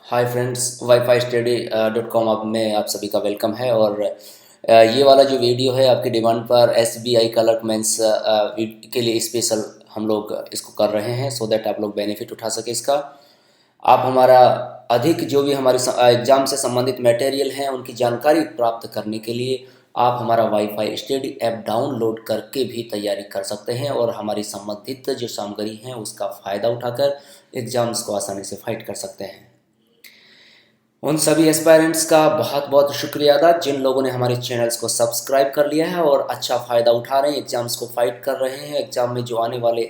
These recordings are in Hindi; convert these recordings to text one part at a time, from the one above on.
Hi friends, wifi study .com आप में आप सभी का वेलकम है। और ये वाला जो वीडियो है आपकी डिमांड पर SBI क्लर्क मेंस के लिए स्पेशल हम लोग इसको कर रहे हैं सो दैट आप लोग बेनिफिट उठा सके इसका। आप हमारा अधिक जो भी हमारे एग्ज़ाम से संबंधित मटेरियल हैं उनकी जानकारी प्राप्त करने के लिए आप हमारा वाईफाई स्टडी ऐप डाउनलोड करके भी तैयारी कर सकते हैं और हमारी संबंधित जो सामग्री हैं उसका फ़ायदा उठाकर एग्ज़ाम्स को आसानी से फाइट कर सकते हैं। उन सभी एस्पायरेंट्स का बहुत बहुत शुक्रिया अदा जिन लोगों ने हमारे चैनल्स को सब्सक्राइब कर लिया है और अच्छा फ़ायदा उठा रहे हैं, एग्ज़ाम्स को फाइट कर रहे हैं, एग्ज़ाम में जो आने वाले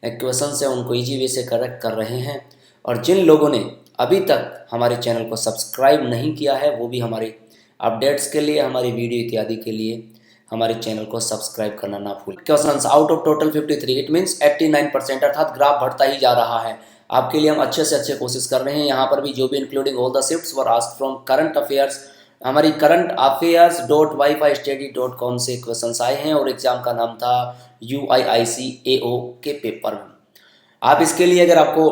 क्वेश्चंस हैं उनको इजी वे से करेक्ट कर रहे हैं। और जिन लोगों ने अभी तक हमारे चैनल को सब्सक्राइब नहीं किया है वो भी हमारे अपडेट्स के लिए, हमारी वीडियो इत्यादि के लिए हमारे चैनल को सब्सक्राइब करना ना भूलें। Questions out of total 53 it means 89%, अर्थात ग्राफ बढ़ता ही जा रहा है। आपके लिए हम अच्छे से अच्छे कोशिश कर रहे हैं। यहाँ पर भी जो भी including all the shifts were asked from current affairs, हमारी करंट अफेयर्स .wifi-study.com से क्वेश्चंस आए हैं और एग्जाम का नाम था UIIC-AO के पेपर में। आप इसके लिए अगर आपको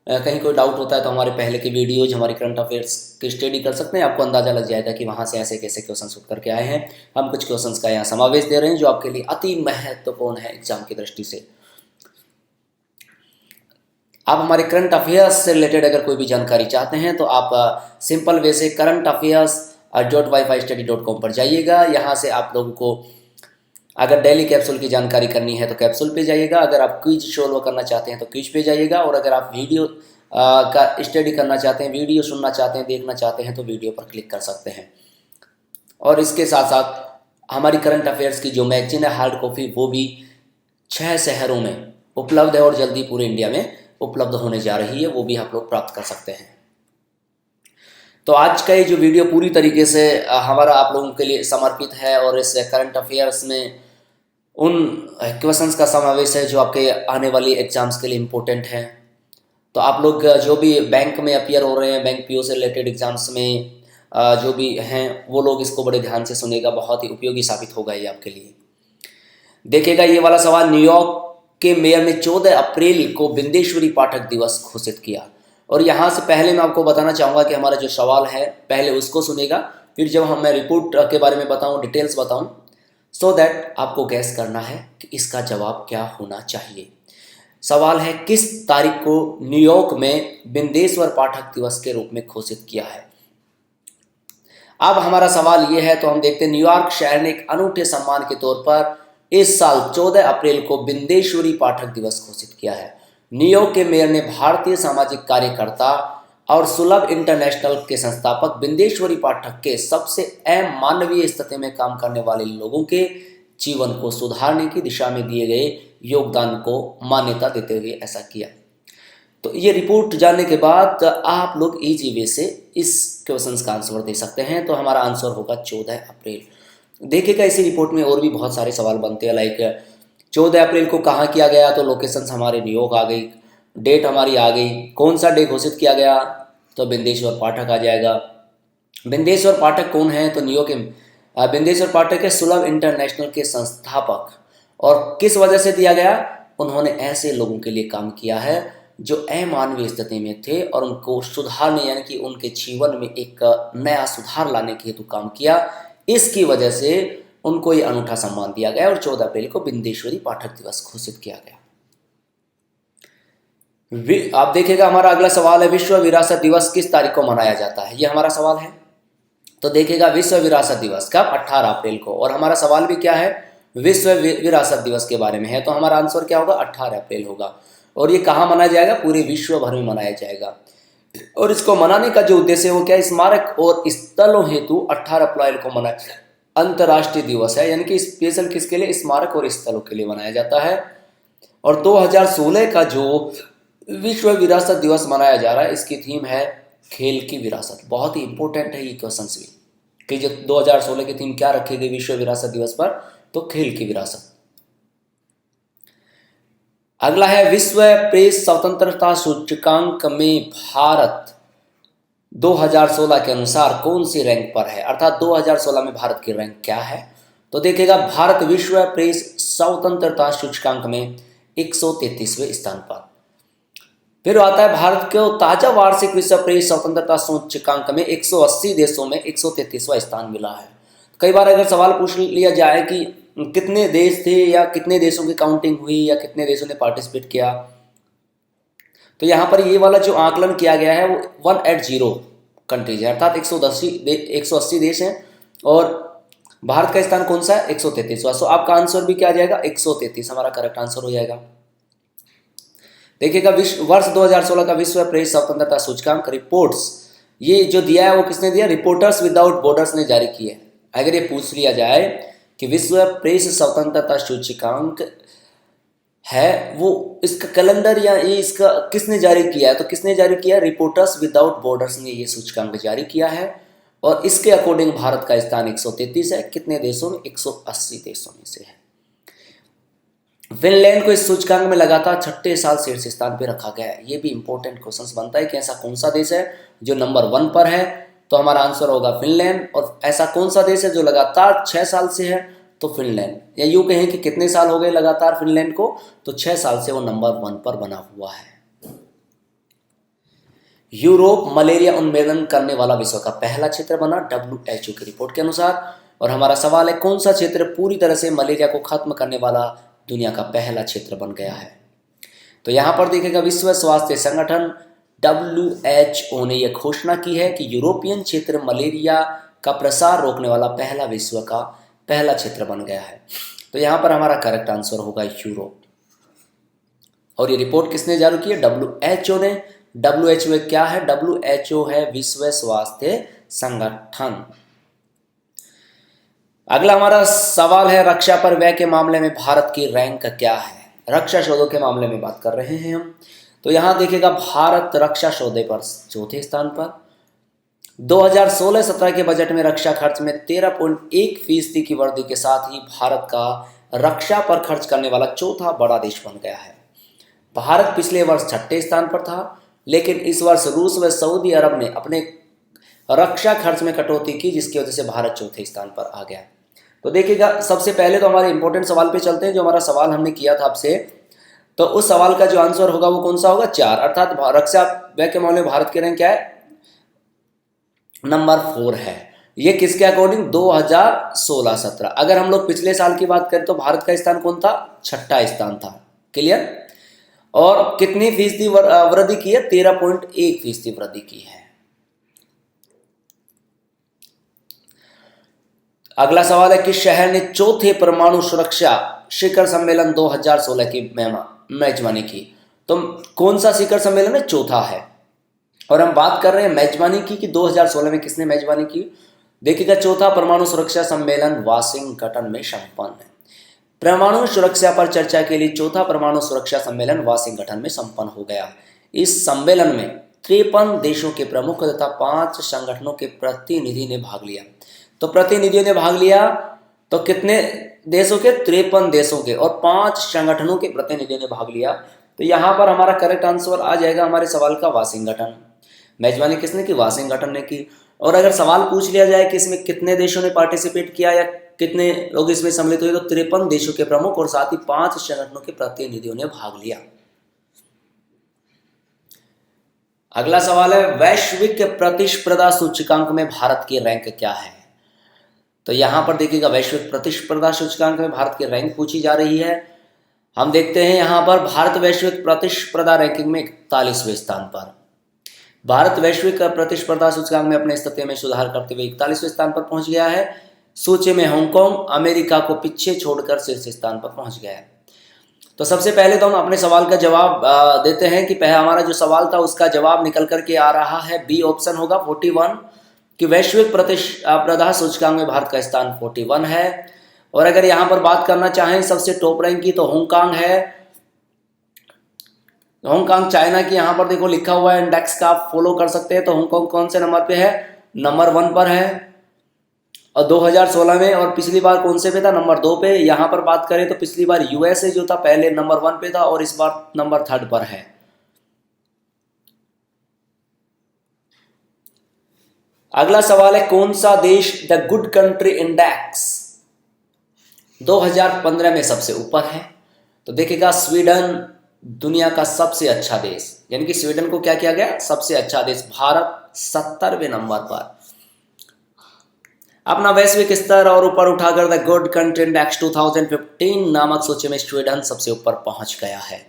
कहीं कोई डाउट होता है तो हमारे पहले की वीडियोज, हमारी करंट अफेयर्स की स्टडी कर सकते हैं। आपको अंदाजा लग जाएगा कि वहाँ से ऐसे कैसे क्वेश्चन उठ करके आए हैं। हम कुछ क्वेश्चंस का यहाँ समावेश दे रहे हैं जो आपके लिए अति महत्वपूर्ण है एग्जाम की दृष्टि से। आप हमारे करंट अफेयर्स से रिलेटेड अगर कोई भी जानकारी चाहते हैं तो आप सिंपल वे से करंट अफेयर्स .wifi-study.com पर जाइएगा। यहाँ से आप लोगों को अगर डेली कैप्सूल की जानकारी करनी है तो कैप्सूल पे जाइएगा, अगर आप क्विज सोल्व करना चाहते हैं तो क्विज पे जाइएगा, और अगर आप वीडियो का स्टडी करना चाहते हैं, वीडियो सुनना चाहते हैं, देखना चाहते हैं तो वीडियो पर क्लिक कर सकते हैं। और इसके साथ साथ हमारी करंट अफेयर्स की जो मैगजीन है हार्ड कॉपी वो भी 6 शहरों में उपलब्ध है और जल्दी पूरे इंडिया में उपलब्ध होने जा रही है, वो भी आप लोग प्राप्त कर सकते हैं। तो आज का ये जो वीडियो पूरी तरीके से हमारा आप लोगों के लिए समर्पित है और इस करंट अफेयर्स में उन क्वेश्चंस का समावेश है जो आपके आने वाली एग्जाम्स के लिए इम्पोर्टेंट है। तो आप लोग जो भी बैंक में अपियर हो रहे हैं, बैंक PO से रिलेटेड एग्जाम्स में जो भी हैं वो लोग इसको बड़े ध्यान से सुनेगा, बहुत ही उपयोगी साबित होगा ये आपके लिए। देखिएगा ये वाला सवाल, न्यूयॉर्क के मेयर ने 14 अप्रैल को बिंदेश्वरी पाठक दिवस घोषित किया। और यहाँ से पहले मैं आपको बताना चाहूँगा कि हमारा जो सवाल है पहले उसको सुनेगा, फिर जब मैं रिपोर्ट के बारे में बताऊँ, डिटेल्स बताऊँ, सो दैट आपको गैस करना है कि इसका जवाब क्या होना चाहिए। सवाल है, किस तारीख को न्यूयॉर्क में बिंदेश्वर पाठक दिवस के रूप में घोषित किया है। अब हमारा सवाल ये है तो हम देखते हैं, न्यूयॉर्क शहर ने एक अनूठे सम्मान के तौर पर इस साल 14 अप्रैल को बिंदेश्वरी पाठक दिवस घोषित किया है। न्यूयॉर्क के मेयर ने भारतीय सामाजिक कार्यकर्ता और सुलभ इंटरनेशनल के संस्थापक बिंदेश्वरी पाठक के सबसे अमानवीय स्थिति में काम करने वाले लोगों के जीवन को सुधारने की दिशा में दिए गए योगदान को मान्यता देते हुए ऐसा किया। तो ये रिपोर्ट जानने के बाद आप लोग इजी वे से इस क्वेश्चन का आंसर दे सकते हैं। तो हमारा आंसर होगा 14 अप्रैल। देखिएगा इसी रिपोर्ट में और भी बहुत सारे सवाल बनते हैं, लाइक 14 अप्रैल को कहाँ किया गया, तो लोकेशंस हमारे न्यूयॉर्क आ गई, डेट हमारी आ गई, कौन सा डे घोषित किया गया तो बिंदेश्वर पाठक आ जाएगा। बिंदेश्वर पाठक कौन है, तो न्यूयॉर्क के बिंदेश्वर पाठक है सुलभ इंटरनेशनल के संस्थापक। और किस वजह से दिया गया, उन्होंने ऐसे लोगों के लिए काम किया है जो अमानवीय स्थिति में थे और उनको सुधारने यानी कि उनके जीवन में एक नया सुधार लाने के हेतु काम किया। इसकी वजह से उनको ये अनूठा सम्मान दिया गया और 14 अप्रैल को बिंदेश्वरी पाठक दिवस घोषित किया गया। आप देखिएगा हमारा अगला सवाल है, विश्व विरासत दिवस किस तारीख को मनाया जाता है, ये हमारा सवाल है। तो देखिएगा विश्व विरासत दिवस कब, 18 अप्रैल को। और हमारा सवाल भी क्या है, विश्व विरासत दिवस के बारे में है। तो हमारा आंसर क्या होगा, 18 अप्रैल होगा। और ये कहाँ मनाया जाएगा, पूरे विश्व भर में मनाया जाएगा। और इसको मनाने का जो उद्देश्य है वो क्या है, स्मारक और स्थलों हेतु 18 अप्रैल को मनाया अंतर्राष्ट्रीय दिवस है, यानी कि स्पेशल किसके लिए, स्मारक और स्थलों के लिए मनाया जाता है। और 2016 का जो विश्व विरासत दिवस मनाया जा रहा है इसकी थीम है खेल की विरासत। बहुत ही इंपॉर्टेंट है ये क्वेश्चन भी कि जो 2016 की थीम क्या रखी गई विश्व विरासत दिवस पर, तो खेल की विरासत। अगला है, विश्व प्रेस स्वतंत्रता सूचकांक में भारत 2016 के अनुसार कौन सी रैंक पर है, अर्थात 2016 में भारत की रैंक क्या है। तो देखिएगा भारत विश्व प्रेस स्वतंत्रता सूचकांक में 133वें स्थान पर। फिर आता है भारत को ताजा वार्षिक विश्व प्रेस स्वतंत्रता सूचकांक में 180 देशों में 133वां स्थान मिला है। कई बार अगर सवाल पूछ लिया जाए कि कितने देश थे या कितने देशों की काउंटिंग हुई या कितने देशों ने पार्टिसिपेट किया, तो यहाँ पर ये वाला जो आकलन किया गया है वो 180 कंट्रीज है, अर्थात 180 देश हैं और भारत का स्थान कौन सा है 133वां। सो आपका आंसर भी क्या आ जाएगा 133 हमारा करेक्ट आंसर हो जाएगा। देखिएगा वर्ष 2016 का विश्व प्रेस स्वतंत्रता सूचकांक रिपोर्ट्स, ये जो दिया है वो किसने दिया, रिपोर्टर्स विदाउट बॉर्डर्स ने जारी की है। अगर ये पूछ लिया जाए कि विश्व प्रेस स्वतंत्रता सूचकांक है वो इसका कैलेंडर या ये इसका किसने जारी किया है, तो किसने जारी किया, रिपोर्टर्स विदाउट बॉर्डर्स ने ये सूचकांक जारी किया है और इसके अकॉर्डिंग भारत का स्थान 133 है। कितने देशों में, 180 देशों में से है। फिनलैंड को इस सूचकांक में लगातार छठे साल शीर्ष स्थान पर रखा गया है। ये भी इंपॉर्टेंट क्वेश्चन बनता है कि ऐसा कौन सा देश है जो नंबर 1 पर है, तो हमारा आंसर होगा फिनलैंड। और ऐसा कौन सा देश है जो लगातार 6 साल से है, तो फिनलैंड। या यूं कहें कि कितने साल हो गए लगातार फिनलैंड को, तो 6 साल से वो नंबर 1 पर बना हुआ है। यूरोप मलेरिया उन्मूलन करने वाला विश्व का पहला क्षेत्र बना WHO की रिपोर्ट के अनुसार। और हमारा सवाल है कौन सा क्षेत्र पूरी तरह से मलेरिया को खत्म करने वाला दुनिया का पहला क्षेत्र बन गया है, तो यहां पर देखिएगा विश्व स्वास्थ्य संगठन WHO ने यह घोषणा की है कि यूरोपियन क्षेत्र मलेरिया का प्रसार रोकने वाला पहला विश्व का पहला क्षेत्र बन गया है। तो यहां पर हमारा करेक्ट आंसर होगा यूरोप। और ये रिपोर्ट किसने जारी की है, WHO ने। WHO क्या है, WHO है विश्व स्वास्थ्य संगठन। अगला हमारा सवाल है रक्षा पर व्यय के मामले में भारत की रैंक क्या है। रक्षा सौदों के मामले में बात कर रहे हैं हम, तो यहां देखिएगा भारत रक्षा सौदे पर चौथे स्थान पर। 2016-17 के बजट में रक्षा खर्च में 13.1% की वृद्धि के साथ ही भारत का रक्षा पर खर्च करने वाला चौथा बड़ा देश बन गया है। भारत पिछले वर्ष छठे स्थान पर था, लेकिन इस वर्ष रूस व सऊदी अरब ने अपने रक्षा खर्च में कटौती की, जिसकी वजह से भारत चौथे स्थान पर आ गया। तो देखिएगा सबसे पहले तो हमारे इंपॉर्टेंट सवाल पे चलते हैं, जो हमारा सवाल हमने किया था आपसे। तो उस सवाल का जो आंसर होगा वो कौन सा होगा, 4, अर्थात रक्षा व्यय के मामले में भारत की रैंक क्या है, नंबर 4 है। ये किसके अकॉर्डिंग, 2016-17। अगर हम लोग पिछले साल की बात करें तो भारत का स्थान कौन था, छठा स्थान था। क्लियर। और कितनी फीसदी वृद्धि की है, 13.1% वृद्धि की है। अगला सवाल है कि शहर ने चौथे परमाणु सुरक्षा शिखर सम्मेलन 2016 की मेजबानी की। तो कौन सा शिखर सम्मेलन है, चौथा है। और हम बात कर रहे हैं मेजबानी की कि 2016 में किसने मेजबानी की। देखिएगा चौथा परमाणु सुरक्षा सम्मेलन वाशिंगटन में संपन्न है। परमाणु सुरक्षा पर चर्चा के लिए चौथा परमाणु सुरक्षा सम्मेलन वाशिंगटन में संपन्न हो गया। इस सम्मेलन में 53 देशों के प्रमुख तथा 5 संगठनों के प्रतिनिधि ने भाग लिया। तो प्रतिनिधियों ने भाग लिया तो कितने देशों के, 53 देशों के, और 5 संगठनों के प्रतिनिधियों ने भाग लिया। तो यहां पर हमारा करेक्ट आंसर आ जाएगा हमारे सवाल का वाशिंगटन। मेजबानी किसने की, वाशिंगटन ने की। और अगर सवाल पूछ लिया जाए कि इसमें कितने देशों ने पार्टिसिपेट किया या कितने लोग इसमें सम्मिलित हुए, तो 53 देशों के प्रमुख और साथ ही 5 संगठनों के प्रतिनिधियों ने भाग लिया। अगला सवाल है वैश्विक प्रतिस्पर्धा सूचकांक में भारत की रैंक क्या है। तो यहां पर देखिएगा वैश्विक प्रतिस्पर्धा सूचकांक में भारत की रैंक पूछी जा रही है। हम देखते हैं यहां पर भारत वैश्विक प्रतिस्पर्धा रैंकिंग में 41वें स्थान पर। भारत वैश्विक प्रतिस्पर्धा सूचकांक में अपने स्थिति में सुधार करते हुए 41वें स्थान पर पहुंच गया है। सूची में हांगकांग अमेरिका को पीछे छोड़कर शीर्ष स्थान पर पहुंच गया है। तो सबसे पहले तो हम अपने सवाल का जवाब देते हैं कि पहला हमारा जो सवाल था उसका जवाब निकल करके आ रहा है, बी ऑप्शन होगा 41, कि वैश्विक प्रतिस्पर्धा सूचकांक में भारत का स्थान 41 है। और अगर यहां पर बात करना चाहें सबसे टॉप रैंक की, तो हांगकांग है। हांगकांग चाइना की यहां पर देखो लिखा हुआ है, इंडेक्स का आप फॉलो कर सकते हैं। तो हांगकांग कौन से नंबर पे है, नंबर 1 पर है और 2016 में। और पिछली बार कौन से पे था, नंबर 2 पे। यहां पर बात करें तो पिछली बार यूएसए जो था पहले नंबर 1 पे था और इस बार नंबर 3 पर है। अगला सवाल है कौन सा देश द गुड कंट्री इंडेक्स 2015 में सबसे ऊपर है। तो देखिएगा स्वीडन, दुनिया का सबसे अच्छा देश, यानी कि स्वीडन को क्या किया गया, सबसे अच्छा देश। भारत 70वें नंबर पर। अपना वैश्विक स्तर और ऊपर उठाकर द गुड कंट्री इंडेक्स 2015 नामक सूची में स्वीडन सबसे ऊपर पहुंच गया है।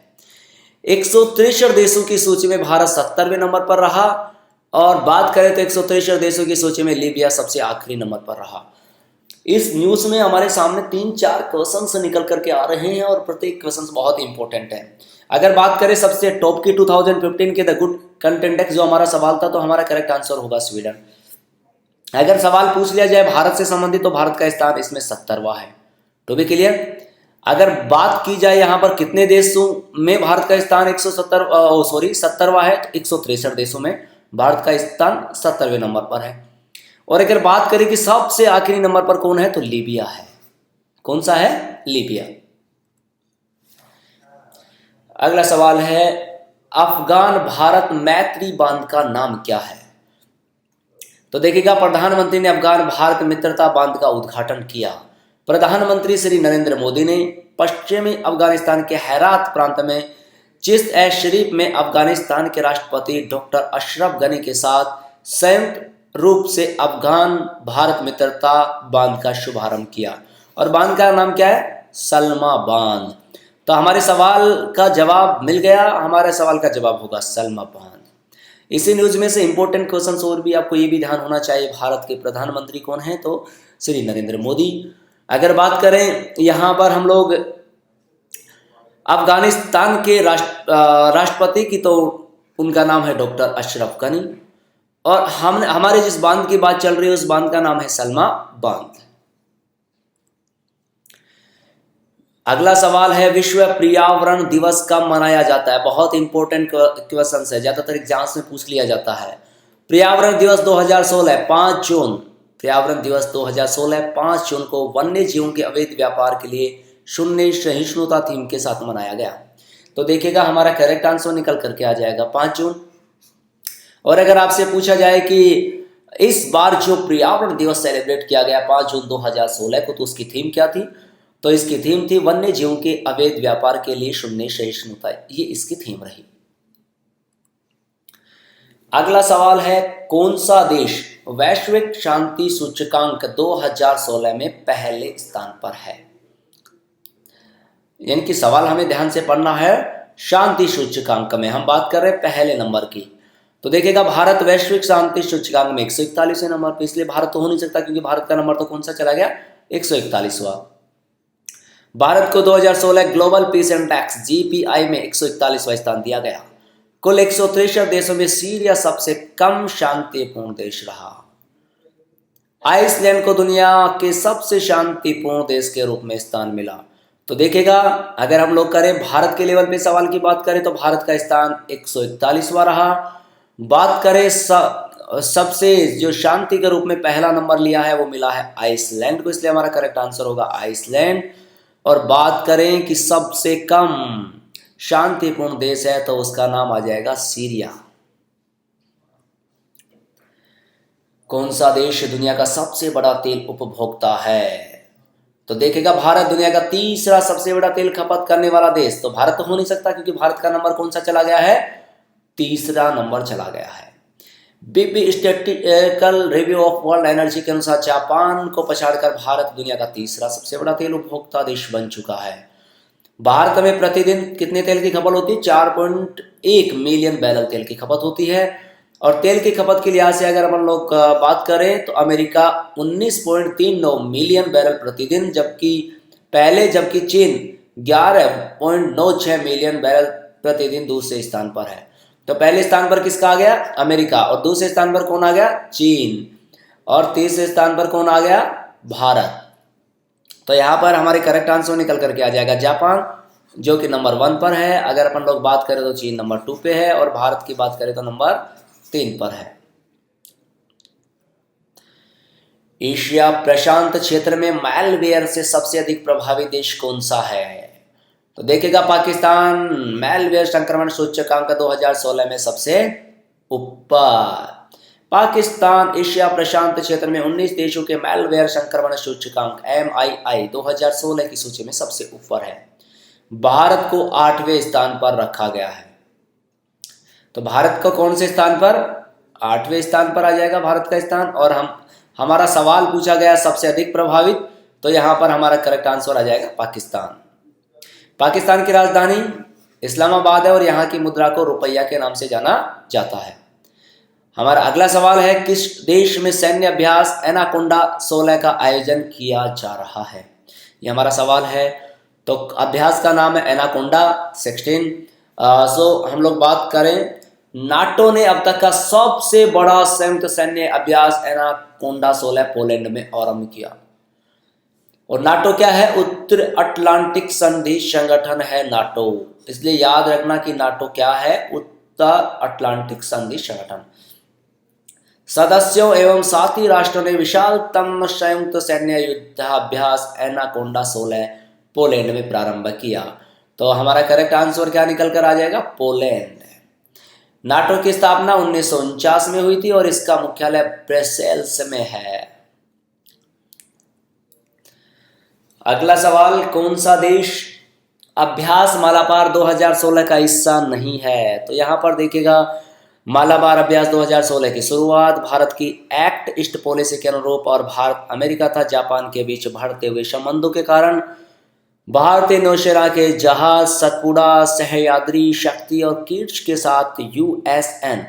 163 देशों की सूची में भारत 70वें नंबर पर रहा, और बात करें तो 163 देशों की सूची में लीबिया सबसे आखिरी नंबर पर रहा। इस न्यूज में हमारे सामने 3-4 क्वेश्चंस निकल करके आ रहे हैं और प्रत्येक क्वेश्चंस बहुत इंपॉर्टेंट है। अगर बात करें सबसे टॉप की 2015 के द गुड कंट्री इंडेक्स जो हमारा सवाल था, तो हमारा करेक्ट आंसर होगा स्वीडन। अगर सवाल पूछ लिया जाए भारत से संबंधित, तो भारत का स्थान इसमें 70वां है। टू बी क्लियर, अगर बात की जाए यहाँ पर कितने देशों में भारत का स्थान 70वां है, तो 163 देशों में भारत का स्थान 70वें नंबर पर है। और अगर बात करें कि सबसे आखिरी नंबर पर कौन है, तो लीबिया है। कौन सा है, लीबिया। अगला सवाल है, अफगान भारत मैत्री बांध का नाम क्या है? तो देखिएगा, प्रधानमंत्री ने अफगान भारत मित्रता बांध का उद्घाटन किया। प्रधानमंत्री श्री नरेंद्र मोदी ने पश्चिमी अफगानिस्तान के हेरात प्रांत में चिश्त ए शरीफ में अफगानिस्तान के राष्ट्रपति डॉक्टर अशरफ गनी के साथ संयुक्त रूप से अफगान भारत मित्रता बांध का शुभारंभ किया। और बांध का नाम क्या है, सलमा बांध। तो हमारे सवाल का जवाब मिल गया, हमारे सवाल का जवाब होगा सलमा बांध। इसी न्यूज में से इंपॉर्टेंट क्वेश्चंस और भी आपको ये भी ध्यान होना चाहिए, भारत के प्रधानमंत्री कौन है, तो श्री नरेंद्र मोदी। अगर बात करें यहाँ पर हम लोग अफगानिस्तान के राष्ट्रपति की, तो उनका नाम है डॉक्टर अशरफ गनी। और हमारे जिस बांध की बात चल रही है, उस बांध का नाम है सलमा बांध। अगला सवाल है, विश्व पर्यावरण दिवस कब मनाया जाता है? बहुत इंपॉर्टेंट क्वेश्चन है, ज्यादातर एग्जाम्स में पूछ लिया जाता है। पर्यावरण दिवस 2016 5 जून, पर्यावरण दिवस 2016 5 जून को वन्य जीवों के अवैध व्यापार के लिए शून्य सहिष्णुता थीम के साथ मनाया गया। तो देखिएगा, हमारा करेक्ट आंसर निकल करके आ जाएगा 5 जून। और अगर आपसे पूछा जाए कि इस बार जो पर्यावरण दिवस सेलिब्रेट किया गया 5 जून 2016 को, तो उसकी थीम क्या थी? तो इसकी थीम थी वन्य जीवों के अवैध व्यापार के लिए शून्य सहिष्णुता, ये इसकी थीम रही। अगला सवाल है, कौन सा देश वैश्विक शांति सूचकांक 2016 में पहले स्थान पर है? यानी कि सवाल हमें ध्यान से पढ़ना है। शांति सूचकांक में हम बात कर रहे हैं पहले नंबर की। तो देखिएगा, भारत वैश्विक शांति सूचकांक में 141वें नंबर पर, इसलिए भारत तो हो नहीं सकता क्योंकि भारत का नंबर तो कौन सा चला गया, 141वां। भारत को 2016 ग्लोबल पीस इंडेक्स GPI में 141वां स्थान दिया गया। कुल 163 देशों में सीरिया सबसे कम शांतिपूर्ण देश रहा। आइसलैंड को दुनिया के सबसे शांतिपूर्ण देश के रूप में स्थान मिला। तो देखिएगा, अगर हम लोग करें भारत के लेवल पे सवाल की बात करें, तो भारत का स्थान 141वां रहा। बात करें सबसे जो शांति के रूप में पहला नंबर लिया है, वो मिला है आइसलैंड को, इसलिए हमारा करेक्ट आंसर होगा आइसलैंड। और बात करें कि सबसे कम शांतिपूर्ण देश है, तो उसका नाम आ जाएगा सीरिया। कौन सा देश दुनिया का सबसे बड़ा तेल उपभोक्ता है? तो देखिएगा, भारत दुनिया का तीसरा सबसे बड़ा तेल खपत करने वाला देश। तो भारत तो हो नहीं सकता क्योंकि भारत का नंबर कौन सा चला गया है, तीसरा नंबर चला गया है। BP statistical review of world energy के अनुसार जापान को पछाड़कर भारत दुनिया का तीसरा सबसे बड़ा तेल उपभोक्ता देश बन चुका है। भारत में प्रतिदिन कितने तेल की खपत होती है? 4.1 मिलियन बैरल तेल की खपत होती है। और तेल की खपत के लिहाज से अगर हम लोग बात करें, तो अमेरिका 19.39 मिलियन बैरल प्रतिदिन, जबकि चीन 11.96 मिलियन बैरल प्रतिदिन दूसरे स्थान पर है। तो पहले स्थान पर किसका आ गया? अमेरिका। और दूसरे स्थान पर कौन आ गया? चीन। और तीसरे स्थान पर कौन आ गया? भारत। तो यहाँ पर हमारे करेक्ट आंसर निकल करके आ जाएगा जापान, जो कि नंबर 1 पर है। अगर अपन लोग बात करें तो चीन नंबर 2 पे है, और भारत की बात करें तो नंबर 3 पर है। एशिया प्रशांत क्षेत्र में मैलवेयर से सबसे अधिक प्रभावित देश कौन सा है? तो देखिएगा, पाकिस्तान मैलवेयर संक्रमण सूचकांक 2016 में सबसे ऊपर। पाकिस्तान एशिया प्रशांत क्षेत्र में 19 देशों के मैलवेयर संक्रमण सूचकांक MII 2016 की सूची में सबसे ऊपर है। भारत को 8वें स्थान पर रखा गया है। तो भारत को कौन से स्थान पर? 8वें स्थान पर आ जाएगा भारत का स्थान। और हमारा सवाल पूछा गया सबसे अधिक प्रभावित, तो यहाँ पर हमारा करेक्ट आंसर आ जाएगा पाकिस्तान। पाकिस्तान की राजधानी इस्लामाबाद है और यहाँ की मुद्रा को रुपया के नाम से जाना जाता है। हमारा अगला सवाल है, किस देश में सैन्य अभ्यास एनाकोंडा 16 का आयोजन किया जा रहा है? ये हमारा सवाल है। तो अभ्यास का नाम है एनाकोंडा 16। हम लोग बात करें, नाटो ने अब तक का सबसे बड़ा संयुक्त सैन्य अभ्यास एनाकोंडा 16 पोलैंड में आरंभ किया। और नाटो क्या है? उत्तर अटलांटिक संधि संगठन है नाटो। इसलिए याद रखना कि नाटो क्या है? उत्तर अटलांटिक संधि संगठन। सदस्यों एवं साथी राष्ट्रों ने विशालतम संयुक्त सैन्य युद्धाभ्यास एनाकोंडा 16 पोलैंड में प्रारंभ किया। तो हमारा करेक्ट आंसर क्या निकल कर आ जाएगा? पोलैंड। नाटो की स्थापना 1949 में हुई थी और इसका मुख्यालय ब्रसेल्स में है। अगला सवाल, कौन सा देश अभ्यास मालाबार 2016 का हिस्सा नहीं है? तो यहां पर देखिएगा, मालाबार अभ्यास 2016 की शुरुआत भारत की एक्ट ईस्ट पॉलिसी के अनुरूप और भारत, अमेरिका तथा जापान के बीच बढ़ते हुए संबंधों के कारण भारतीय नौसेना के जहाज सतपुड़ा, सह्याद्री, शक्ति और कीर्च के साथ यूएसएन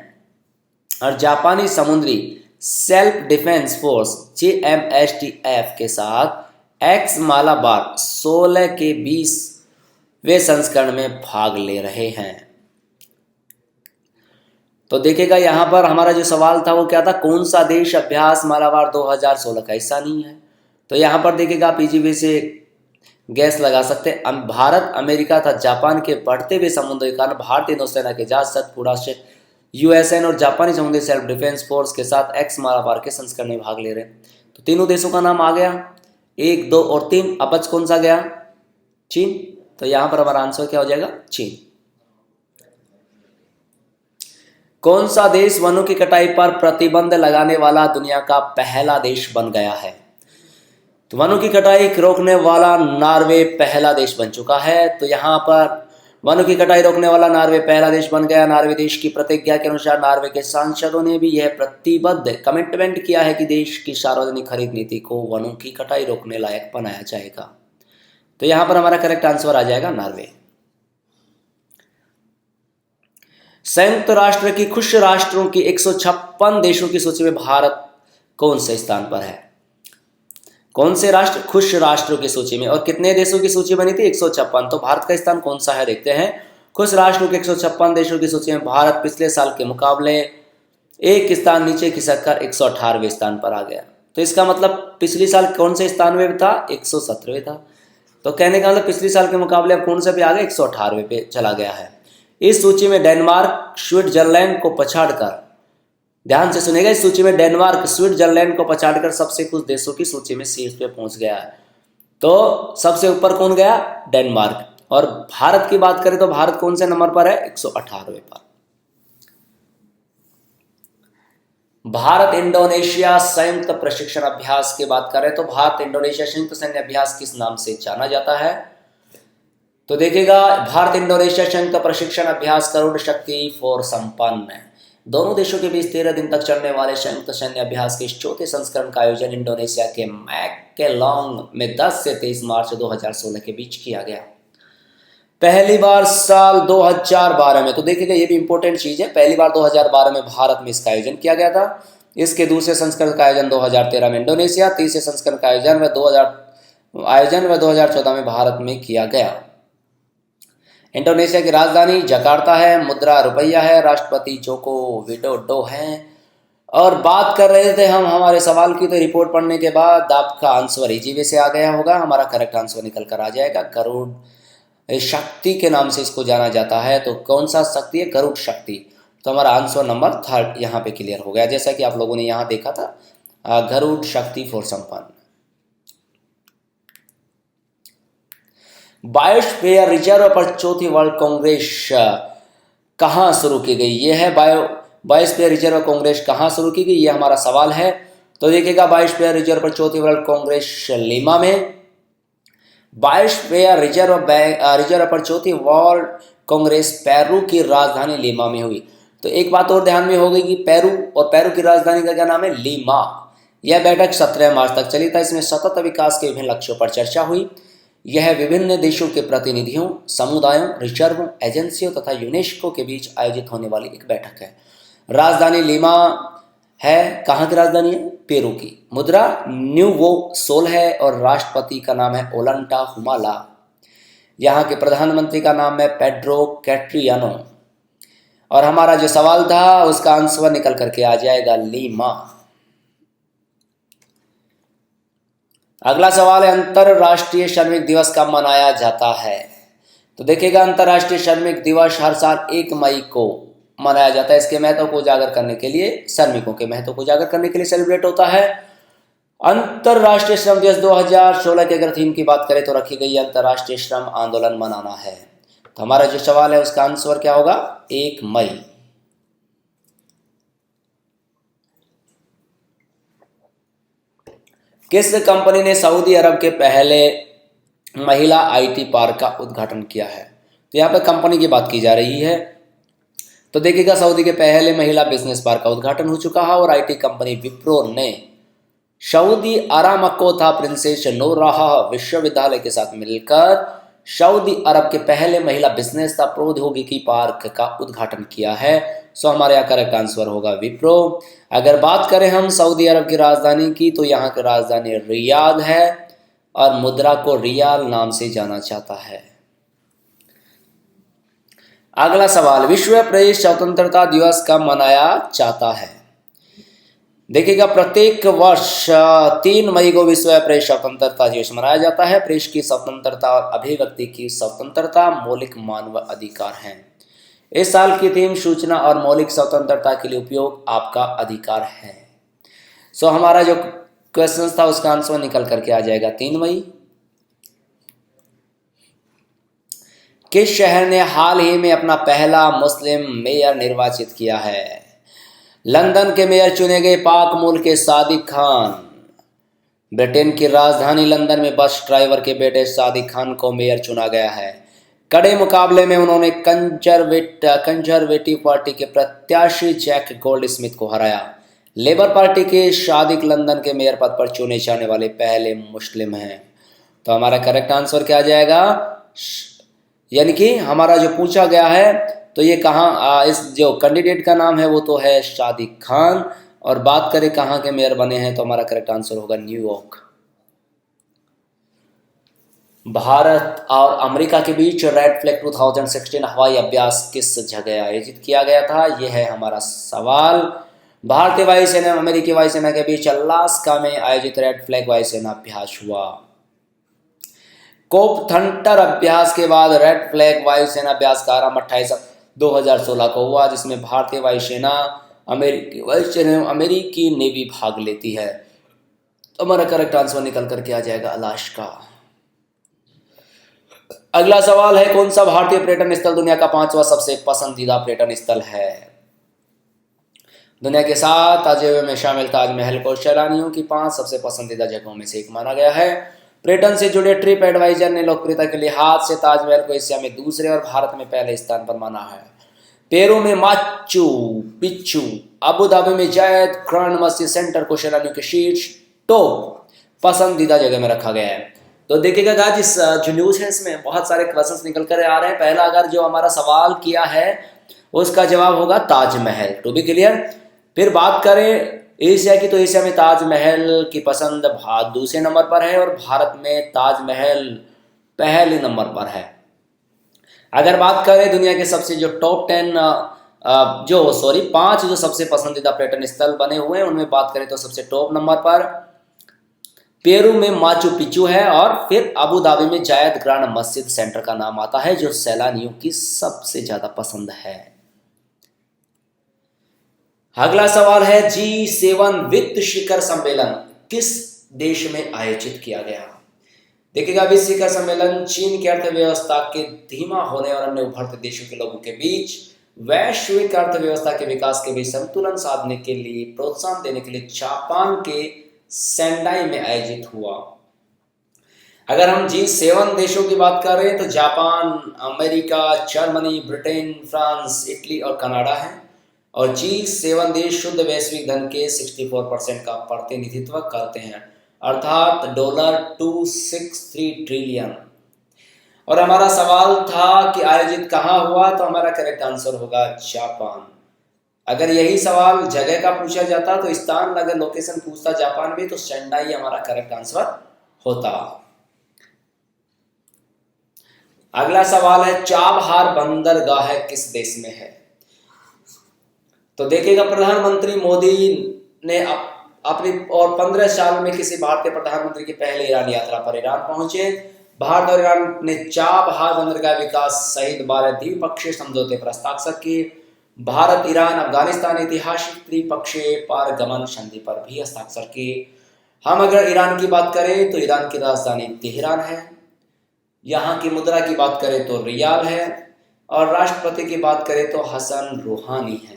और जापानी समुद्री सेल्फ डिफेंस फोर्स JMSTF के साथ एक्स मालाबार 16 के 20वें संस्करण में भाग ले रहे हैं। तो देखिएगा यहाँ पर हमारा जो सवाल था वो क्या था? कौन सा देश अभ्यास मालाबार 2016 का हिस्सा नहीं है? तो यहाँ पर देखिएगा आप इजी वे से गैस लगा सकते हैं। भारत, अमेरिका तथा जापान के बढ़ते हुए समुद्रों के कारण भारतीय नौसेना के जहाज सतपुड़ा से यूएसएन और जापानी समुद्री सेल्फ डिफेंस फोर्स के साथ एक्स मालाबार के संस्करण में भाग ले रहे हैं। तो तीनों देशों का नाम आ गया, 1, 2 और 3। अब बच कौन सा गया? चीन। तो यहां पर हमारा आंसर क्या हो जाएगा? चीन। कौन सा देश वनों की कटाई पर प्रतिबंध लगाने वाला दुनिया का पहला देश बन गया है? तो वनों की कटाई रोकने वाला नॉर्वे पहला देश बन चुका है। तो यहाँ पर वनों की कटाई रोकने वाला नॉर्वे पहला देश बन गया। नॉर्वे देश की प्रतिज्ञा के अनुसार नॉर्वे के सांसदों ने भी यह प्रतिबद्ध कमिटमेंट किया है कि देश की सार्वजनिक खरीद नीति को वनों की कटाई रोकने लायक बनाया जाएगा। तो यहाँ पर हमारा करेक्ट आंसर आ जाएगा नॉर्वे। संयुक्त राष्ट्र की खुश राष्ट्रों की 156 देशों की सूची में भारत कौन से स्थान पर है? कौन से राष्ट्र खुश राष्ट्रों की सूची में? और कितने देशों की सूची बनी थी? 156। तो भारत का स्थान कौन सा है देखते हैं। खुश राष्ट्रों के 156 देशों की सूची में भारत पिछले साल के मुकाबले एक स्थान नीचे खिसककर 118वें स्थान पर आ गया। तो इसका मतलब पिछले साल कौन से स्थान में था? 117वें था। तो कहने का मतलब पिछले साल के मुकाबले अब कौन सा भी आ गया? 118वें पे चला गया है। इस सूची में डेनमार्क स्विट्जरलैंड को पछाड़कर, ध्यान से सुनेगा, इस सूची में डेनमार्क स्विट्जरलैंड को पछाड़कर सबसे कुछ देशों की सूची में शीर्ष पे पहुंच गया है। तो सबसे ऊपर कौन गया? डेनमार्क। और भारत की बात करें तो भारत कौन से नंबर पर है? 118वें पर। भारत इंडोनेशिया संयुक्त प्रशिक्षण अभ्यास की बात करें तो भारत इंडोनेशिया संयुक्त सैन्य अभ्यास किस नाम से जाना जाता है? तो देखिएगा, भारत इंडोनेशिया संयुक्त प्रशिक्षण अभ्यास करोड़ शक्ति फोर संपन्न है। दोनों देशों के बीच 13 दिन तक चलने वाले संयुक्त सैन्य अभ्यास के इस चौथे संस्करण का आयोजन इंडोनेशिया के मैकेलोंग में 10 से 23 मार्च 2016 के बीच किया गया। पहली बार साल 2012 में, तो देखिएगा ये भी इंपॉर्टेंट चीज है, पहली बार 2012 में भारत में इसका आयोजन किया गया था। इसके दूसरे संस्करण का आयोजन 2013 में इंडोनेशिया, तीसरे संस्करण का आयोजन व 2014 में भारत में किया गया। इंडोनेशिया की राजधानी जकार्ता है, मुद्रा रुपया है, राष्ट्रपति जोको विडोडो हैं। और बात कर रहे थे हम हमारे सवाल की, तो रिपोर्ट पढ़ने के बाद आपका आंसर इजी वे से आ गया होगा। हमारा करेक्ट आंसर निकल कर आ जाएगा गरुड़ शक्ति के नाम से इसको जाना जाता है। तो कौन सा शक्ति है? गरुड़ शक्ति। तो हमारा आंसर नंबर 3 यहाँ पे क्लियर हो गया, जैसा कि आप लोगों ने यहाँ देखा था, गरुड़ शक्ति फोर संपन्न। बायोस्फीयर रिजर्व पर चौथी वर्ल्ड कांग्रेस कहाँ शुरू की गई? ये है बायोस्फीयर रिजर्व कांग्रेस कहाँ शुरू की गई, ये हमारा सवाल है। तो देखिएगा, बायोस्फीयर रिजर्व पर चौथी वर्ल्ड कांग्रेस लीमा में 22वें रिजर्व पर चौथी वर्ल्ड कांग्रेस पेरू की राजधानी लीमा में हुई। तो एक बात और ध्यान में हो गई कि पेरू, और पेरू की राजधानी का क्या नाम है? लीमा। यह बैठक 17 मार्च तक चली था। इसमें सतत विकास के विभिन्न लक्ष्यों पर चर्चा हुई। यह विभिन्न देशों के प्रतिनिधियों, समुदायों, रिजर्व एजेंसियों तथा यूनेस्को के बीच आयोजित होने वाली एक बैठक है। राजधानी लीमा है, कहाँ की राजधानी है? पेरू की। मुद्रा न्यूवो सोल है और राष्ट्रपति का नाम है ओलंटा हुमाला। यहाँ के प्रधानमंत्री का नाम है पेड्रो कैट्रियानो। और हमारा जो सवाल था उसका आंसर निकल करके आ जाएगा लीमा। अगला सवाल है, अंतरराष्ट्रीय श्रमिक दिवस कब मनाया जाता है? तो देखिएगा, अंतरराष्ट्रीय श्रमिक दिवस हर साल 1 मई को मनाया जाता है। इसके महत्व को उजागर करने के लिए, श्रमिकों के महत्व को उजागर करने के लिए सेलिब्रेट होता है। अंतरराष्ट्रीय श्रम दिवस 2016 की अगर थीम की बात करें तो रखी गई अंतरराष्ट्रीय श्रम आंदोलन मनाना है। तो हमारा जो सवाल है उसका आंसर क्या होगा? 1 मई। किस कंपनी ने सऊदी अरब के पहले महिला आईटी पार्क का उद्घाटन किया है? तो यहाँ पे कंपनी की बात की जा रही है। तो देखिएगा, सऊदी के पहले महिला बिजनेस पार्क का उद्घाटन हो चुका है और आईटी कंपनी विप्रो ने सऊदी अरामको था प्रिंसेस नूराह विश्वविद्यालय के साथ मिलकर सऊदी अरब के पहले महिला बिजनेस था प्रौद्योगिकी पार्क का उद्घाटन किया है। सो हमारे यहाँ करेक्ट आंसर होगा विप्रो। अगर बात करें हम सऊदी अरब की राजधानी की, तो यहाँ की राजधानी रियाद है और मुद्रा को रियाल नाम से जाना जाता है। अगला सवाल, विश्व प्रेस स्वतंत्रता दिवस कब मनाया जाता है? देखिएगा, प्रत्येक वर्ष 3 मई को विश्व प्रेस स्वतंत्रता दिवस मनाया जाता है। प्रेस की स्वतंत्रता और अभिव्यक्ति की स्वतंत्रता मौलिक मानव अधिकार हैं। इस साल की थीम सूचना और मौलिक स्वतंत्रता के लिए उपयोग आपका अधिकार है। सो हमारा जो क्वेश्चन था उसका आंसर निकल करके आ जाएगा 3 मई। किस शहर ने हाल ही में अपना पहला मुस्लिम मेयर निर्वाचित किया है? लंदन के मेयर चुने गए पाक मूल के सादिक खान। ब्रिटेन की राजधानी लंदन में बस ड्राइवर के बेटे सादिक खान को मेयर चुना गया है। कड़े मुकाबले में उन्होंने कंजरवेटिव पार्टी के प्रत्याशी जैक गोल्डस्मिथ को हराया। लेबर पार्टी के सादिक लंदन के मेयर पद पर चुने जाने वाले पहले मुस्लिम हैं। तो हमारा करेक्ट आंसर क्या आ जाएगा? यानी कि हमारा जो पूछा गया है तो ये कहाँ, इस जो कैंडिडेट का नाम है वो तो है सादिक खान, और बात करें कहाँ के मेयर बने हैं तो हमारा करेक्ट आंसर होगा न्यूयॉर्क। भारत और अमेरिका के बीच रेड फ्लैग 2016 हवाई अभ्यास किस जगह आयोजित किया गया था? यह है हमारा सवाल। भारतीय वायुसेना और अमेरिकी वायुसेना के बीच अलास्का में आयोजित रेड फ्लैग वायुसेना अभ्यास हुआ। कोप थंटर अभ्यास के बाद रेड फ्लैग वायुसेना अभ्यास का आरंभ 28/2016 को हुआ, जिसमें भारतीय वायुसेना, अमेरिकी वायुसेना, अमेरिकी नेवी भाग लेती है। तो हमारा करेक्ट आंसर निकल करके आ जाएगा अलास्का। अगला सवाल है, कौन सा भारतीय पर्यटन स्थल दुनिया का 5वां सबसे पसंदीदा पर्यटन स्थल है? दुनिया के 7 अजूबों में शामिल ताजमहल को सैलानियों की 5 सबसे पसंदीदा जगहों में से एक माना गया है। पर्यटन से जुड़े ट्रिप एडवाइजर ने लोकप्रियता के लिहाज से ताजमहल को एशिया में दूसरे और भारत में पहले स्थान पर माना है। पेरू में माचू पिच्चू, अबू धाबी में जायद ग्रांड मस्जिद सेंटर को सैलानियों के शीर्ष टॉप पसंदीदा जगह में रखा गया है। तो देखिएगा गाइस, इस जो न्यूज़ है इसमें बहुत सारे क्वेश्चंस निकल कर आ रहे हैं। पहला अगर जो हमारा सवाल किया है उसका जवाब होगा ताजमहल, टू बी क्लियर। फिर बात करें एशिया की, तो एशिया में ताजमहल की पसंद दूसरे नंबर पर है और भारत में ताजमहल पहले नंबर पर है। अगर बात करें दुनिया के सबसे जो टॉप 5 जो सबसे पसंदीदा पर्यटन स्थल बने हुए हैं उनमें बात करें तो सबसे टॉप नंबर पर पेरू में माचू पिच्चू है और फिर अबू धाबी में जायद ग्रांड मस्जिद सेंटर का नाम आता है, जो सैलानियों की सबसे ज्यादा पसंद है। अगला सवाल है, G7 वित्त शिखर सम्मेलन किस देश में आयोजित किया गया? देखिएगा, वित्त शिखर सम्मेलन चीन की अर्थव्यवस्था के धीमा होने और अन्य उभरते देशों के लोगों के बीच वैश्विक अर्थव्यवस्था के विकास के बीच संतुलन साधने के लिए प्रोत्साहन देने के लिए जापान के सेंडाई में आयोजित हुआ। अगर हम G7 देशों की बात कर रहे हैं तो Japan, America, Germany, Britain, France, Italy और कनाडा है। और G7 देश शुद्ध वैश्विक धन के 64% का प्रतिनिधित्व करते हैं, अर्थात $263 ट्रिलियन। और हमारा सवाल था कि आयोजित कहाँ हुआ, तो हमारा करेक्ट आंसर होगा जापान। अगर यही सवाल जगह का पूछा जाता तो स्थान, अगर लोकेशन पूछता जापान में, तो शेंडाई हमारा करेक्ट आंसर होता। अगला सवाल है चाबहार बंदरगाह किस देश में है? तो देखिएगा, प्रधानमंत्री मोदी ने अपनी और 15 साल में किसी भारतीय प्रधानमंत्री की पहले ईरान यात्रा पर ईरान पहुंचे। भारत और ईरान ने चाबहार बंदरगाह विकास सहित 12 द्विपक्षीय समझौते पर हस्ताक्षर किए। भारत, ईरान, अफगानिस्तान ऐतिहासिक त्रिपक्षीय पारगमन संधि पर भी हस्ताक्षर किए। हम अगर ईरान की बात करें तो ईरान की राजधानी तेहरान है। यहाँ की मुद्रा की बात करें तो रियाल है। और राष्ट्रपति की बात करें तो हसन रूहानी है।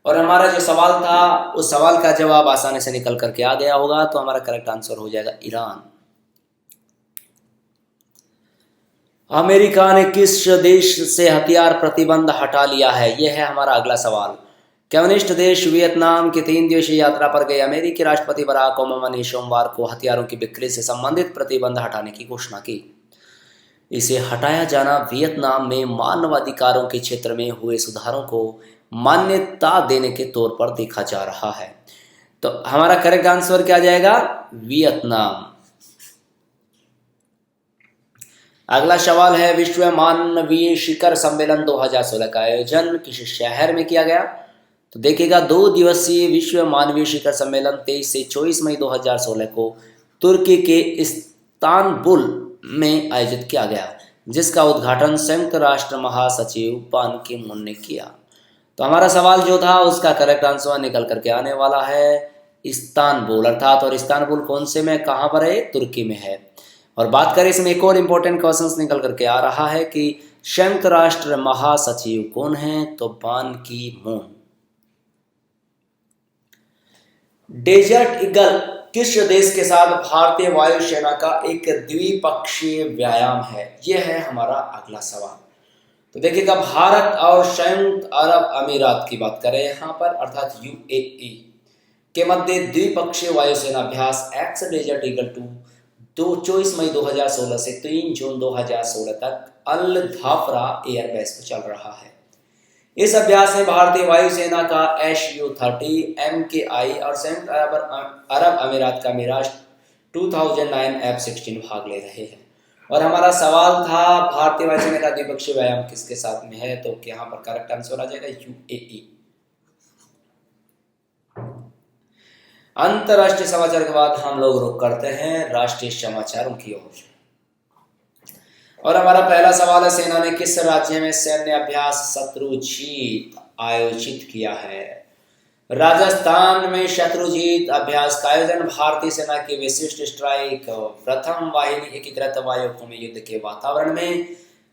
और हमारा जो सवाल था उस सवाल का जवाब आसानी से निकल करके आ गया होगा, तो हमारा करेक्ट आंसर हो जाएगा ईरान। अमेरिका ने किस देश से हथियार प्रतिबंध हटा लिया है? यह है हमारा अगला सवाल। कम्युनिस्ट देश वियतनाम की 3 दिवसीय यात्रा पर गए अमेरिकी राष्ट्रपति बराक ओबामा ने सोमवार को हथियारों की बिक्री से संबंधित प्रतिबंध हटाने की घोषणा की। इसे हटाया जाना वियतनाम में मानवाधिकारों के क्षेत्र में हुए सुधारों को मान्यता देने के तौर पर देखा जा रहा है। तो हमारा करेक्ट आंसर क्या जाएगा? वियतनाम। अगला सवाल है विश्व मानवीय शिखर सम्मेलन 2016 का आयोजन किस शहर में किया गया? तो देखिएगा, 2 दिवसीय विश्व मानवीय शिखर सम्मेलन 23 से 24 मई 2016 को तुर्की के इस्तांबुल में आयोजित किया गया, जिसका उद्घाटन संयुक्त राष्ट्र महासचिव बान की मून ने किया। तो हमारा सवाल जो था उसका करेक्ट आंसर निकल करके आने वाला है इस्तांबुल, अर्थात। और इस्तांबुल कौन से में, कहाँ पर है? तुर्की में है। और बात करें इसमें एक और इम्पोर्टेंट क्वेश्चन निकल करके आ रहा है कि संयुक्त राष्ट्र महासचिव कौन है? तो बान की मून। डेजर्ट ईगल किस देश के साथ भारतीय वायुसेना का एक द्विपक्षीय व्यायाम है? यह है हमारा अगला सवाल। तो देखिएगा, भारत और संयुक्त अरब अमीरात की बात करें यहाँ पर, अर्थात UAE के मध्य द्विपक्षीय वायुसेना अभ्यास एक्स डेजर्ट ईगल 2 24 मई 2016 से 3 जून 2016 तक अल धाफरा एयरबेस पर चल रहा है। इस अभ्यास में भारतीय वायुसेना का Su-30 MKI और संयुक्त अरब अमीरात का मिराज 2009 F-16 भाग ले रहे हैं। और हमारा सवाल था भारतीय वायुसेना का द्विपक्षीय व्यायाम किसके साथ में है? तो यहाँ पर करेक्ट आंसर आ जाएगा UAE। अंतरराष्ट्रीय समाचार के बाद हम लोग रुक करते हैं राष्ट्रीय समाचारों की ओर। और हमारा पहला सवाल है, सेना ने किस राज्य में सैन्य अभ्यास शत्रुजीत आयोजित किया है? राजस्थान में शत्रुजीत अभ्यास का आयोजन भारतीय सेना की विशिष्ट स्ट्राइक प्रथम वाहिनी एकीकृत वायुयों में युद्ध के वातावरण में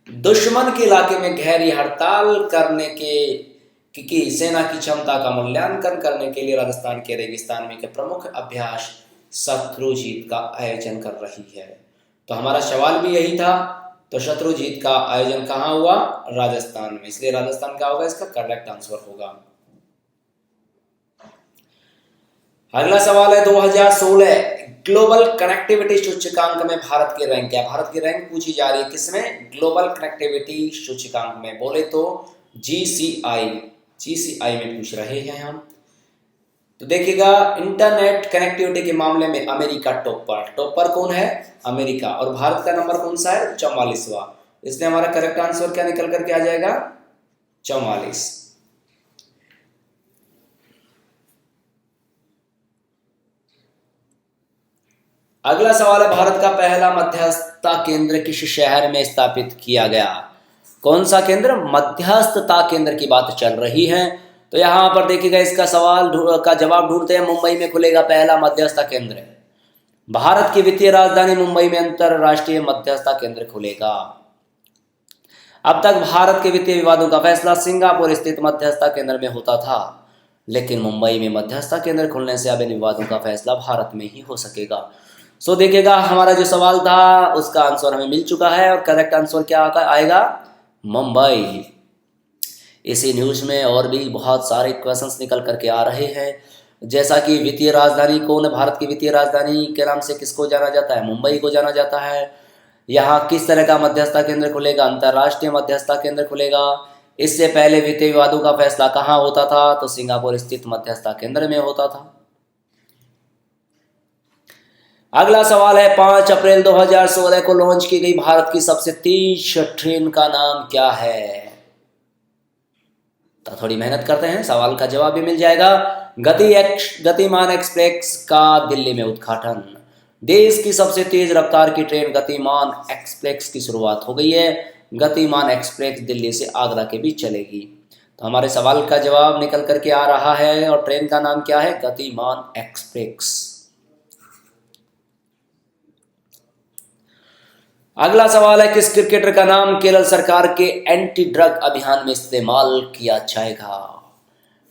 दुश्मन के इलाके में गहरी हड़ताल करने की सेना की क्षमता का मूल्यांकन करने के लिए राजस्थान के रेगिस्तान में के प्रमुख अभ्यास शत्रुजीत का आयोजन कर रही है। तो हमारा सवाल भी यही था। तो शत्रुजीत का आयोजन कहाँ हुआ? राजस्थान में, इसलिए राजस्थान क्या होगा? इसका करेक्ट आंसर होगा। अगला सवाल है 2016 ग्लोबल कनेक्टिविटी सूचकांक में भारत की रैंक क्या? भारत की रैंक पूछी जा रही है किसमें? ग्लोबल कनेक्टिविटी सूचकांक में बोले तो GCI में पूछ रहे हैं हम। तो देखिएगा, इंटरनेट कनेक्टिविटी के मामले में अमेरिका टॉपर कौन है? अमेरिका। और भारत का नंबर कौन सा है? 44वां। इसलिए हमारा करेक्ट आंसर क्या निकल करके आ जाएगा? 44। अगला सवाल है भारत का पहला मध्यस्थता केंद्र किस शहर में स्थापित किया गया? कौन सा केंद्र? मध्यस्थता केंद्र की बात चल रही है। तो यहाँ पर देखिएगा, इसका सवाल का जवाब ढूंढते हैं। मुंबई में खुलेगा पहला मध्यस्थता केंद्र। भारत की वित्तीय राजधानी मुंबई में अंतरराष्ट्रीय मध्यस्थता केंद्र खुलेगा। अब तक भारत के वित्तीय विवादों का फैसला सिंगापुर स्थित मध्यस्थता केंद्र में होता था, लेकिन मुंबई में मध्यस्थता केंद्र खुलने से अब इन विवादों का फैसला भारत में ही हो सकेगा। सो देखिएगा हमारा जो सवाल था उसका आंसर हमें मिल चुका है और करेक्ट आंसर क्या आएगा, मुंबई। इसी न्यूज में और भी बहुत सारे क्वेश्चंस निकल करके आ रहे हैं, जैसा कि वित्तीय राजधानी कौन है, भारत की वित्तीय राजधानी के नाम से किसको जाना जाता है, मुंबई को जाना जाता है। यहाँ किस तरह का मध्यस्थता केंद्र खुलेगा, अंतर्राष्ट्रीय मध्यस्थता केंद्र खुलेगा। इससे पहले वित्तीय विवादों का फैसला कहाँ होता था, तो सिंगापुर स्थित मध्यस्थता केंद्र में होता था। अगला सवाल है 5 अप्रैल 2016 को लॉन्च की गई भारत की सबसे तेज ट्रेन का नाम क्या है। तो थोड़ी मेहनत करते हैं, सवाल का जवाब भी मिल जाएगा। गतिमान एक्सप्रेस का दिल्ली में उद्घाटन। देश की सबसे तेज रफ्तार की ट्रेन गतिमान एक्सप्रेस की शुरुआत हो गई है। गतिमान एक्सप्रेस दिल्ली से आगरा के बीच चलेगी। तो हमारे सवाल का जवाब निकल करके आ रहा है और ट्रेन का नाम क्या है, गतिमान एक्सप्रेस। अगला सवाल है किस क्रिकेटर का नाम केरल सरकार के एंटी ड्रग अभियान में इस्तेमाल किया जाएगा।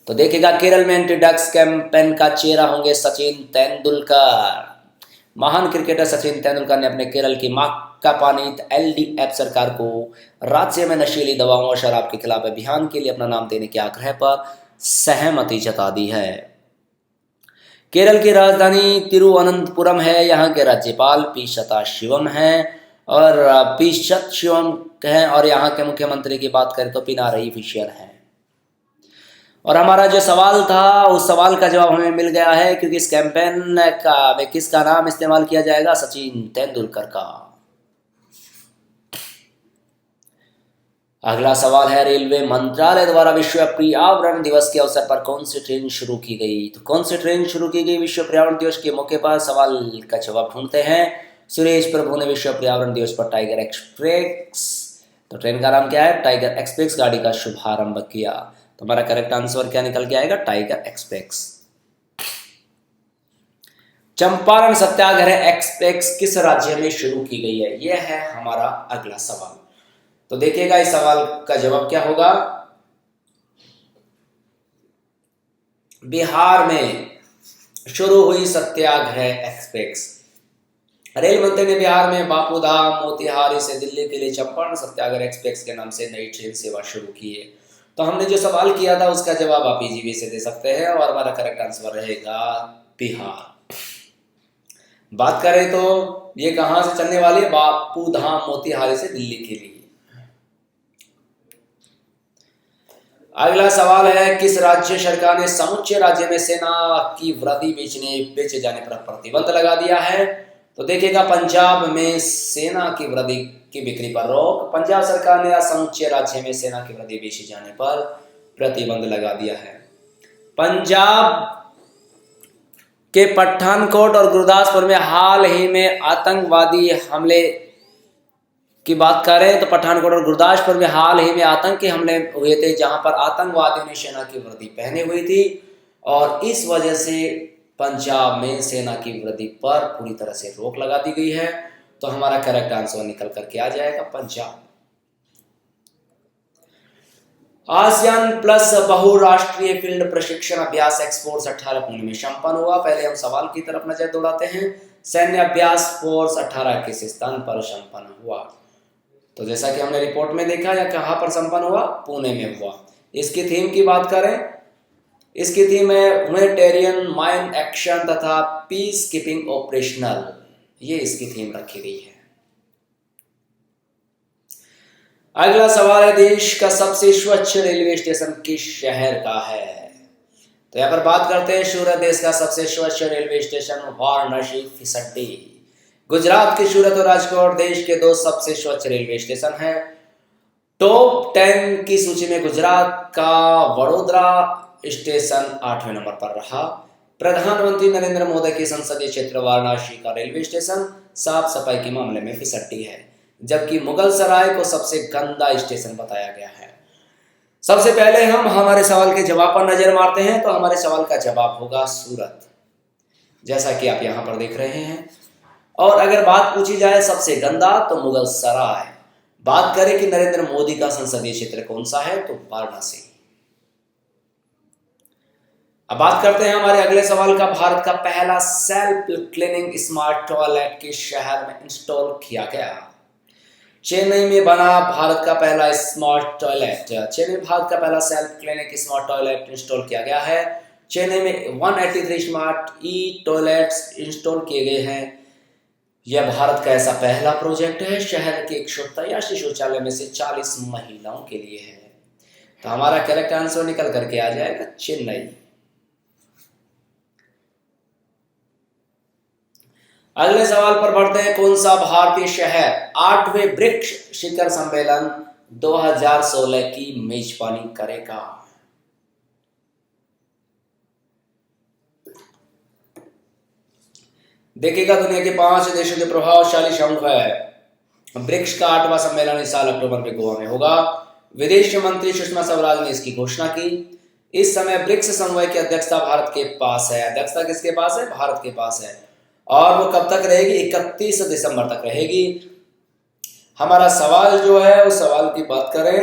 तो देखिएगा केरल में एंटी ड्रग्स कैंपेन का चेहरा होंगे सचिन तेंदुलकर। महान क्रिकेटर सचिन तेंदुलकर ने अपने केरल की माकापानीत एलडीएफ सरकार को राज्य में नशीली दवाओं और शराब के खिलाफ अभियान के लिए अपना नाम देने के आग्रह पर सहमति जता दी है। केरल की राजधानी तिरुवनंतपुरम है। यहाँ के राज्यपाल पी सदाशिवम हैं और यहाँ के मुख्यमंत्री की बात करें तो पिनारई विजयन है। और हमारा जो सवाल था उस सवाल का जवाब हमें मिल गया है, क्योंकि इस कैंपेन में किसका नाम इस्तेमाल किया जाएगा, सचिन तेंदुलकर का। अगला सवाल है रेलवे मंत्रालय द्वारा विश्व पर्यावरण दिवस के अवसर पर कौन सी ट्रेन शुरू की गई। तो कौन सी ट्रेन शुरू की गई विश्व पर्यावरण दिवस के मौके पर, सवाल का जवाब ढूंढते हैं। सुरेश प्रभु ने विश्व पर्यावरण दिवस पर टाइगर एक्सप्रेस, तो ट्रेन का नाम क्या है, टाइगर एक्सप्रेस गाड़ी का शुभारंभ किया। तो हमारा करेक्ट आंसर क्या निकल के आएगा, टाइगर एक्सप्रेस। चंपारण सत्याग्रह एक्सप्रेस किस राज्य में शुरू की गई है, यह है हमारा अगला सवाल। तो देखिएगा इस सवाल का जवाब क्या होगा, बिहार में शुरू हुई सत्याग्रह एक्सप्रेस। रेल मंत्री ने बिहार में बापूधाम मोतिहारी से दिल्ली के लिए चंपारण सत्याग्रह एक्सप्रेस के नाम से नई ट्रेन सेवा शुरू की है। तो हमने जो सवाल किया था उसका जवाब आप इजीली से दे सकते हैं और हमारा करेक्ट आंसर रहेगा बिहार। बात करें तो ये कहां से चलने वाली है, बापूधाम मोतिहारी से दिल्ली के लिए। अगला सवाल है किस राज्य सरकार ने समूचे राज्य में सेना की वर्दी बेचे जाने पर प्रतिबंध लगा दिया है। तो देखिएगा पंजाब में सेना की वर्दी की बिक्री पर रोक। पंजाब सरकार ने समूचे राज्य में सेना की वर्दी बेचे जाने पर प्रतिबंध लगा दिया है। पंजाब के पठानकोट और गुरदासपुर में हाल ही में आतंकवादी हमले की बात करें तो पठानकोट और गुरदासपुर में हाल ही में आतंकी हमले हुए थे, जहां पर आतंकवादियों ने सेना की वर्दी पहनी हुई थी और इस वजह से पंजाब में सेना की वर्दी पर पूरी तरह से रोक लगा दी गई है। तो हमारा करेक्ट आंसर निकल करके आ जाएगा पंजाब। आसियान प्लस बहुराष्ट्रीय फील्ड प्रशिक्षण अभ्यास एक्सफोर्स 18 पुणे में संपन्न हुआ। पहले हम सवाल की तरफ नजर दौड़ाते हैं। सैन्य अभ्यास फोर्स 18 किस स्थान पर संपन्न हुआ। तो जैसा कि हमने रिपोर्ट में देखा, या कहां पर संपन्न हुआ, पुणे में हुआ। इसकी थीम की बात करें, इसकी थीम है ह्यूमैनिटेरियन माइन एक्शन तथा पीस कीपिंग ऑपरेशनल, ये इसकी थीम रखी गई है। अगला सवाल है देश का सबसे स्वच्छ रेलवे स्टेशन किस शहर का है। तो यहां पर बात करते हैं सूरत देश का सबसे स्वच्छ रेलवे स्टेशन वाराणसी फिसड्डी। गुजरात की सूरत और राजकोट देश के 2 सबसे स्वच्छ रेलवे स्टेशन हैं। टॉप 10 की सूची में गुजरात का वडोदरा स्टेशन 8वें नंबर पर रहा। प्रधानमंत्री नरेंद्र मोदी के संसदीय क्षेत्र वाराणसी का रेलवे स्टेशन साफ सफाई के मामले में फिसड्डी है, जबकि मुगल सराय को सबसे गंदा स्टेशन बताया गया है। सबसे पहले हम हमारे सवाल के जवाब पर नजर मारते हैं। तो हमारे सवाल का जवाब होगा सूरत, जैसा कि आप यहां पर देख रहे हैं। और अगर बात पूछी जाए सबसे गंदा, तो मुगल सराय। बात करें कि नरेंद्र मोदी का संसदीय क्षेत्र कौन सा है, तो वाराणसी। अब बात करते हैं हमारे अगले सवाल का। भारत का पहला सेल्फ क्लीनिंग स्मार्ट टॉयलेट किस शहर में इंस्टॉल किया गया? चेन्नई में बना भारत का पहला स्मार्ट टॉयलेट। चेन्नई में भारत का पहला self cleaning smart toilet install किया गया है। चेन्नई में 183 स्मार्ट ई टॉयलेट्स इंस्टॉल किए गए हैं। यह भारत का ऐसा पहला प्रोजेक्ट है। शहर के 183 शौचालय में से 40 महिलाओं के लिए है। तो हमारा करेक्ट आंसर निकल करके आ जाएगा चेन्नई। अगले सवाल पर बढ़ते हैं। कौन सा भारतीय शहर 8वें ब्रिक्स शिखर सम्मेलन 2016 की मेजबानी करेगा? देखिएगा, दुनिया के 5 देशों के प्रभावशाली समूह है। ब्रिक्स का 8वां सम्मेलन इस साल अक्टूबर में गोवा में होगा। विदेश मंत्री सुषमा स्वराज ने इसकी घोषणा की। इस समय ब्रिक्स समूह की अध्यक्षता भारत के पास है। अध्यक्षता किसके पास है? भारत के पास है। और वो कब तक रहेगी? 31 दिसंबर तक रहेगी। हमारा सवाल जो है उस सवाल की बात करें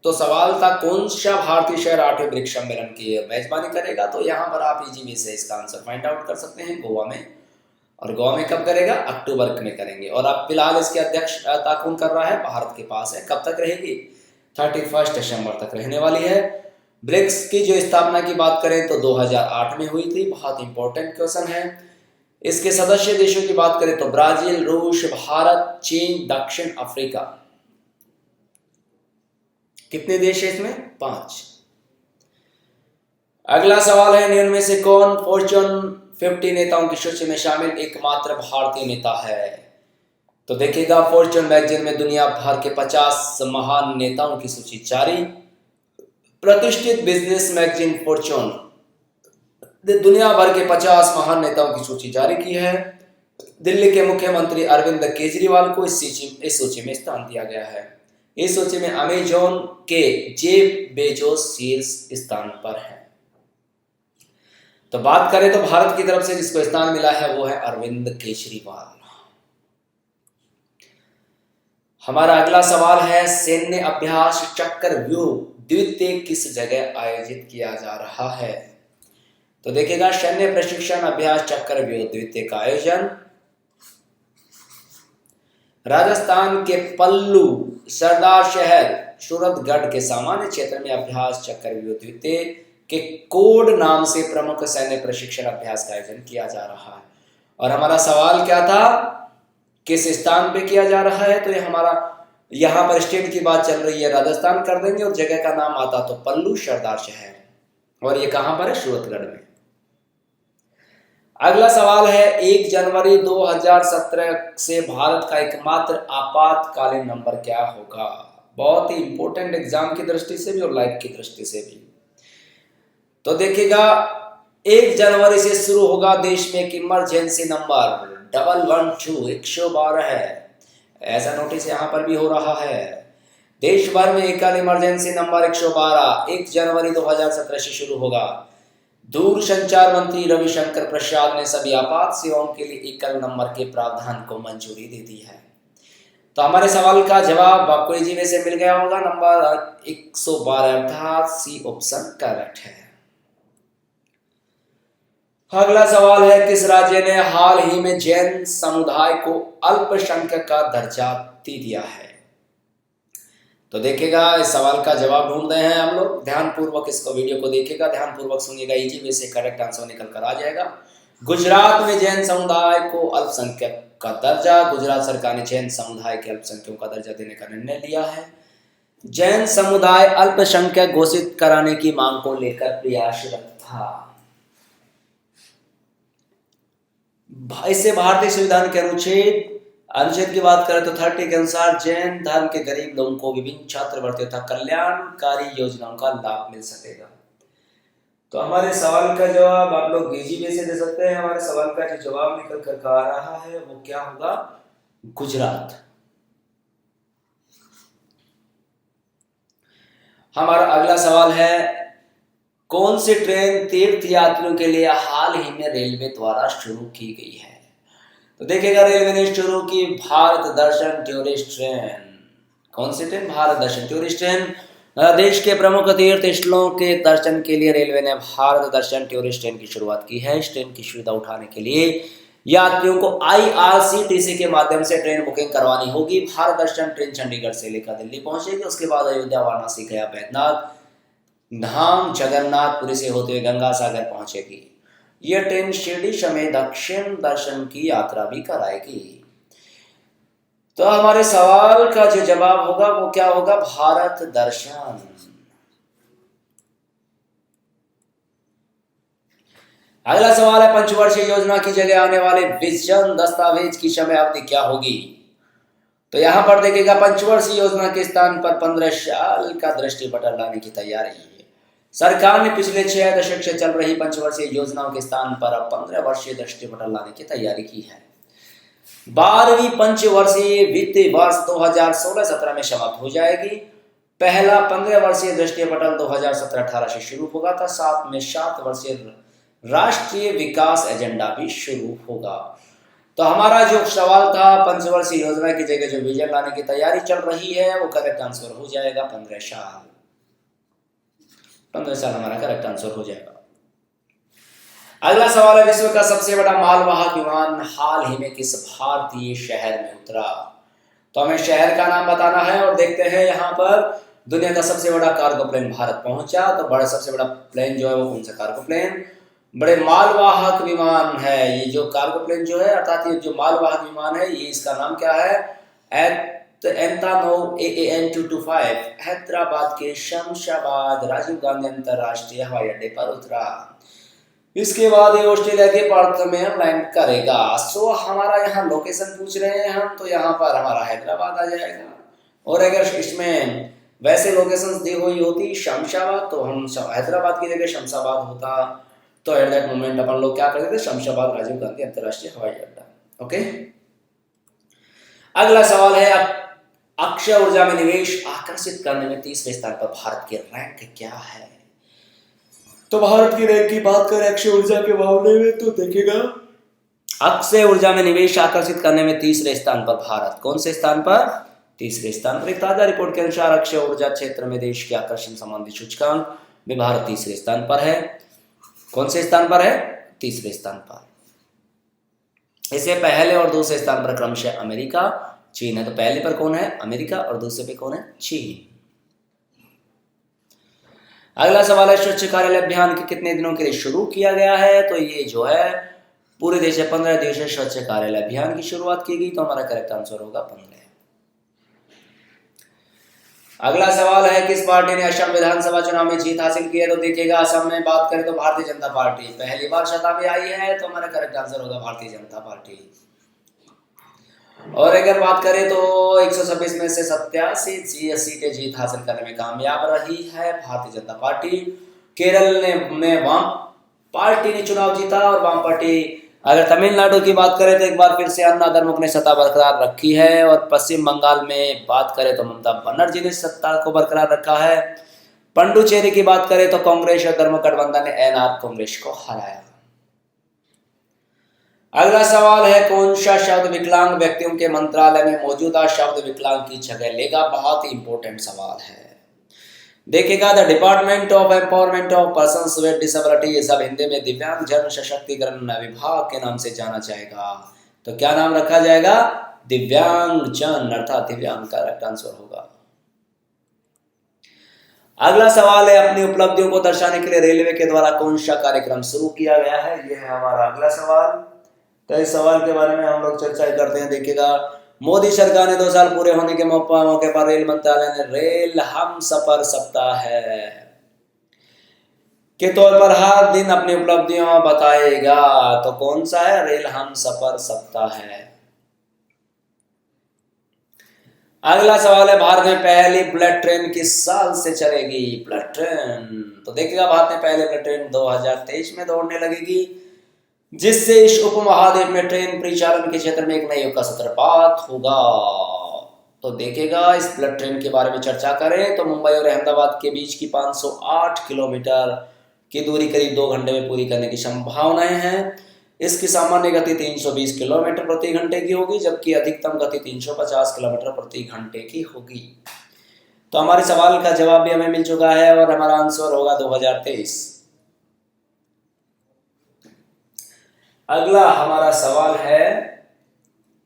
तो सवाल था कौन सा भारतीय शहर 8वें ब्रिक्स सम्मेलन की मेजबानी करेगा। तो यहाँ पर आप इजी वे से इसका आंसर फाइंड आउट कर सकते हैं, गोवा में। और गोवा में कब करेगा? अक्टूबर में करेंगे। और अब फिलहाल इसकी अध्यक्षता कौन कर रहा है? भारत के पास है। कब तक रहेगी? 31 दिसंबर तक रहने वाली है। ब्रिक्स की जो स्थापना की बात करें तो 2008 में हुई थी। बहुत इंपॉर्टेंट क्वेश्चन है। इसके सदस्य देशों की बात करें तो ब्राजील, रूस, भारत, चीन, दक्षिण अफ्रीका। कितने देश है इसमें? 5। अगला सवाल है, निम्न में से कौन फॉर्च्यून 50 नेताओं की सूची में शामिल एकमात्र भारतीय नेता है? तो देखिएगा, फॉर्च्यून मैगजीन में दुनिया भर के 50 महान नेताओं की सूची जारी। प्रतिष्ठित बिजनेस मैगजीन फॉर्च्यून दुनिया भर के 50 महान नेताओं की सूची जारी की है। दिल्ली के मुख्यमंत्री अरविंद केजरीवाल को इस सूची में स्थान दिया गया है। इस सूची में अमेजॉन के जेफ बेजोस शीर्ष स्थान पर है। तो बात करें तो भारत की तरफ से जिसको स्थान मिला है वो है अरविंद केजरीवाल। हमारा अगला सवाल है, सैन्य अभ्यास चक्रव्यूह द्वितीय किस जगह आयोजित किया जा रहा है? तो देखिएगा, सैन्य प्रशिक्षण अभ्यास चक्रव्यूह द्वितीय का आयोजन राजस्थान के पल्लू, सरदार शहर, सूरतगढ़ के सामान्य क्षेत्र में अभ्यास चक्रव्यूह द्वितीय के कोड नाम से प्रमुख सैन्य प्रशिक्षण अभ्यास का आयोजन किया जा रहा है। और हमारा सवाल क्या था? किस स्थान पे किया जा रहा है? तो ये हमारा यहाँ पर स्टेट की बात चल रही है, राजस्थान कर देंगे और जगह का नाम आता तो पल्लू, सरदार शहर। और ये कहां पर है? सूरतगढ़ में। अगला सवाल है, 1 जनवरी 2017 से भारत का एकमात्र आपातकालीन नंबर क्या होगा? बहुत ही इंपॉर्टेंट एग्जाम की दृष्टि से भी और लाइफ की दृष्टि से भी। तो देखिएगा, 1 जनवरी से शुरू होगा देश में एक इमरजेंसी नंबर 112 112 है। ऐसा नोटिस यहां पर भी हो रहा है। देश भर में एकल इमरजेंसी नंबर 112 1 जनवरी 2017 से शुरू होगा। दूरसंचार मंत्री रविशंकर प्रसाद ने सभी आपात सेवाओं के लिए एकल नंबर के प्रावधान को मंजूरी दे दी है। तो हमारे सवाल का जवाब आपको इजी वे से मिल गया होगा, नंबर 112 अर्थात सी ऑप्शन करेक्ट है। अगला सवाल है, किस राज्य ने हाल ही में जैन समुदाय को अल्पसंख्यक का दर्जा दे दिया है? तो देखिएगा, इस सवाल का जवाब ढूंढ रहे हैं हम लोग। ध्यानपूर्वक इसको वीडियो को देखिएगा, ध्यानपूर्वक सुनिएगा, इजी वे से करेक्ट आंसर निकल कर आ जाएगा। गुजरात में जैन समुदाय को अल्पसंख्यक का दर्जा, गुजरात सरकार ने जैन समुदाय के अल्पसंख्यकों का दर्जा देने का निर्णय लिया है। जैन समुदाय अल्पसंख्यक घोषित कराने की मांग को लेकर प्रयासरत था। इससे भारतीय संविधान के अनुच्छेद की बात करें तो 30 के अनुसार जैन धर्म के गरीब लोगों को विभिन्न छात्रवृत्ति तथा कल्याणकारी योजनाओं का लाभ मिल सकेगा। तो हमारे सवाल का जवाब आप लोग इजी वे से दे सकते हैं। हमारे सवाल का जो जवाब निकल कर आ रहा है वो क्या होगा? गुजरात। हमारा अगला सवाल है, कौन सी ट्रेन तीर्थ यात्रियों के लिए हाल ही में रेलवे द्वारा शुरू की गई है? तो देखिएगा, रेलवे ने शुरू की भारत दर्शन टूरिस्ट ट्रेन। कौन सी ट्रेन? भारत दर्शन टूरिस्ट ट्रेन। देश के प्रमुख तीर्थ स्थलों के दर्शन के लिए रेलवे ने भारत दर्शन टूरिस्ट ट्रेन की शुरुआत की है। इस ट्रेन की सुविधा उठाने के लिए यात्रियों को IRCTC के माध्यम से ट्रेन बुकिंग करवानी होगी। भारत दर्शन ट्रेन चंडीगढ़ से लेकर दिल्ली पहुंचेगी, उसके बाद अयोध्या, वाराणसी, गया, बैद्यनाथ धाम, जगन्नाथपुरी से होते हुए गंगा सागर पहुंचेगी। यह ट्रेन शिरडी समेत दक्षिण दर्शन की यात्रा भी कराएगी। तो हमारे सवाल का जो जवाब होगा वो क्या होगा? भारत दर्शन। अगला सवाल है, पंचवर्षीय योजना की जगह आने वाले विजन दस्तावेज की समय अवधि क्या होगी? तो यहां पर देखिएगा, पंचवर्षीय योजना के स्थान पर 15 साल का दृष्टिपटल लाने की तैयारी है। सरकार ने पिछले 6 दशक से चल रही पंचवर्षीय योजनाओं के स्थान पर अब 15 वर्षीय दृष्टिपटल लाने की तैयारी की है। 12वीं पंचवर्षीय वित्तीय वर्ष 2016-17 में समाप्त हो जाएगी। पहला 15 वर्षीय दृष्टिपटल 2017-18 से शुरू होगा था। साथ में 7 वर्षीय राष्ट्रीय विकास एजेंडा भी शुरू होगा। तो हमारा जो सवाल था, पंचवर्षीय योजना की जगह जो विजन लाने की तैयारी चल रही है, वो करेक्ट आंसर हो जाएगा 15 साल। 15 साल हमारा करेक्ट आंसर हो जाएगा। अगला सवाल है, विश्व का सबसे बड़ा मालवाहक विमान हाल ही में किस भारतीय शहर में उतरा? तो हमें शहर का नाम बताना है और देखते हैं यहाँ पर दुनिया का सबसे बड़ा कार्गो प्लेन भारत पहुंचा। तो बड़ा सबसे बड़ा प्लेन जो है वो कौन सा कार्गो प्लेन? बड़े मालवाहक विमान है ये जो कार्गो प्लेन जो है, अर्थात ये जो मालवाहक विमान है, ये इसका नाम क्या है? एंथानोव AAN-225 हैदराबाद के शमशाबाद राजीव गांधी अंतरराष्ट्रीय हवाई अड्डे पर उतरा। इसके बाद ये ऑस्ट्रेलिया के पर्थ में लैंड करेगा। सो हमारा यहाँ लोकेशन पूछ रहे हैं हम, तो यहाँ पर हमारा हैदराबाद आ जाएगा। और अगर इसमें वैसे लोकेशन दी हुई होती शमशाबाद, तो हम हैदराबाद की जगह शमशाबाद होता, तो एट दैट मोमेंट अपन लोग क्या करते थे? शमशाबाद राजीव गांधी अंतरराष्ट्रीय हवाई अड्डा। ओके, अगला सवाल है, अक्षय ऊर्जा में निवेश आकर्षित करने में तीसरे स्थान पर भारत के रैंक क्या है? तो भारत की रैंक की बात करें अक्षय ऊर्जा के मामले में, तो देखिएगा, अक्षय ऊर्जा में निवेश आकर्षित करने में तीसरे स्थान पर भारत। कौन से स्थान पर? तीसरे स्थान पर। एक ताजा रिपोर्ट के अनुसार अक्षय ऊर्जा क्षेत्र में देश के आकर्षण संबंधी सूचकांक में भारत तीसरे स्थान पर है। कौन से स्थान पर है? तीसरे स्थान पर। इसे पहले और दूसरे स्थान पर क्रमशः अमेरिका, चीन है। तो पहले पर कौन है? अमेरिका, और दूसरे पे कौन है? चीन। अगला सवाल है, स्वच्छ कार्यालय अभियान के कितने दिनों के लिए शुरू किया गया है? तो ये जो है पूरे देश में 15 दिवस से स्वच्छ कार्यालय अभियान की शुरुआत की गई। तो हमारा करेक्ट आंसर होगा 15। अगला सवाल है, किस पार्टी ने असम विधानसभा चुनाव में जीत हासिल की है? तो देखिएगा, असम में बात करें तो भारतीय जनता पार्टी पहली बार सत्ता में आई है। तो हमारा करेक्ट आंसर होगा भारतीय जनता पार्टी। और अगर बात करें तो 126 में से 87 सीटें जीत हासिल करने में कामयाब रही है भारतीय जनता पार्टी। केरल में वाम पार्टी ने चुनाव जीता, और वाम पार्टी, अगर तमिलनाडु की बात करें तो एक बार फिर से अन्ना द्रमुक ने सत्ता बरकरार रखी है। और पश्चिम बंगाल में बात करें तो ममता बनर्जी ने सत्ता को बरकरार रखा है। पंडुचेरी की बात करें तो कांग्रेस और धर्म गठबंधन ने NR कांग्रेस को हराया। अगला सवाल है, कौन सा शब्द विकलांग व्यक्तियों के मंत्रालय में मौजूदा शब्द विकलांग की जगह लेगा? बहुत ही इंपॉर्टेंट सवाल है। देखिएगा, the department of empowerment of persons with disability, ये सब हिंदी में दिव्यांग जन सशक्तिकरण विभाग के नाम से जाना जाएगा। तो क्या नाम रखा जाएगा? दिव्यांग जन, अर्थात दिव्यांग का करेक्ट आंसर होगा। अगला सवाल है, अपनी उपलब्धियों को दर्शाने के लिए रेलवे के द्वारा कौन सा कार्यक्रम शुरू किया गया है? यह है हमारा अगला सवाल। तो इस सवाल के बारे में हम लोग चर्चा करते हैं। देखिएगा, मोदी सरकार ने 2 साल पूरे होने के मौके पर रेल मंत्रालय ने रेल हम सफर सप्ताह के तौर पर हर दिन अपनी उपलब्धियां बताएगा। तो कौन सा है? रेल हम सफर सप्ताह है। अगला सवाल है, भारत में पहली बुलेट ट्रेन किस साल से चलेगी? बुलेट ट्रेन, तो देखिएगा, भारत में पहले बुलेट ट्रेन 2023 में दौड़ने लगेगी, जिससे इस उपमहाद्वीप में ट्रेन परिचालन के क्षेत्र में एक नए युग का सूत्रपात होगा। तो देखिएगा, इस बुलेट ट्रेन के बारे में चर्चा करें तो मुंबई और अहमदाबाद के बीच की 508 किलोमीटर की दूरी करीब 2 घंटे में पूरी करने की संभावनाएं हैं। इसकी सामान्य गति 320 किलोमीटर प्रति घंटे की होगी, जबकि अधिकतम गति 350 किलोमीटर प्रति घंटे की होगी। तो हमारे सवाल का जवाब भी हमें मिल चुका है और हमारा आंसर होगा 2023। अगला हमारा सवाल है,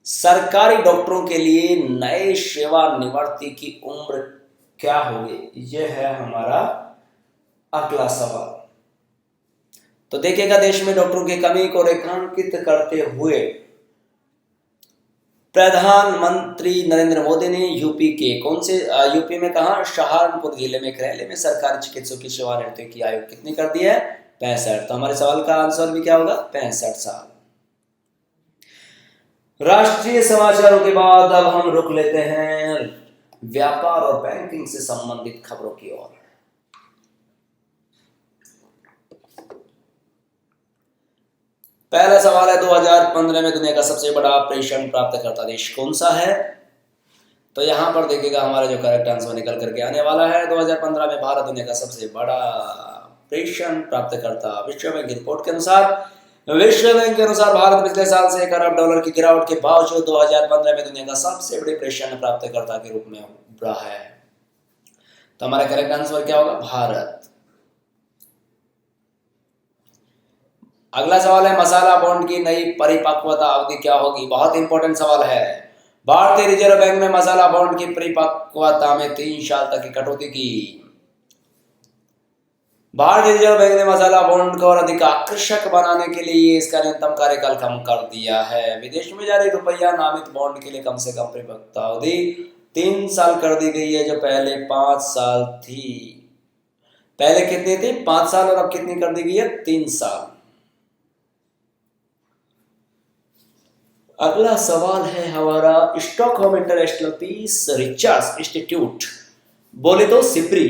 सरकारी डॉक्टरों के लिए नए सेवानिवृत्ति की उम्र क्या होगी? यह है हमारा अगला सवाल। तो देखिएगा, देश में डॉक्टरों की कमी को रेखांकित करते हुए प्रधानमंत्री नरेंद्र मोदी ने यूपी के यूपी में कहा सहारनपुर जिले में एक रैली में सरकारी चिकित्सकों की सेवानिवृत्ति की आयु कितनी कर दी है? 65। तो हमारे सवाल का आंसर भी क्या होगा? 65 साल। राष्ट्रीय समाचारों के बाद अब हम रुक लेते हैं व्यापार और बैंकिंग से संबंधित खबरों की ओर। पहला सवाल है, 2015 में दुनिया का सबसे बड़ा प्रेषण प्राप्तकर्ता देश कौन सा है? तो यहां पर देखिएगा हमारा जो करेक्ट आंसर निकल करके आने वाला है, 2015 में भारत दुनिया का सबसे बड़ा प्रेषण प्राप्तकर्ता। विश्व बैंक की रिपोर्ट के अनुसार भारत पिछले साल से $1 अरब की गिरावट के बावजूद 2015 में दुनिया का सबसे बड़े प्रेषण प्राप्तकर्ता के रूप में उभरा है। तो हमारा करेक्ट आंसर क्या होगा? भारत। अगला सवाल है, मसाला बॉन्ड की नई परिपक्वता अवधि क्या होगी? बहुत इंपॉर्टेंट सवाल है। भारतीय रिजर्व बैंक ने मसाला बॉन्ड की परिपक्वता में 3 साल तक की कटौती की। भारतीय रिजर्व बैंक ने मसाला बॉन्ड को और अधिक आकर्षक बनाने के लिए इसका न्यूनतम कार्यकाल कम कर दिया है। विदेश में जारी रुपया नामित बॉन्ड के लिए कम से कम परिपक्वता अवधि 3 साल कर दी गई है, जो पहले 5 साल थी। पहले कितनी थी? 5 साल, और अब कितनी कर दी गई है? 3 साल। अगला सवाल है हमारा, Stockholm International Peace Research Institute बोले तो सिप्री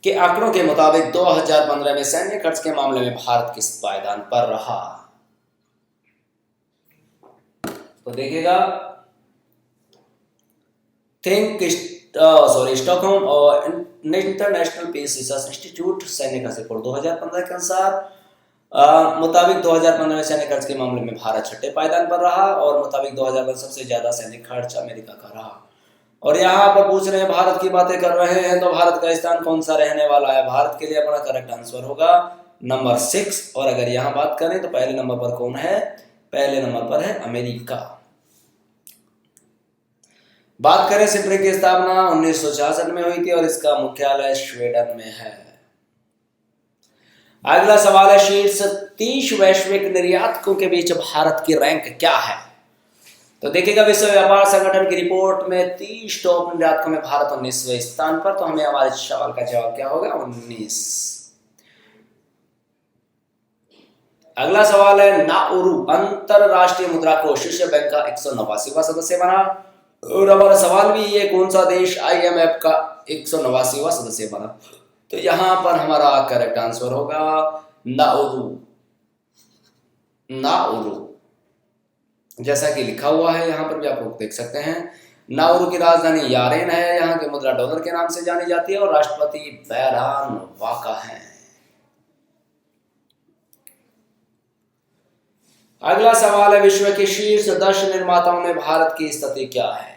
के आंकड़ों के मुताबिक 2015 में सैन्य खर्च के मामले में भारत किस पायदान पर रहा? तो देखिएगा, स्टॉकहोम और इंटरनेशनल पीस रिसर्च इंस्टीट्यूट सैन्य खर्च रिपोर्ट 2015 के अनुसार मुताबिक 2015 में सैन्य खर्च के मामले में भारत छठे पायदान पर रहा, और मुताबिक 2015 सबसे ज्यादा सैन्य खर्च अमेरिका का रहा। और यहाँ पर पूछ रहे हैं, भारत की बातें कर रहे हैं, तो भारत का स्थान कौन सा रहने वाला है? भारत के लिए अपना करेक्ट आंसर होगा नंबर 6। और अगर यहाँ बात करें तो पहले नंबर पर कौन है? पहले नंबर पर है अमेरिका। बात करें सिप्री की स्थापना 1966 में हुई थी और इसका मुख्यालय स्वीडन में है। अगला सवाल है, शीर्ष 30 वैश्विक निर्यातकों के बीच भारत की रैंक क्या है? तो देखिएगा, विश्व व्यापार संगठन की रिपोर्ट में 30 टॉप निर्यातकों में भारत 19वें स्थान पर। तो हमें हमारे सवाल का जवाब क्या होगा? 19। अगला सवाल है, नाउरू अंतरराष्ट्रीय मुद्रा कोष विश्व बैंक का 189वां सदस्य बना। और हमारा सवाल भी ये, कौन सा देश IMF का 189वां सदस्य बना? तो यहां पर हमारा करेक्ट आंसर होगा नाउरू। नाउरू जैसा कि लिखा हुआ है यहां पर भी आप लोग देख सकते हैं। नाउरू की राजधानी यारेन है, यहाँ की मुद्रा डॉलर के नाम से जानी जाती है और राष्ट्रपति बैरान वाका हैं। अगला सवाल है, विश्व के शीर्ष 10 निर्माताओं में भारत की स्थिति क्या है?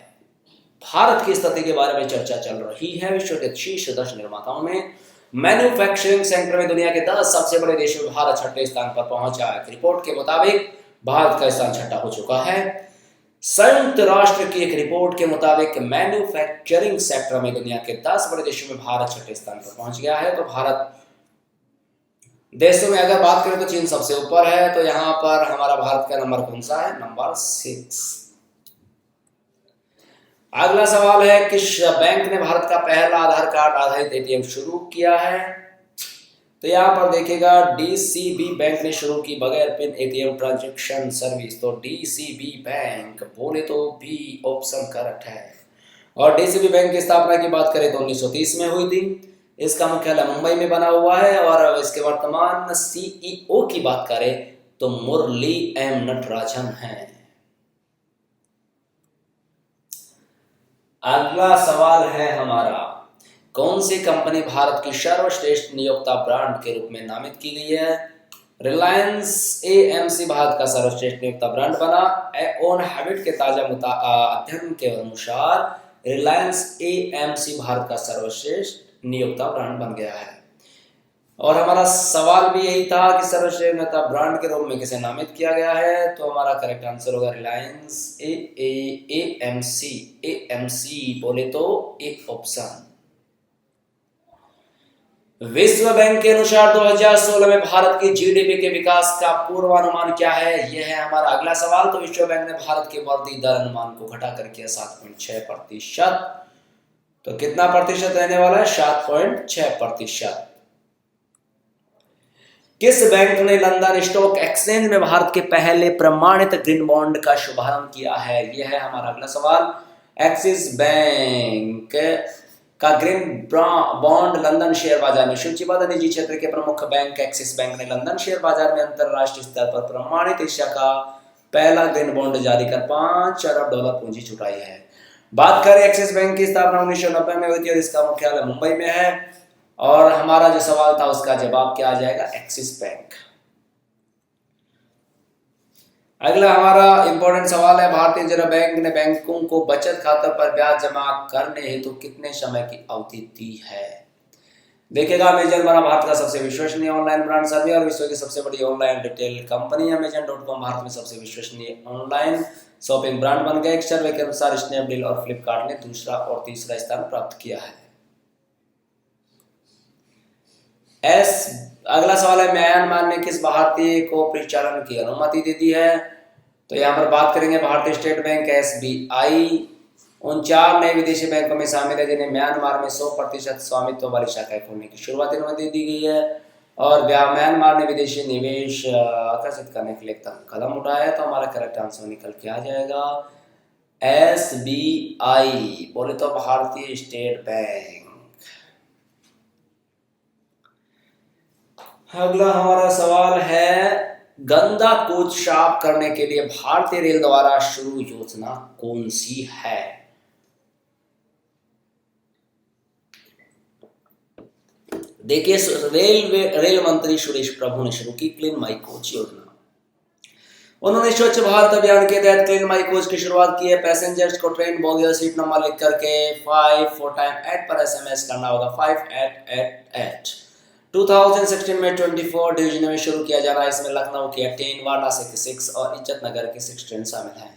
भारत की स्थिति के बारे में चर्चा चल रही है। विश्व के शीर्ष 10 निर्माताओं में मैन्युफैक्चरिंग सेक्टर में दुनिया के 10 सबसे बड़े देशों में भारत छठे स्थान पर पहुंचा है। रिपोर्ट के मुताबिक भारत का स्थान छठा हो चुका है। संयुक्त राष्ट्र की एक रिपोर्ट के मुताबिक मैन्युफैक्चरिंग सेक्टर में दुनिया के 10 बड़े देशों में भारत छठे स्थान पर पहुंच गया है। तो भारत देशों में अगर बात करें तो चीन सबसे ऊपर है। तो यहां पर हमारा भारत का नंबर कौन सा है? नंबर 6। अगला सवाल है, किस बैंक ने भारत का पहला आधार कार्ड आधारित ATM शुरू किया है? तो यहां पर देखिएगा, DCB बैंक ने शुरू की बगैर पिन ATM ट्रांजैक्शन सर्विस। तो DCB बैंक बोले तो बी ऑप्शन करेक्ट है। और DCB बैंक की स्थापना की बात करें तो 1930 में हुई थी। इसका मुख्यालय मुंबई में बना हुआ है और इसके वर्तमान CEO की बात करें तो मुरली M नटराजन हैं। अगला सवाल है हमारा, कौन सी कंपनी भारत की सर्वश्रेष्ठ नियोक्ता ब्रांड के रूप में नामित की गई है? रिलायंस AMC भारत का सर्वश्रेष्ठ नियोक्ता ब्रांड बना। ओन हैबिट के ताजा अध्ययन के अनुसार रिलायंस एएमसी भारत का सर्वश्रेष्ठ नियोक्ता ब्रांड बन गया है। और हमारा सवाल भी यही था कि सर्वश्रेष्ठ नियोक्ता ब्रांड के रूप में किसे नामित किया गया है, तो हमारा करेक्ट आंसर होगा रिलायंस एएमसी। एएमसी बोले तो एक ऑप्शन। विश्व बैंक के अनुसार 2016 में भारत की जीडीपी के विकास का पूर्वानुमान क्या है, यह है हमारा अगला सवाल। तो विश्व बैंक ने भारत के वृद्धि दर अनुमान को घटाकर किया 7.6%। तो कितना प्रतिशत रहने वाला है? 7.6%। किस बैंक ने लंदन स्टॉक एक्सचेंज में भारत के पहले प्रमाणित ग्रीन बॉन्ड का शुभारंभ किया है, यह है हमारा अगला सवाल। एक्सिस बैंक का ग्रीन बॉन्ड लंदन शेयर बाजार में सूचीबद्ध निजी क्षेत्र के प्रमुख बैंक एक्सिस बैंक ने लंदन शेयर बाजार में अंतरराष्ट्रीय स्तर पर प्रमाणित एशिया का पहला ग्रीन बॉन्ड जारी कर $5 अरब पूंजी जुटाई है। बात करें एक्सिस बैंक की स्थापना 1990 में हुई थी और इसका मुख्यालय मुंबई में है। और हमारा जो सवाल था उसका जवाब क्या आ जाएगा? Axis bank. अगला हमारा इंपॉर्टेंट सवाल है, भारतीय रिजर्व बैंक ने बैंकों को बचत खातों पर ब्याज जमा करने हेतु कितने समय की अवधि दी है? देखिएगा, अमेजन बना भारत का सबसे विश्वसनीय ऑनलाइन ब्रांड सर्वे और विश्व की सबसे बड़ी online retail company Amazon.com Bharat में सबसे विश्वसनीय ऑनलाइन शॉपिंग ब्रांड बन गया। एक सर्वे के अनुसार स्नैपडील और फ्लिपकार्ट ने दूसरा और तीसरा स्थान प्राप्त किया है। अगला सवाल है, म्यांमार ने किस भारतीय को परिचालन की अनुमति दे दी है? तो यहाँ पर बात करेंगे भारतीय स्टेट बैंक SBI उन 4 नए विदेशी बैंकों में शामिल है जिन्हें म्यांमार में 100% स्वामित्व वाली शाखाएं खोलने की शुरुआती अनुमति दी गई है। और म्यांमार ने विदेशी निवेश आकर्षित करने के लिए कदम उठाया है। तो हमारा करेक्ट आंसर निकल के आ जाएगा SBI बोले तो भारतीय स्टेट बैंक। अगला हमारा सवाल है, गंदा कोच साफ करने के लिए भारतीय रेल द्वारा शुरू योजना कौन सी है? देखिए, रेल मंत्री सुरेश प्रभु ने शुरू की क्लीन माई कोच योजना। उन्होंने स्वच्छ भारत अभियान के तहत क्लीन माई कोच की शुरुआत की है। पैसेंजर्स को ट्रेन बोगी और सीट नंबर लिख करके 5 पर SMS करना होगा, 5888। 2016 में 24 डिवीजन में शुरू किया जा रहा है। इसमें लखनऊ की 18, वाराणसी की 6 और इज्जत नगर की 6 ट्रेन शामिल है।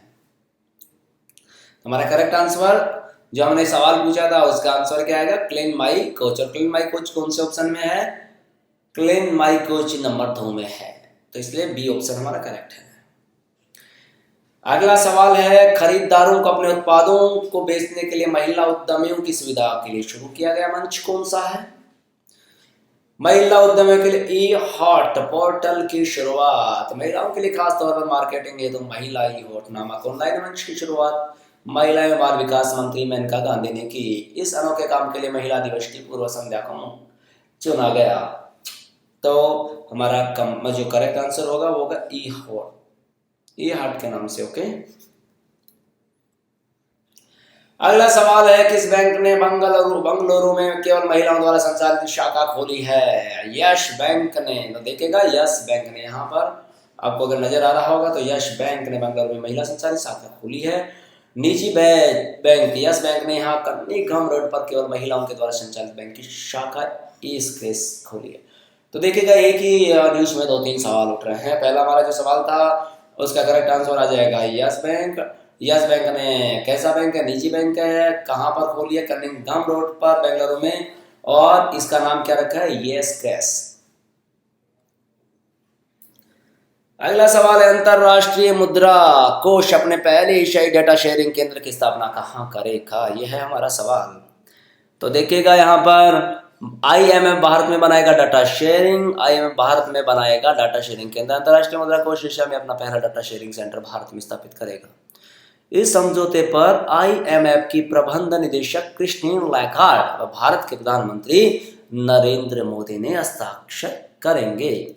हमारा करेक्ट आंसर जो हमने सवाल पूछा था उसका आंसर क्या आएगा? Clean my coach. और क्लीन माई कोच कौन से ऑप्शन में है? क्लीन माई कोच नंबर 2 में है, तो इसलिए बी ऑप्शन हमारा करेक्ट है। अगला सवाल है, खरीदारों को अपने उत्पादों को बेचने के लिए महिला उद्यमियों की सुविधा के लिए शुरू किया गया मंच कौन सा है? महिला उद्यमियों के लिए ई-हाट पोर्टल की शुरुआत। महिलाओं के लिए खास तौर पर मार्केटिंग हेतु महिला ई-हाट नामक ऑनलाइन मंच की शुरुआत महिला एवं बाल विकास मंत्री मेनका गांधी ने की। इस अनोखे काम के लिए महिला दिवस की पूर्व संध्या को चुना गया। तो हमारा जो करेक्ट आंसर होगा वो होगा ई-हाट के नाम से। ओके, अगला सवाल है, किस बैंक ने बंगलुरु में केवल महिलाओं द्वारा संचालित शाखा खोली है? यश बैंक ने। तो देखिएगा, यस बैंक ने, यहाँ पर आपको अगर नजर आ रहा होगा तो यश बैंक ने बंगलुरु में महिला संचालित शाखा खोली है। निजी बैंक यस बैंक ने यहाँ कन्नीघम रोड पर केवल महिलाओं के द्वारा संचालित बैंक की शाखा ईस्क्रेस खोली है। तो देखिएगा, एक ही न्यूज में 2-3 सवाल उठ रहे हैं। पहला हमारा जो सवाल था उसका करेक्ट आंसर आ जाएगा यस बैंक। यस बैंक ने कैसा बैंक है? निजी बैंक है। कहाँ पर खोली है? कन्निंघम रोड पर बेंगलुरु में, और इसका नाम क्या रखा है? Yes cash. अगला सवाल है, अंतरराष्ट्रीय मुद्रा कोष अपने पहले एशियाई डाटा शेयरिंग केंद्र की स्थापना कहाँ करेगा? यह है हमारा सवाल। तो देखिएगा, यहाँ पर IMF भारत में बनाएगा डाटा शेयरिंग। IMF भारत में बनाएगा डाटा शेयरिंग केंद्र। अंतरराष्ट्रीय मुद्रा कोष एशिया में अपना पहला डाटा शेयरिंग सेंटर भारत में स्थापित करेगा। इस समझौते पर IMF की प्रबंध निदेशक क्रिस्टीन लैगार्ड और भारत के प्रधानमंत्री नरेंद्र मोदी ने हस्ताक्षर करेंगे।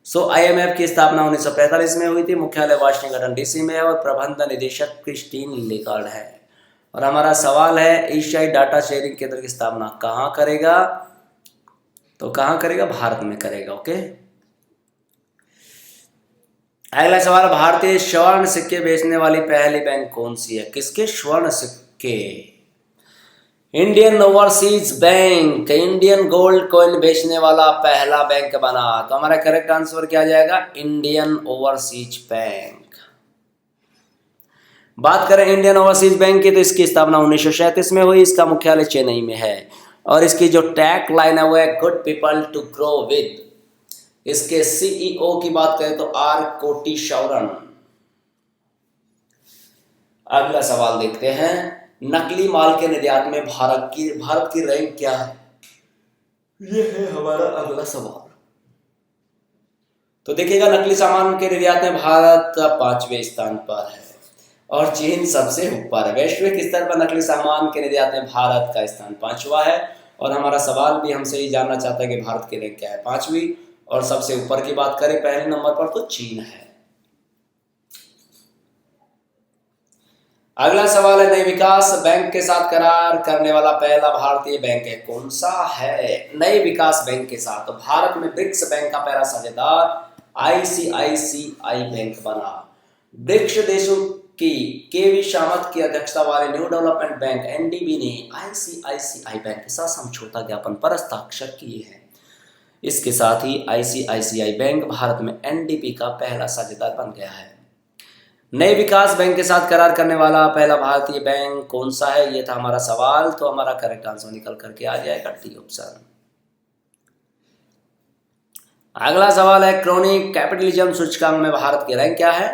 IMF की स्थापना 1945 में हुई थी। मुख्यालय वाशिंगटन DC में है और प्रबंध निदेशक क्रिस्टीन लैगार्ड है। और हमारा सवाल है, एशियाई डाटा शेयरिंग केंद्र की स्थापना कहाँ करेगा? तो कहाँ करेगा? भारत में करेगा। ओके, अगला सवाल, भारतीय स्वर्ण सिक्के बेचने वाली पहली बैंक कौन सी है? किसके स्वर्ण सिक्के? Indian overseas bank Indian gold coin बेचने वाला पहला बैंक बना। तो हमारा करेक्ट आंसर क्या आ जाएगा? Indian overseas bank. बात करें इंडियन ओवरसीज बैंक की तो इसकी स्थापना 1937 में हुई। इसका मुख्यालय चेन्नई में है और इसकी जो टैग लाइन है वो है good people to grow with. इसके सीईओ की बात करें तो आर कोटीश्वरन। अगला सवाल देखते हैं, नकली माल के निर्यात में भारत की रैंक क्या है? यह है हमारा अगला सवाल। तो देखिएगा, नकली सामान के निर्यात में भारत 5वें स्थान पर है और चीन सबसे ऊपर है। वैश्विक स्तर पर नकली सामान के निर्यात में भारत का स्थान 5वां है और हमारा सवाल भी हमसे ये जानना चाहता है कि भारत की रैंक क्या है? 5वीं। और सबसे ऊपर की बात करें पहले नंबर पर तो चीन है। अगला सवाल है, नए विकास बैंक के साथ करार करने वाला पहला भारतीय बैंक है? कौन सा है? नए विकास बैंक के साथ तो भारत में ब्रिक्स बैंक का पहला साझेदार आईसीआईसीआई बैंक बना। ब्रिक्स देशों की केवी शामत की अध्यक्षता वाले न्यू डेवलपमेंट बैंक एनडीबी ने आईसीआईसीआई बैंक के साथ समझौता ज्ञापन पर हस्ताक्षर किए हैं। इसके साथ ही आईसीआईसीआई बैंक भारत में एनडीबी का पहला साझेदार बन गया है। नए विकास बैंक के साथ करार करने वाला पहला भारतीय बैंक कौन सा है? यह था हमारा सवाल। तो हमारा करेक्ट आंसर निकल करके आ जाएगा डी ऑप्शन। अगला सवाल है, क्रोनिक कैपिटलिज्म सूचकांक में भारत की रैंक क्या है?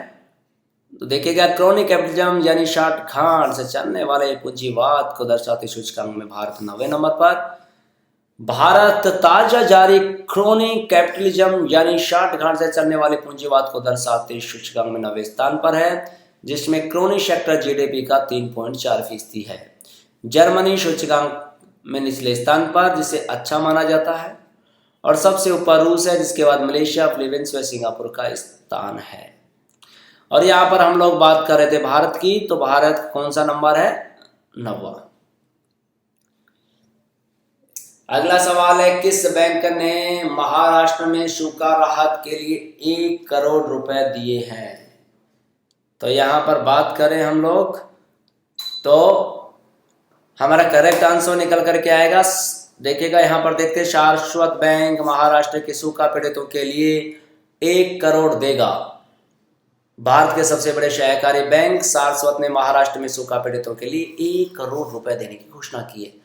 तो देखिएगा, क्रोनिक कैपिटलिज्म यानी शाटघाट से चलने वाले पूंजीवाद को दर्शाते सूचकांक में भारत 9वें नंबर पर। भारत ताजा जारी क्रोनिक कैपिटलिज्म यानी शाटघाट से चलने वाले पूंजीवाद को दर्शाते सूचकांक में 9वें स्थान पर है, जिसमें क्रोनिक सेक्टर जीडीपी का 3.4% है। जर्मनी सूचकांक में निचले स्थान पर, जिसे अच्छा माना जाता है, और सबसे ऊपर रूस है, जिसके बाद मलेशिया, फिलीपींस व सिंगापुर का स्थान है। और यहाँ पर हम लोग बात कर रहे थे भारत की, तो भारत कौन सा नंबर है? 9वां। अगला सवाल है, किस बैंक ने महाराष्ट्र में सूखा राहत के लिए 1 करोड़ रुपए दिए हैं? तो यहां पर बात करें हम लोग तो हमारा करेक्ट आंसर निकल करके आएगा। देखिएगा, यहां पर देखते हैं, शाश्वत बैंक महाराष्ट्र के सूखा पीड़ितों के लिए 1 करोड़ देगा। भारत के सबसे बड़े सहकारी बैंक सारस्वत ने महाराष्ट्र में सूखा पीड़ितों के लिए 1 करोड़ रुपए देने की घोषणा की है।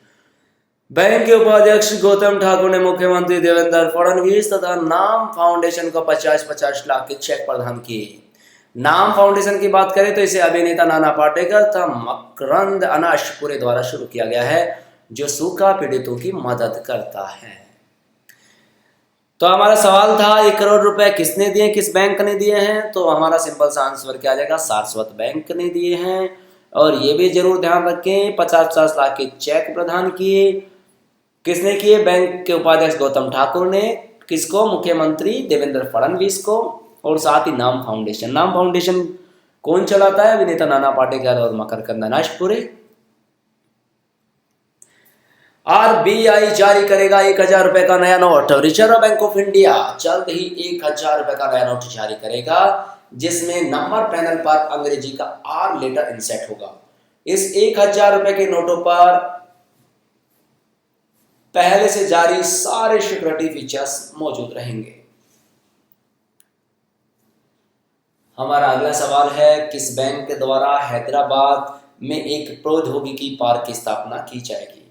बैंक के उपाध्यक्ष गौतम ठाकुर ने मुख्यमंत्री देवेंद्र फडणवीस तथा नाम फाउंडेशन को 50-50 लाख के चेक प्रदान किए। नाम फाउंडेशन की बात करें तो इसे अभिनेता नाना पाटेकर तथा मकरंद अनाशपुरे द्वारा शुरू किया गया है, जो सूखा पीड़ितों की मदद करता है। तो हमारा सवाल था 1 करोड़ रुपए किसने दिए, किस बैंक ने दिए हैं? तो हमारा सिंपल सा आंसर क्या आ जाएगा? सारस्वत बैंक ने दिए हैं। और ये भी जरूर ध्यान रखें, 50-50 लाख के चेक प्रदान किए। किसने किए? बैंक के उपाध्यक्ष गौतम ठाकुर ने। किसको? मुख्यमंत्री देवेंद्र फडणवीस को। और साथ ही नाम फाउंडेशन कौन चलाता है? अभिनेता नाना पाटेकर और मकरंद अनाशपुरे। आरबीआई जारी करेगा 1000 रुपए का नया note. Reserve bank of India जल्द ही 1000 रुपए का नया नोट जारी करेगा, जिसमें नंबर पैनल पर अंग्रेजी का आर लेटर इंसेट होगा। इस 1000 रुपए के नोटों पर पहले से जारी सारे सिक्योरिटी फीचर्स मौजूद रहेंगे। हमारा अगला सवाल है, किस बैंक के द्वारा हैदराबाद में एक प्रौद्योगिकी पार्क की स्थापना की जाएगी?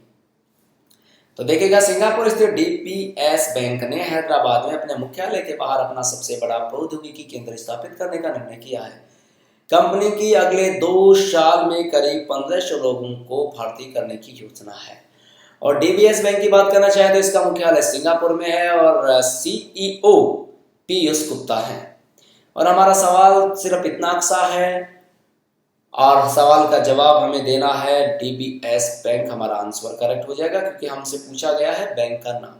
तो देखिएगा, सिंगापुर स्थित डीपीएस बैंक ने हैदराबाद में अपने मुख्यालय के बाहर अपना सबसे बड़ा प्रौद्योगिकी केंद्र स्थापित करने का निर्णय किया है। कंपनी की अगले 2 साल में करीब 1500 लोगों को भर्ती करने की योजना है। और डीबीएस बैंक की बात करना चाहे तो इसका मुख्यालय सिंगापुर में है और सीईओ पीयूष गुप्ता है। और हमारा सवाल सिर्फ इतना सा है और सवाल का जवाब हमें देना है डीबीएस बैंक। हमारा आंसर करेक्ट हो जाएगा क्योंकि हमसे पूछा गया है बैंक का नाम।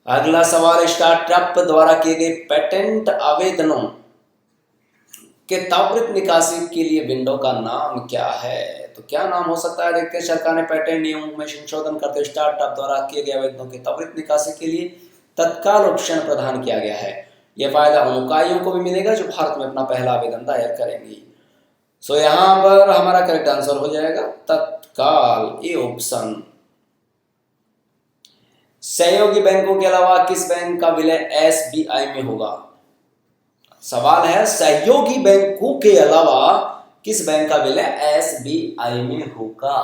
अगला सवाल, स्टार्टअप द्वारा किए गए पेटेंट आवेदनों के त्वरित निकासी के लिए विंडो का नाम क्या है? तो क्या नाम हो सकता है? देखते हैं। सरकार ने पेटेंट नियमों में संशोधन करते हुए स्टार्टअप द्वारा किए गए आवेदनों के त्वरित निकासी के लिए तत्काल ऑप्शन प्रदान किया गया है। यह फायदा उन इकाइयों को भी मिलेगा जो भारत में अपना पहला आवेदन दायर करेंगी। सो यहां पर हमारा करेक्ट आंसर हो जाएगा तत्काल, ये ऑप्शन। सहयोगी बैंकों के अलावा किस बैंक का विलय एसबीआई में होगा? सवाल है सहयोगी बैंकों के अलावा किस बैंक का विलय एसबीआई में होगा?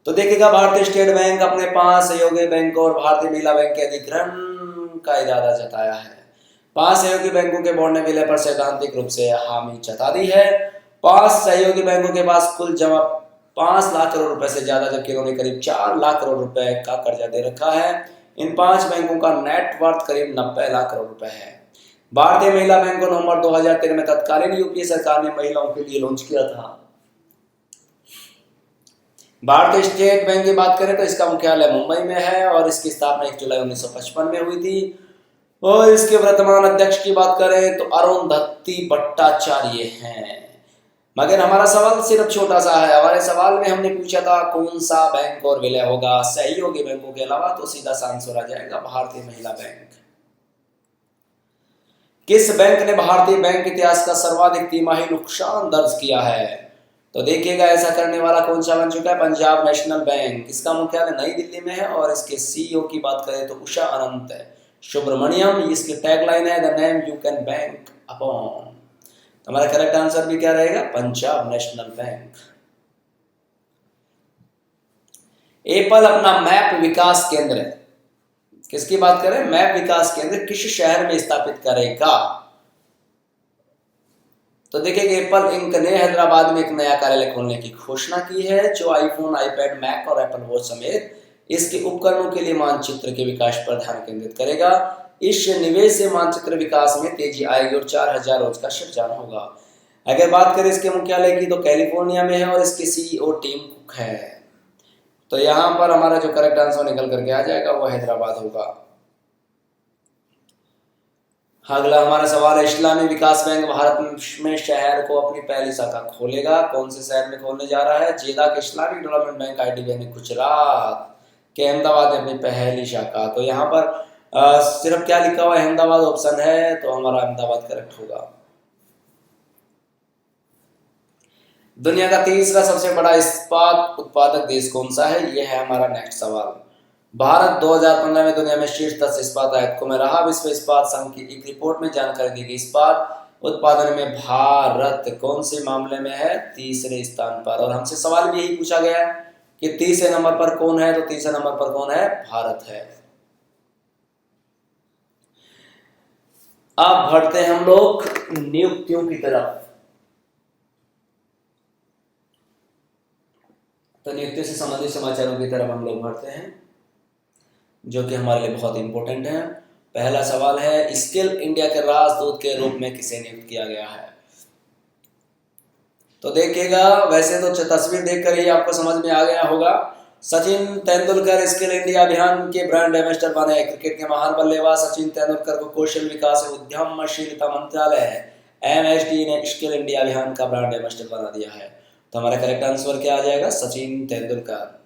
तो देखिएगा, भारतीय स्टेट बैंक अपने 5 सहयोगी बैंकों और भारतीय महिला बैंक के अधिग्रहण का इरादा जताया है। 5 सहयोगी बैंकों के बोर्ड ने विलय पर सैद्धांतिक रूप से हामी जता दी है। 5 सहयोगी बैंकों के पास कुल जमा 5 लाख करोड़ रुपए से ज्यादा, जबकि उन्होंने करीब 4 लाख करोड़ रुपए का कर्जा दे रखा है। इन 5 बैंकों का नेट वर्थ करीब 90 लाख करोड़ रुपए है। भारतीय महिला बैंक को नवंबर 2013 में तत्कालीन यूपीए सरकार ने महिलाओं के लिए लॉन्च किया था। भारतीय स्टेट बैंक की बात करें तो इसका मुख्यालय मुंबई में है और इसकी स्थापना 1 जुलाई 1955 में हुई थी। और इसके वर्तमान अध्यक्ष की बात करें तो अरुंधति भट्टाचार्य हैं। मगर हमारा सवाल सिर्फ छोटा सा है। हमारे सवाल में हमने पूछा था कौन सा बैंक और विलय होगा सहयोगी बैंकों के अलावा, तो सीधा सा आंसर आ जाएगा भारतीय महिला बैंक। किस बैंक ने भारतीय बैंक इतिहास का सर्वाधिक तिमाही नुकसान दर्ज किया है? तो देखिएगा, ऐसा करने वाला कौन सा बन चुका है? Punjab national bank. इसका मुख्यालय नई दिल्ली में है और इसके सीईओ की बात करें तो उषा अनंत सुब्रमण्यम। इसकी टैगलाइन है the name you can bank upon. हमारा करेक्ट आंसर भी क्या रहेगा? Punjab national bank. एप्पल अपना मैप विकास केंद्र, किसकी बात करें? मैप विकास केंद्र किस शहर में स्थापित करेगा? तो देखिए, एप्पल इंक ने हैदराबाद में एक नया कार्यालय खोलने की घोषणा की है, जो आईफोन, आईपैड, मैक और एप्पल वॉच समेत इसके उपकरणों के लिए मानचित्र के विकास पर ध्यान केंद्रित करेगा। इस निवेश से मानचित्र विकास में तेजी आएगी और 4000 रोजगार का सृजन होगा। अगर बात करें इसके मुख्यालय की तो कैलिफोर्निया में है और इसके सीईओ टिम कुक है। तो यहां पर हमारा जो करेक्ट आंसर निकल करके आ जाएगा वो हैदराबाद होगा। अगला हमारा सवाल है, इस्लामी विकास बैंक भारत में शहर को अपनी पहली शाखा खोलेगा। कौन से शहर में खोलने जा रहा है? जेदा के इस्लामिक डेवलपमेंट बैंक आईडीबी ने गुजरात के अहमदाबाद में अपनी पहली शाखा। तो यहाँ पर सिर्फ क्या लिखा हुआ है? अहमदाबाद ऑप्शन है, तो हमारा अहमदाबाद करेक्ट होगा। दुनिया का तीसरा सबसे बड़ा इस्पात उत्पादक देश कौन सा है? यह है हमारा नेक्स्ट सवाल। भारत 2015 में दुनिया में शीर्ष 10 इस्पात आयातकों में रहा। विश्व इस्पात संघ की एक रिपोर्ट में जानकारी दी गई। इस्पात उत्पादन में भारत कौन से मामले में है? तीसरे स्थान पर। और हमसे सवाल भी यही पूछा गया कि तीसरे नंबर पर कौन है, तो तीसरे नंबर पर कौन है? भारत है। अब बढ़ते हैं हम लोग नियुक्तियों की तरफ। तो नियुक्ति से संबंधित समाचारों की तरफ हम लोग बढ़ते हैं, जो कि हमारे लिए बहुत इंपॉर्टेंट है। पहला सवाल है, स्किल इंडिया के राजदूत के रूप में किसे नियुक्त किया गया है? तो देखिएगा, वैसे तो तस्वीर देखकर ही आपको समझ में आ गया होगा। सचिन तेंदुलकर स्किल इंडिया अभियान के ब्रांड एम्बेसडर बने। क्रिकेट के महान बल्लेबाज सचिन तेंदुलकर को कौशल विकास और उद्यमशीलता मंत्रालय MSD ने स्किल इंडिया अभियान का ब्रांड एम्बेसडर बना दिया है। तो हमारा करेक्ट आंसर क्या आ जाएगा? सचिन तेंदुलकर।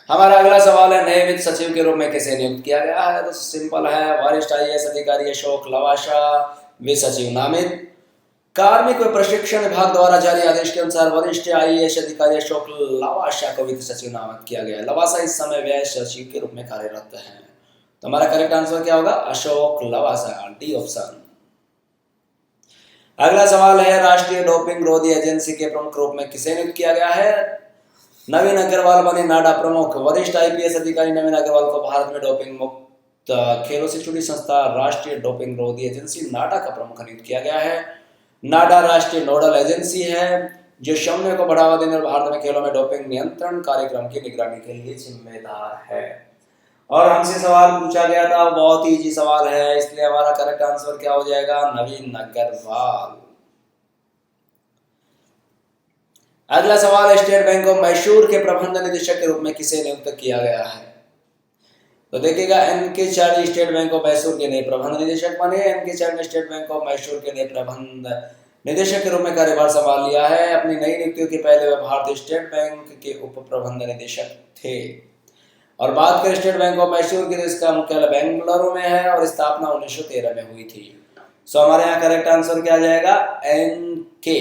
हमारा अगला सवाल है, नए वित्त सचिव के रूप में किसे नियुक्त किया गया है? तो सिंपल है, वरिष्ठ IAS अधिकारी अशोक लवासा वित्त सचिव नामित। कार्मिक व प्रशिक्षण विभाग द्वारा जारी आदेश के अनुसार वरिष्ठ IAS अधिकारी अशोक लवासा को वित्त सचिव नामित किया गया है। लवासा इस समय व्यय सचिव के रूप में कार्यरत है। तो हमारा करेक्ट आंसर क्या होगा? Ashok Lavasa, D option. अगला सवाल है, राष्ट्रीय डोपिंग रोधी एजेंसी के प्रमुख रूप में किसे नियुक्त किया गया है? नवीन अग्रवाल बने नाडा प्रमुख। वरिष्ठ IPS अधिकारी नवीन अग्रवाल को भारत में डोपिंग मुक्त खेलों से जुड़ी संस्था राष्ट्रीय डोपिंग रोधी एजेंसी नाडा का प्रमुख नियुक्त किया गया है। नाडा राष्ट्रीय नोडल एजेंसी है जो समन्वय को बढ़ावा देने और भारत में खेलों में डोपिंग नियंत्रण कार्यक्रम की निगरानी के लिए जिम्मेदार है। और हमसे सवाल पूछा गया था, बहुत ही इजी सवाल है, इसलिए हमारा करेक्ट आंसर क्या हो जाएगा? नवीन अग्रवाल। अगला सवाल, स्टेट बैंक ऑफ मैसूर के प्रबंध निदेशक के रूप में किसे नियुक्त किया गया है? तो देखिएगा, NK Charlie state Bank of Mysore के नए प्रबंध निदेशक बने। NK चार्ली ने स्टेट बैंक ऑफ मैसूर के नए प्रबंध निदेशक के रूप में कार्यभार संभाल लिया है। अपनी नई नियुक्तियों के पहले वह भारतीय स्टेट बैंक के उप प्रबंध निदेशक थे। और बात करें स्टेट बैंक ऑफ मैसूर की, तो इसका मुख्यालय बेंगलुरु में है और स्थापना 1913 में हुई थी। सो हमारे यहाँ करेक्ट आंसर क्या आ जाएगा, एन के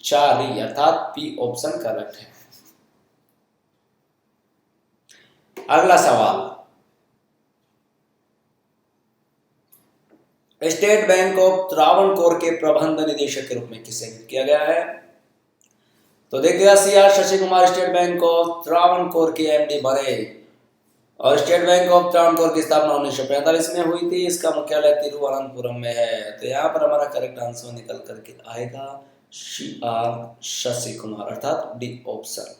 4 अर्थात पी ऑप्शन करेक्ट है। अगला सवाल, स्टेट बैंक ऑफ त्रावणकोर के प्रबंध निदेशक के रूप में किसे नियुक्त किया गया है? तो देखिएगा C R Shashi Kumar State Bank of Travancore के एमडी बने और स्टेट बैंक ऑफ त्रावणकोर की स्थापना 1945 में हुई थी। इसका मुख्यालय तिरुवनंतपुरम में है। तो यहाँ पर हमारा करेक्ट आंसर निकल करके आएगा सी आर शशि कुमार अर्थात डी ऑप्शन।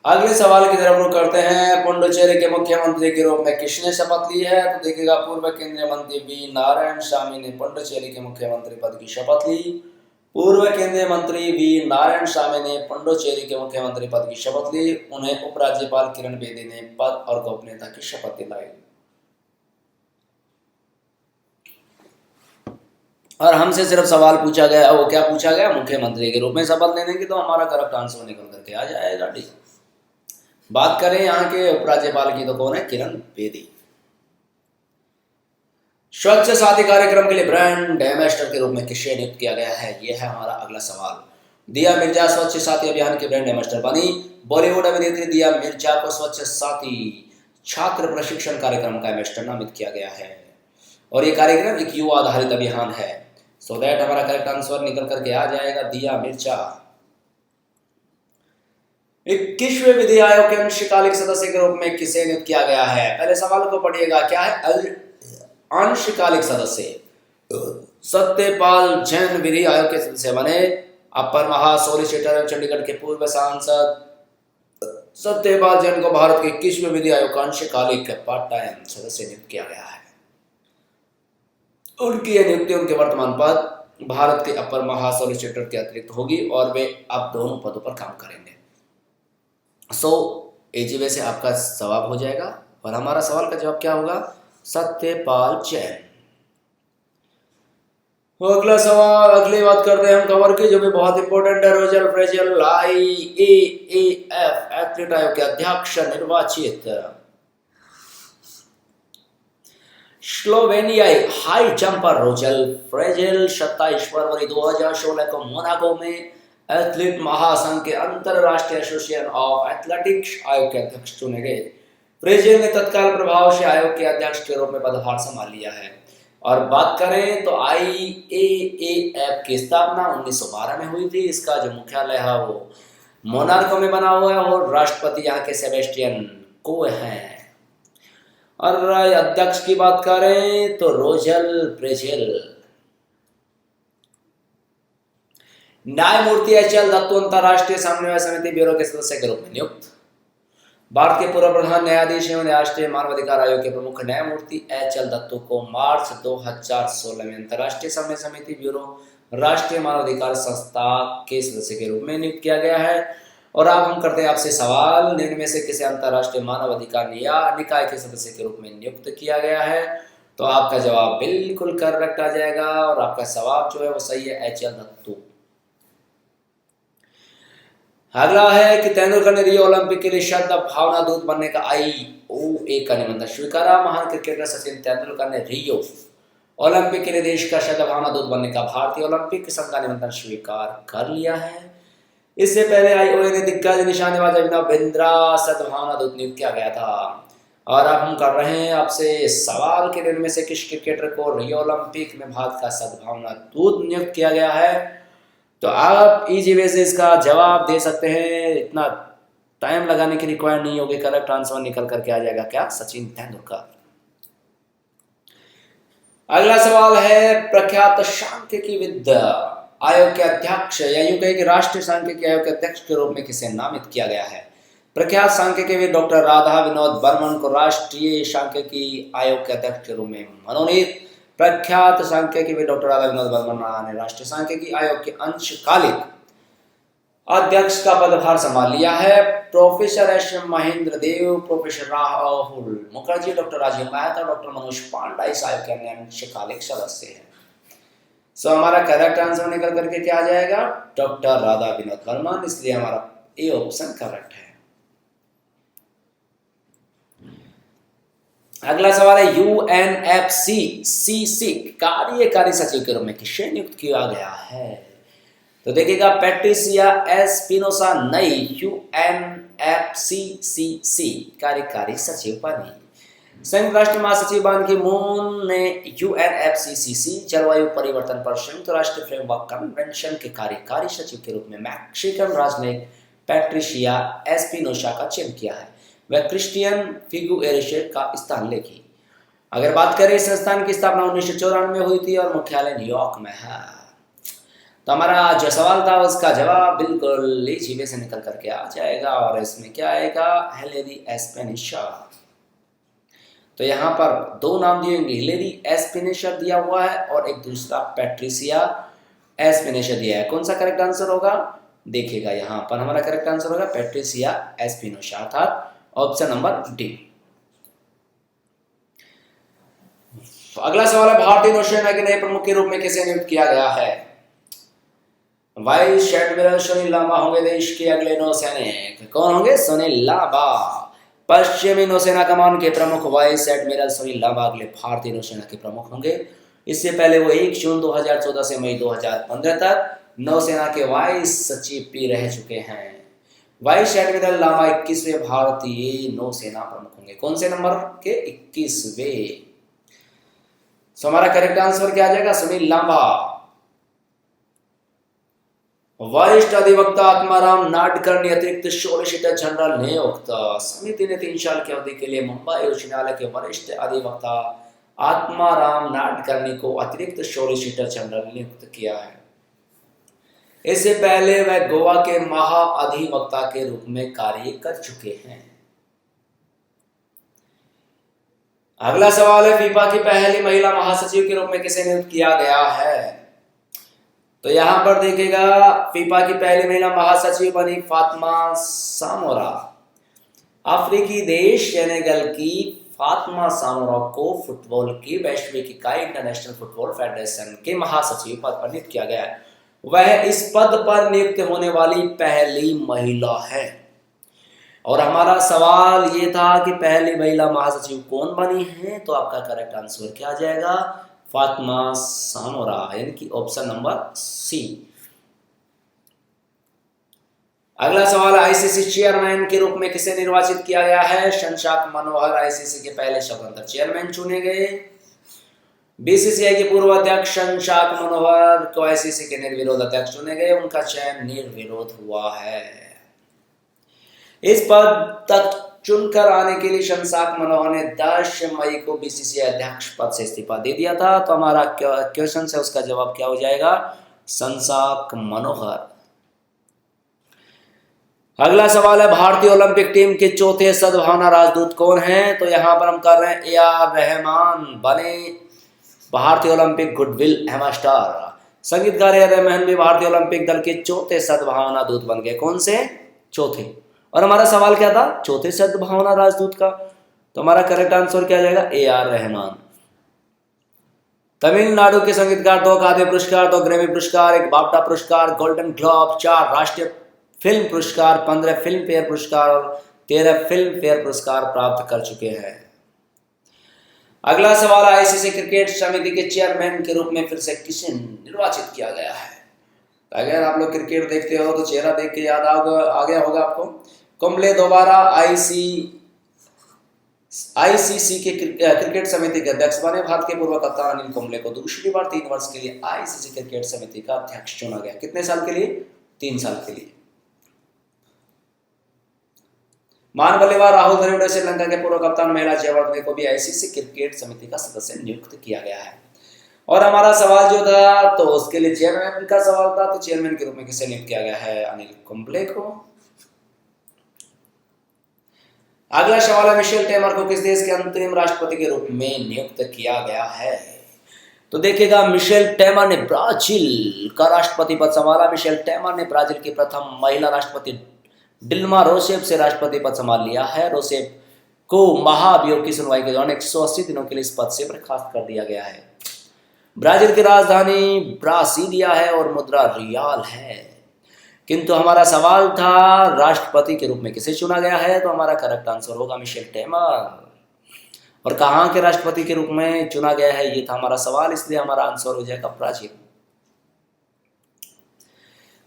अगले सवाल की तरफ रुख करते हैं। पुडुचेरी के मुख्यमंत्री के रूप में किसने शपथ ली है? तो देखिएगा पूर्व केंद्रीय मंत्री वी नारायण स्वामी ने पुडुचेरी के मुख्यमंत्री पद की शपथ ली। पूर्व केंद्रीय मंत्री वी नारायण स्वामी ने पुडुचेरी के मुख्यमंत्री पद की शपथ ली। उन्हें उपराज्यपाल किरण बेदी ने पद और गोपनीयता की शपथ दिलाई। और हमसे सिर्फ सवाल पूछा गया, वो क्या पूछा गया, मुख्यमंत्री के रूप में शपथ लेने की। तो हमारा करेक्ट आंसर निकल करके आ जाएगा डी। बात करें यहाँ के उपराज्यपाल की तो कौन है, किरण बेदी। स्वच्छ साथी कार्यक्रम के लिए ब्रांड एम्बेसडर के रूप में किसे नियुक्त किया गया है? यह है हमारा अगला सवाल। दिया मिर्जा स्वच्छ साथी अभियान के ब्रांड एम्बेसडर बनी। बॉलीवुड अभिनेत्री दिया मिर्जा को स्वच्छ साथी छात्र प्रशिक्षण कार्यक्रम का एम्बेसडर नामित किया गया है और ये कार्यक्रम एक युवा आधारित अभियान है। सो दैट हमारा करेक्ट आंसर निकल करके आ जाएगा दिया मिर्जा। 21वें विधि आयोग के अंशकालिक सदस्य के रूप में किसे नियुक्त किया गया है? पहले सवाल को पढ़िएगा, क्या है अंशकालिक सदस्य? सत्यपाल जैन विधि आयोग के सदस्य बने। अपर महा सोलिसिटर एवं चंडीगढ़ के पूर्व सांसद सत्यपाल जैन को भारत के 21वें विधि आयोग का अंशकालिक पार्ट टाइम सदस्य नियुक्त किया गया है। उनकी यह नियुक्ति उनके वर्तमान पद भारत के अपर महा सोलिसिटर के अतिरिक्त होगी और वे अब दोनों पदों पर काम करेंगे। सो इजी वे से आपका जवाब हो जाएगा और हमारा सवाल का जवाब क्या होगा, सत्यपाल जैन। अगला सवाल, अगली बात करते हैं हम कवर की जो भी बहुत इंपॉर्टेंट है। रोजर फ्रेजल IAAF एथलीट आयोग के अध्यक्ष निर्वाचित। स्लोवेनियाई हाई जंपर रोजर फ्रेजल 27 फरवरी 2016 को मोनाको में एथलीट महासंघ के अंतरराष्ट्रीय एसोसिएशन ऑफ एथलेटिक्स आयोग के अध्यक्ष चुने गए। फ्रेजल ने तत्काल प्रभाव से आयोग के अध्यक्ष के रूप में पदभार संभाल लिया है। और बात करें तो IAAF की स्थापना 1912 में हुई थी। इसका जो मुख्यालय है वो मोनाको में बना हुआ है और राष्ट्रपति यहाँ के सेबेस्टियन को हैं। और अध्यक्ष की बात करें तो रोजर फ्रेजल। न्यायमूर्ति HL दत्तू अंतरराष्ट्रीय समन्वय समिति ब्यूरो के सदस्य के रूप में नियुक्त। भारत के पूर्व प्रधान न्यायाधीश एवं राष्ट्रीय मानवाधिकार आयोग के प्रमुख न्यायमूर्ति HL दत्तू को मार्च 2016 में अंतरराष्ट्रीय समन्वय समिति ब्यूरो राष्ट्रीय मानवाधिकार संस्था के सदस्य के रूप में नियुक्त किया गया है। और अब हम करते हैं आपसे सवाल, निम्न में से किसे अंतरराष्ट्रीय मानवाधिकार निकाय के सदस्य के रूप में नियुक्त किया गया है? तो आपका जवाब बिल्कुल करेक्ट आ जाएगा और आपका जवाब जो है वो सही है, HL दत्तू। अगला है कि तेंदुलकर ने रियो ओलंपिक के लिए श्रद्धा भावना दूत बनने का IOA का निमंत्रण स्वीकारा। महान क्रिकेटर सचिन तेंदुलकर ने रियो ओलंपिक के लिए देश का श्रद्धा भावना दूत बनने का भारतीय ओलंपिक संघ का निमंत्रण स्वीकार कर लिया है। इससे पहले IOA ने दिग्गज निशानेबाज अभिनव बिंद्रा सद्भावना दूत नियुक्त किया गया था। और अब हम कर रहे हैं आपसे सवाल के दिन में से किस क्रिकेटर को रियो ओलंपिक में भारत का सद्भावना दूत नियुक्त किया गया है? तो आप इजी वे से इसका जवाब दे सकते हैं, इतना टाइम लगाने की रिक्वायर नहीं होगी। करेक्ट आंसर निकल करके आ जाएगा क्या, सचिन तेंदुलकर। अगला सवाल है, प्रख्यात सांख्यिकी आयोग के अध्यक्ष या यूं कहें कि राष्ट्रीय सांख्यिकी आयोग के अध्यक्ष के रूप में किसे नामित किया गया है? प्रख्यात सांख्यिकीविद डॉक्टर राधा विनोद बर्मन को राष्ट्रीय सांख्यिकी आयोग के अध्यक्ष के रूप में मनोनीत। प्रख्यात सांख्यिकीविद डॉक्टर राधा विनोद बर्मन ने राष्ट्रीय सांख्यिकी आयोग के अंशकालिक अध्यक्ष का पदभार संभाल लिया है। Professor S Mahendra Dev, professor Rahul Mukherjee, doctor Rajeev Mehta, doctor Manoj Panda इस आयोग के अन्य अंशकालिक सदस्य हैं। सो हमारा करेक्ट आंसर निकल करके क्या आ जाएगा, डॉक्टर राधा विनोद बर्मन। इसलिए हमारा ए ऑप्शन करेक्ट है। अगला सवाल है यूएनएफसीसीसी कार्यकारी सचिव के रूप में किसे नियुक्त किया गया है? तो देखिएगा पैट्रिसिया एस्पिनोसा नई यूएनएफसीसीसी कार्यकारी सचिव बनी। संयुक्त राष्ट्र महासचिव बान की मून ने यूएनएफसीसीसी जलवायु परिवर्तन पर संयुक्त राष्ट्र फ्रेमवर्क कन्वेंशन के कार्यकारी सचिव के रूप में मैक्सिकन राजनयिक पैट्रिशिया एस्पिनोसा का चयन किया है। वह क्रिस्टियन फिगुएरेस का स्थान लेगी। अगर बात करें इस संस्थान की स्थापना 1994 में हुई थी और मुख्यालय न्यूयॉर्क में है। तो हमारा जो सवाल था उसका जवाब बिल्कुल इसी से निकल करके आ जाएगा और इसमें क्या आएगा? Hillary Espinosa. तो यहाँ पर दो नाम दिए होंगे, हिलेरी एस्पिनोसा दिया हुआ है और एक दूसरा पैट्रिसिया एस्पिनोसा दिया है। कौन सा करेक्ट आंसर होगा? देखिएगा यहाँ पर हमारा करेक्ट आंसर होगा पैट्रिसिया एस्पिनोसा अर्थात ऑप्शन नंबर डी। अगला सवाल है भारतीय नौसेना के नए प्रमुख के रूप में किसे नियुक्त किया गया है? वाइस एडमिरल सुनील लांबा होंगे देश के अगले नौसैनिक। कौन होंगे? सुनील लांबा। पश्चिमी नौसेना कमान के प्रमुख वाइस एडमिरल सुनील लांबा अगले भारतीय नौसेना के प्रमुख होंगे। इससे पहले वो 1 जून 2014 से मई 2015 तक नौसेना के वाइस सचिव भी रह चुके हैं। वाइस एडमिरल लांबा 21वें भारतीय नौसेना प्रमुख होंगे। कौन से नंबर के? 21वें। तो हमारा करेक्ट आंसर क्या आ जाएगा? सुनील लांबा। वरिष्ठ अधिवक्ता आत्माराम नाडकर्णी अतिरिक्त सॉलिसिटर जनरल नियुक्त। समिति ने 3 साल की अवधि के लिए मुंबई उच्च न्यायालय के वरिष्ठ अधिवक्ता आत्माराम नाडकर्णी को अतिरिक्त सॉलिसिटर जनरल नियुक्त किया है। इससे पहले वह गोवा के महाअधिवक्ता के रूप में कार्य कर चुके हैं। अगला सवाल है फीफा की पहली महिला महासचिव के रूप में किसे नियुक्त किया गया है? तो यहां पर देखिएगा फीफा की पहली महिला महासचिव बनी फातिमा सामोरा। अफ्रीकी देश सेनेगल की फातिमा सामोरा को फुटबॉल की वैश्विक इकाई इंटरनेशनल फुटबॉल फेडरेशन के महासचिव पद पर नियुक्त किया गया है। वह इस पद पर नियुक्त होने वाली पहली महिला है। और हमारा सवाल ये था कि पहली महिला महासचिव कौन बनी है? तो आपका करेक्ट आंसर क्या आ जाएगा? फातिमा सामोरा, यानी कि ऑप्शन नंबर सी। अगला सवाल आईसीसी चेयरमैन के रूप में किसे निर्वाचित किया गया है? शशांक मनोहर आईसीसी के पहले स्वतंत्र चेयरमैन चुने गए। बीसीसीआई के पूर्व अध्यक्ष शशांक मनोहर को आईसीसी के निर्विरोध अध्यक्ष चुने गए। उनका चयन निर्विरोध हुआ है। इस पद तक चुनकर आने के लिए शशांक मनोहर ने 10 मई को बीसीसीआई अध्यक्ष पद से इस्तीफा दे दिया था। तो हमारा क्वेश्चन है उसका जवाब क्या हो जाएगा? शशांक मनोहर। अगला सवाल है भारतीय ओलंपिक टीम के चौथे सद्भावना राजदूत कौन हैं? तो यहां पर हम कर रहे हैं ए.आर. रहमान बने भारतीय ओलंपिक गुडविल एम्बेसडर। संगीतकार ए.आर. रहमान भी भारतीय ओलंपिक दल के चौथे सद्भावना दूत बन गए। कौन से? चौथे। और हमारा सवाल क्या था? चौथे सद्भावना राजदूत का। तो हमारा करेक्ट आंसर क्या आ जाएगा? ए.आर. रहमान। तमिलनाडु के संगीतकार 2 अकादमी पुरस्कार, 2 ग्रैमी पुरस्कार, 1 बाफ्टा पुरस्कार, गोल्डन ग्लोब, 4 राष्ट्रीय फिल्म पुरस्कार, 15 फिल्म फेयर पुरस्कार और 13 फिल्म फेयर पुरस्कार प्राप्त कर चुके हैं। अगला सवाल आईसीसी क्रिकेट समिति के चेयरमैन के रूप में फिर से किसे निर्वाचित किया गया है? अगर आप लोग क्रिकेट देखते हो तो चेहरा देख के याद आ गया होगा आपको। कुंबले दोबारा आईसीसी के क्रिकेट समिति के अध्यक्ष बने। भारत के पूर्व कप्तान अनिल कुंबले को दूसरी बार 3 वर्ष के लिए आईसीसी क्रिकेट समिति का अध्यक्ष चुना गया। कितने साल के लिए? 3 साल के लिए। महान बल्लेबाज राहुल द्रविड़, श्रीलंका के पूर्व कप्तान महिला जयवर्धने को भी आईसीसी क्रिकेट समिति का सदस्य नियुक्त किया गया है। और हमारा सवाल जो था तो उसके लिए चेयरमैन का सवाल था। तो चेयरमैन के रूप में किसे नियुक्त किया गया है? अनिल कुंबले को। अगला सवाल है मिशेल टेमर को किस देश के अंतरिम राष्ट्रपति के रूप में नियुक्त किया गया है? तो देखिएगा मिशेल टेमर ने ब्राजील का राष्ट्रपति पद संभाला। मिशेल टेमर ने ब्राजील की प्रथम महिला राष्ट्रपति डिल्मा रोसेफ से राष्ट्रपति पद संभाल लिया है। रोसेफ को महाभियोग की सुनवाई के दौरान 180 दिनों के लिए इस पद से बर्खास्त कर दिया गया है। ब्राजील की राजधानी ब्रासीलिया है और मुद्रा रियाल है। किंतु हमारा सवाल था राष्ट्रपति के रूप में किसे चुना गया है? तो हमारा करेक्ट आंसर होगा मिशेल टेमर। और कहाँ के राष्ट्रपति के रूप में चुना गया है, ये था हमारा सवाल, इसलिए हमारा आंसर हो जाएगा ब्राजील।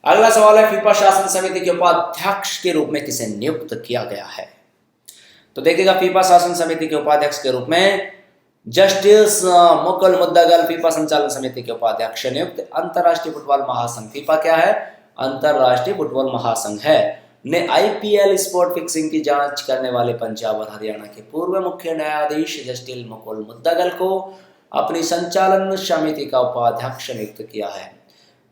अगला सवाल है फीफा शासन समिति के उपाध्यक्ष के रूप में किसे नियुक्त किया गया है? तो देखिएगा फीफा शासन समिति के उपाध्यक्ष के रूप में जस्टिस मुकुल मुद्दगल फीफा संचालन समिति के उपाध्यक्ष नियुक्त। अंतरराष्ट्रीय फुटबॉल महासंघ, फीफा क्या है? अंतरराष्ट्रीय फुटबॉल महासंघ है, ने आईपीएल स्पॉट फिक्सिंग की जांच करने वाले पंजाब और हरियाणा के पूर्व मुख्य न्यायाधीश जस्टिस मुकुल मुद्दगल को अपनी संचालन समिति का उपाध्यक्ष नियुक्त किया है।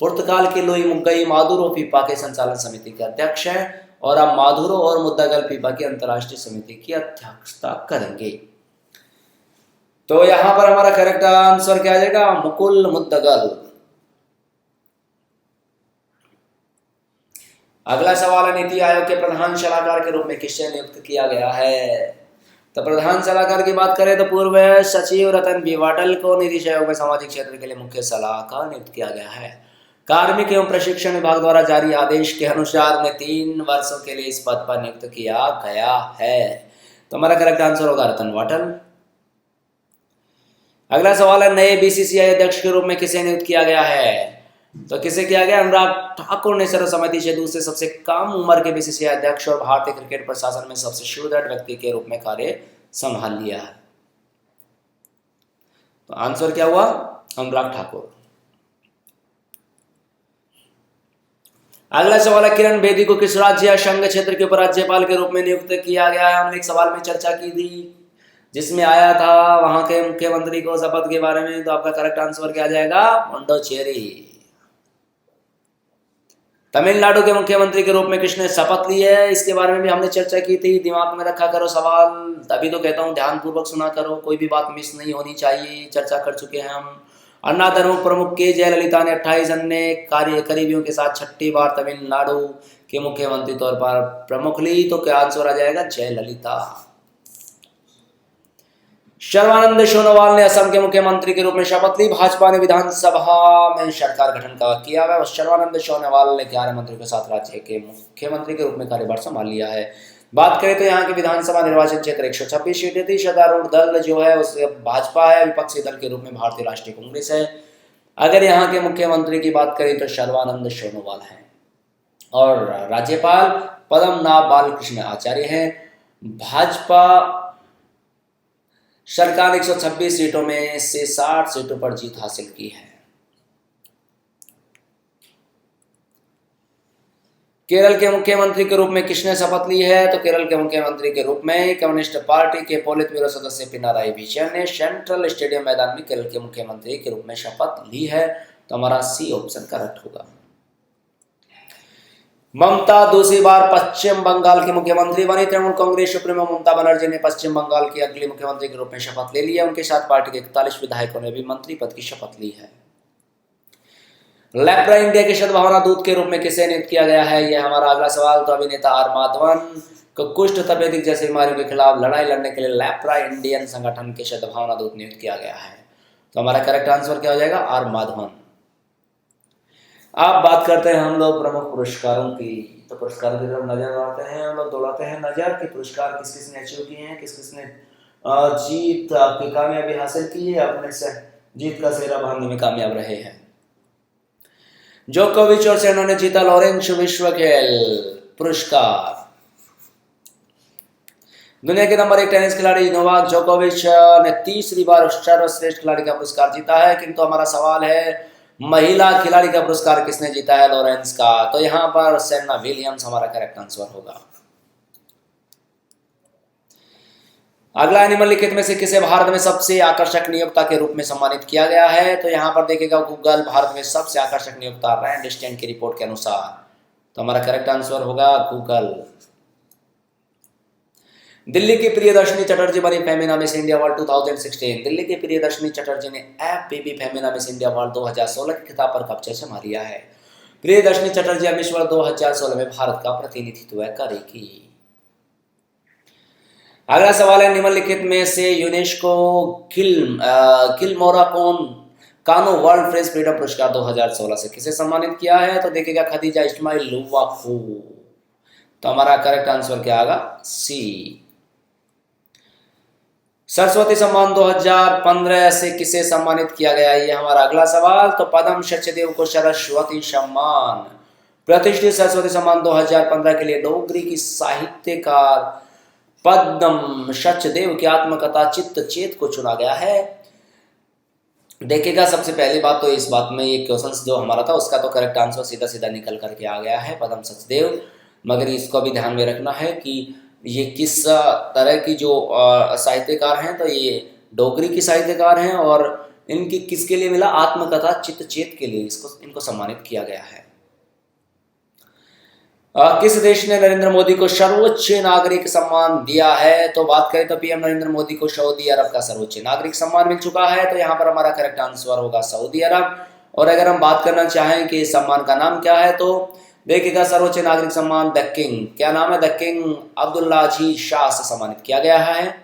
पुर्तगाल के लुई मुग्गई मादुरो फीफा के संचालन समिति के अध्यक्ष हैं और अब मादुरो और मुद्दगल फीफा की अंतरराष्ट्रीय समिति की अध्यक्षता करेंगे। तो यहां पर हमारा करेक्ट आंसर क्या आ जाएगा? मुकुल मुद्दगल। अगला सवाल है नीति आयोग के प्रधान सलाहकार के रूप में किसे नियुक्त किया गया है? तो प्रधान सलाहकार की बात करें तो पूर्व सचिव रतन बी वाटल को नीति आयोग में सामाजिक क्षेत्र के लिए मुख्य सलाहकार नियुक्त किया गया है। कार्मिक एवं प्रशिक्षण विभाग द्वारा जारी आदेश के अनुसार उन्हें 3 वर्षों के लिए इस पद पर नियुक्त किया गया है। तो हमारा करेक्ट आंसर होगा रतन वाटल। अगला सवाल है नए बीसीसीआई अध्यक्ष के रूप में किसे नियुक्त किया गया है? तो किसे किया गया? अनुराग ठाकुर ने सर्वसम्मति से दूसरे सबसे कम उम्र के बीसीसीआई अध्यक्ष और भारतीय क्रिकेट प्रशासन में सबसे सुदृढ़ व्यक्ति के रूप में कार्य संभाल लिया है। तो आंसर क्या हुआ? अनुराग ठाकुर। अगला सवाल है किरण बेदी को किस राज्य या संघ क्षेत्र के उपराज्यपाल के रूप में नियुक्त किया गया है? हमने एक सवाल में चर्चा की थी जिसमें आया था वहां के मुख्यमंत्री को शपथ के बारे में। तो आपका करेक्ट आंसर क्या आ जाएगा? पुडुचेरी। तमिलनाडु के मुख्यमंत्री के रूप में किसने शपथ ली है? इसके बारे में भी हमने चर्चा की थी। दिमाग में रखा करो सवाल, तभी तो कहता हूँ ध्यानपूर्वक सुना करो, कोई भी बात मिस नहीं होनी चाहिए। चर्चा कर चुके हैं हम। अन्ना द्रमुक प्रमुख के जयललिता ने 28 अन्य करीबियों के साथ 6ठी बार तमिलनाडु के मुख्यमंत्री तौर पर प्रमुख ली। तो क्या आंसर आ जाएगा? जयललिता। सर्बानंद सोनोवाल ने असम के मुख्यमंत्री के रूप में शपथ ली। भाजपा ने विधानसभा में सरकार गठन का किया है। सर्बानंद सोनोवाल ने 11 मंत्रियों के साथ राज्य के मुख्यमंत्री के रूप में कार्यभार संभाल लिया है। बात करें तो यहाँ की विधानसभा निर्वाचन क्षेत्र 126 सीटें थी। सत्तारूढ़ दल जो है उससे भाजपा है, विपक्षी दल के रूप में भारतीय राष्ट्रीय कांग्रेस है। अगर यहाँ के मुख्यमंत्री की बात करें तो सर्बानंद सोनोवाल है और राज्यपाल पद्मनाभ बालकृष्ण आचार्य है। भाजपा सरकार 126 सीटों में से 60 सीटों पर जीत हासिल की है। केरल के मुख्यमंत्री के रूप में किसने शपथ ली है? तो केरल के मुख्यमंत्री के रूप में कम्युनिस्ट पार्टी के पोलित ब्यूरो सदस्य पिनाराई विजयन ने सेंट्रल स्टेडियम मैदान में केरल के मुख्यमंत्री के रूप में शपथ ली है। तो हमारा सी ऑप्शन करेक्ट होगा। ममता दूसरी बार पश्चिम बंगाल की मुख्यमंत्री बनी। तृणमूल कांग्रेस सुप्रीमो ममता बनर्जी ने पश्चिम बंगाल की अगली मुख्यमंत्री के रूप में शपथ ले लिया। उनके साथ पार्टी के 41 विधायकों ने भी मंत्री पद की शपथ ली है। लेप्रा इंडिया के सद्भावना दूत के रूप में किसे नियुक्त किया गया है? यह हमारा अगला सवाल। तो अभिनेता आर माधवन को कुष्ठ तपेदिक जैसे बीमारियों के खिलाफ लड़ाई लड़ने के लिए लेप्रा इंडियन संगठन के सद्भावना दूत नियुक्त किया गया है। तो हमारा करेक्ट आंसर क्या हो जाएगा? आर माधवन। आप बात करते हैं हम लोग प्रमुख पुरस्कारों की। तो पुरस्कारों की तरफ नजर दौड़ाते हैं, हम लोग दौड़ाते हैं नजर कि पुरस्कार किस किस ने अचीव किए हैं, किस किस ने जीत की कामयाबी हासिल की है, अपने से जीत का सेहरा बांधने में कामयाब रहे हैं। जोकोविच और सेरेना ने जीता लॉरेंस विश्व खेल पुरस्कार। दुनिया के नंबर 1 टेनिस खिलाड़ी नोवाक जोकोविच ने तीसरी बार सर्वश्रेष्ठ खिलाड़ी का पुरस्कार जीता है। किंतु हमारा सवाल है महिला खिलाड़ी का पुरस्कार किसने जीता है लॉरेंस का? तो यहां पर सेरेना विलियम्स हमारा करेक्ट आंसर होगा। अगला निम्नलिखित में से किसे भारत में सबसे आकर्षक नियोक्ता के रूप में सम्मानित किया गया है? तो यहां पर देखिएगा गूगल भारत में सबसे आकर्षक नियोक्ता रैंड स्टैंड की रिपोर्ट के अनुसार। तो हमारा करेक्ट आंसर होगा गूगल। दिल्ली की प्रियदर्शनी चटर्जी बनी Femina miss India world 2016। Delhi की प्रियदर्शनी चटर्जी ने FBB Femina miss India world 2016 के खिताब पर कब्जे जमा लिया है। प्रियदर्शनी चटर्जी मिस वर्ल्ड 2016 में भारत का प्रतिनिधित्व करेगी। अगला सवाल है निम्नलिखित में से यूनेस्को किलमोरा कानो वर्ल्ड प्रेस फ्रीडम पुरस्कार 2016 से किसे सम्मानित किया है? तो देखिएगा खदीजा इस्माइल लुवाको। तो हमारा करेक्ट आंसर क्या आएगा? सी। सरस्वती सम्मान 2015 से किसे सम्मानित किया गया, ये हमारा अगला सवाल। तो पद्म सचदेव को सरस्वती सम्मान, प्रतिष्ठित सरस्वती सम्मान 2015 के लिए डोगरी की साहित्यकार पद्म सचदेव की आत्मकथा चित्त चेत को चुना गया है। देखिएगा, सबसे पहली बात तो इस बात में ये क्वेश्चन जो हमारा था उसका तो करेक्ट आंसर सीधा सीधा निकल करके आ गया है, पद्म सचदेव। मगर इसको भी ध्यान में रखना है कि ये किस तरह की जो साहित्यकार हैं, तो ये डोगरी की साहित्यकार हैं और इनकी किसके लिए मिला, आत्मकथा चित्त चेत के लिए इनको सम्मानित किया गया है। किस देश ने नरेंद्र मोदी को सर्वोच्च नागरिक सम्मान दिया है, तो बात करें तो पीएम नरेंद्र मोदी को सऊदी अरब का सर्वोच्च नागरिक सम्मान मिल चुका है। तो यहाँ पर हमारा करेक्ट आंसर होगा सऊदी अरब। और अगर हम बात करना चाहें कि इस सम्मान का नाम क्या है, तो देखिएगा सर्वोच्च नागरिक सम्मान द किंग, क्या नाम है, द किंग अब्दुल्ला अजीज शाह से सम्मानित किया गया है।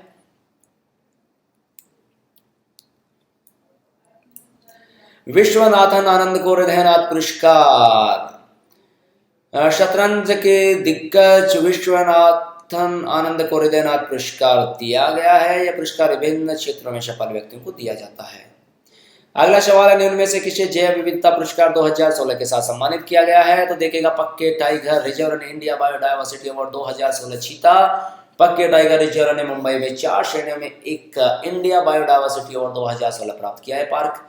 विश्वनाथन आनंद को हृदयनाथ पुरस्कार, शतरंज के दिग्गज विश्वनाथन आनंद को हृदयनाथ पुरस्कार दिया गया है। यह पुरस्कार विभिन्न क्षेत्रों में सफल व्यक्तियों को दिया जाता है। अगला सवाल है, निम्न में से किसे जैव विविधता पुरस्कार 2016 के साथ सम्मानित किया गया है, तो देखिएगा पक्के टाइगर रिजर्व ने इंडिया बायोडायवर्सिटी अवार्ड 2016 जीता। पक्के टाइगर रिजर्व ने मुंबई में 4 श्रेणियों में एक इंडिया बायोडायवर्सिटी अवार्ड 2016 प्राप्त किया है। पार्क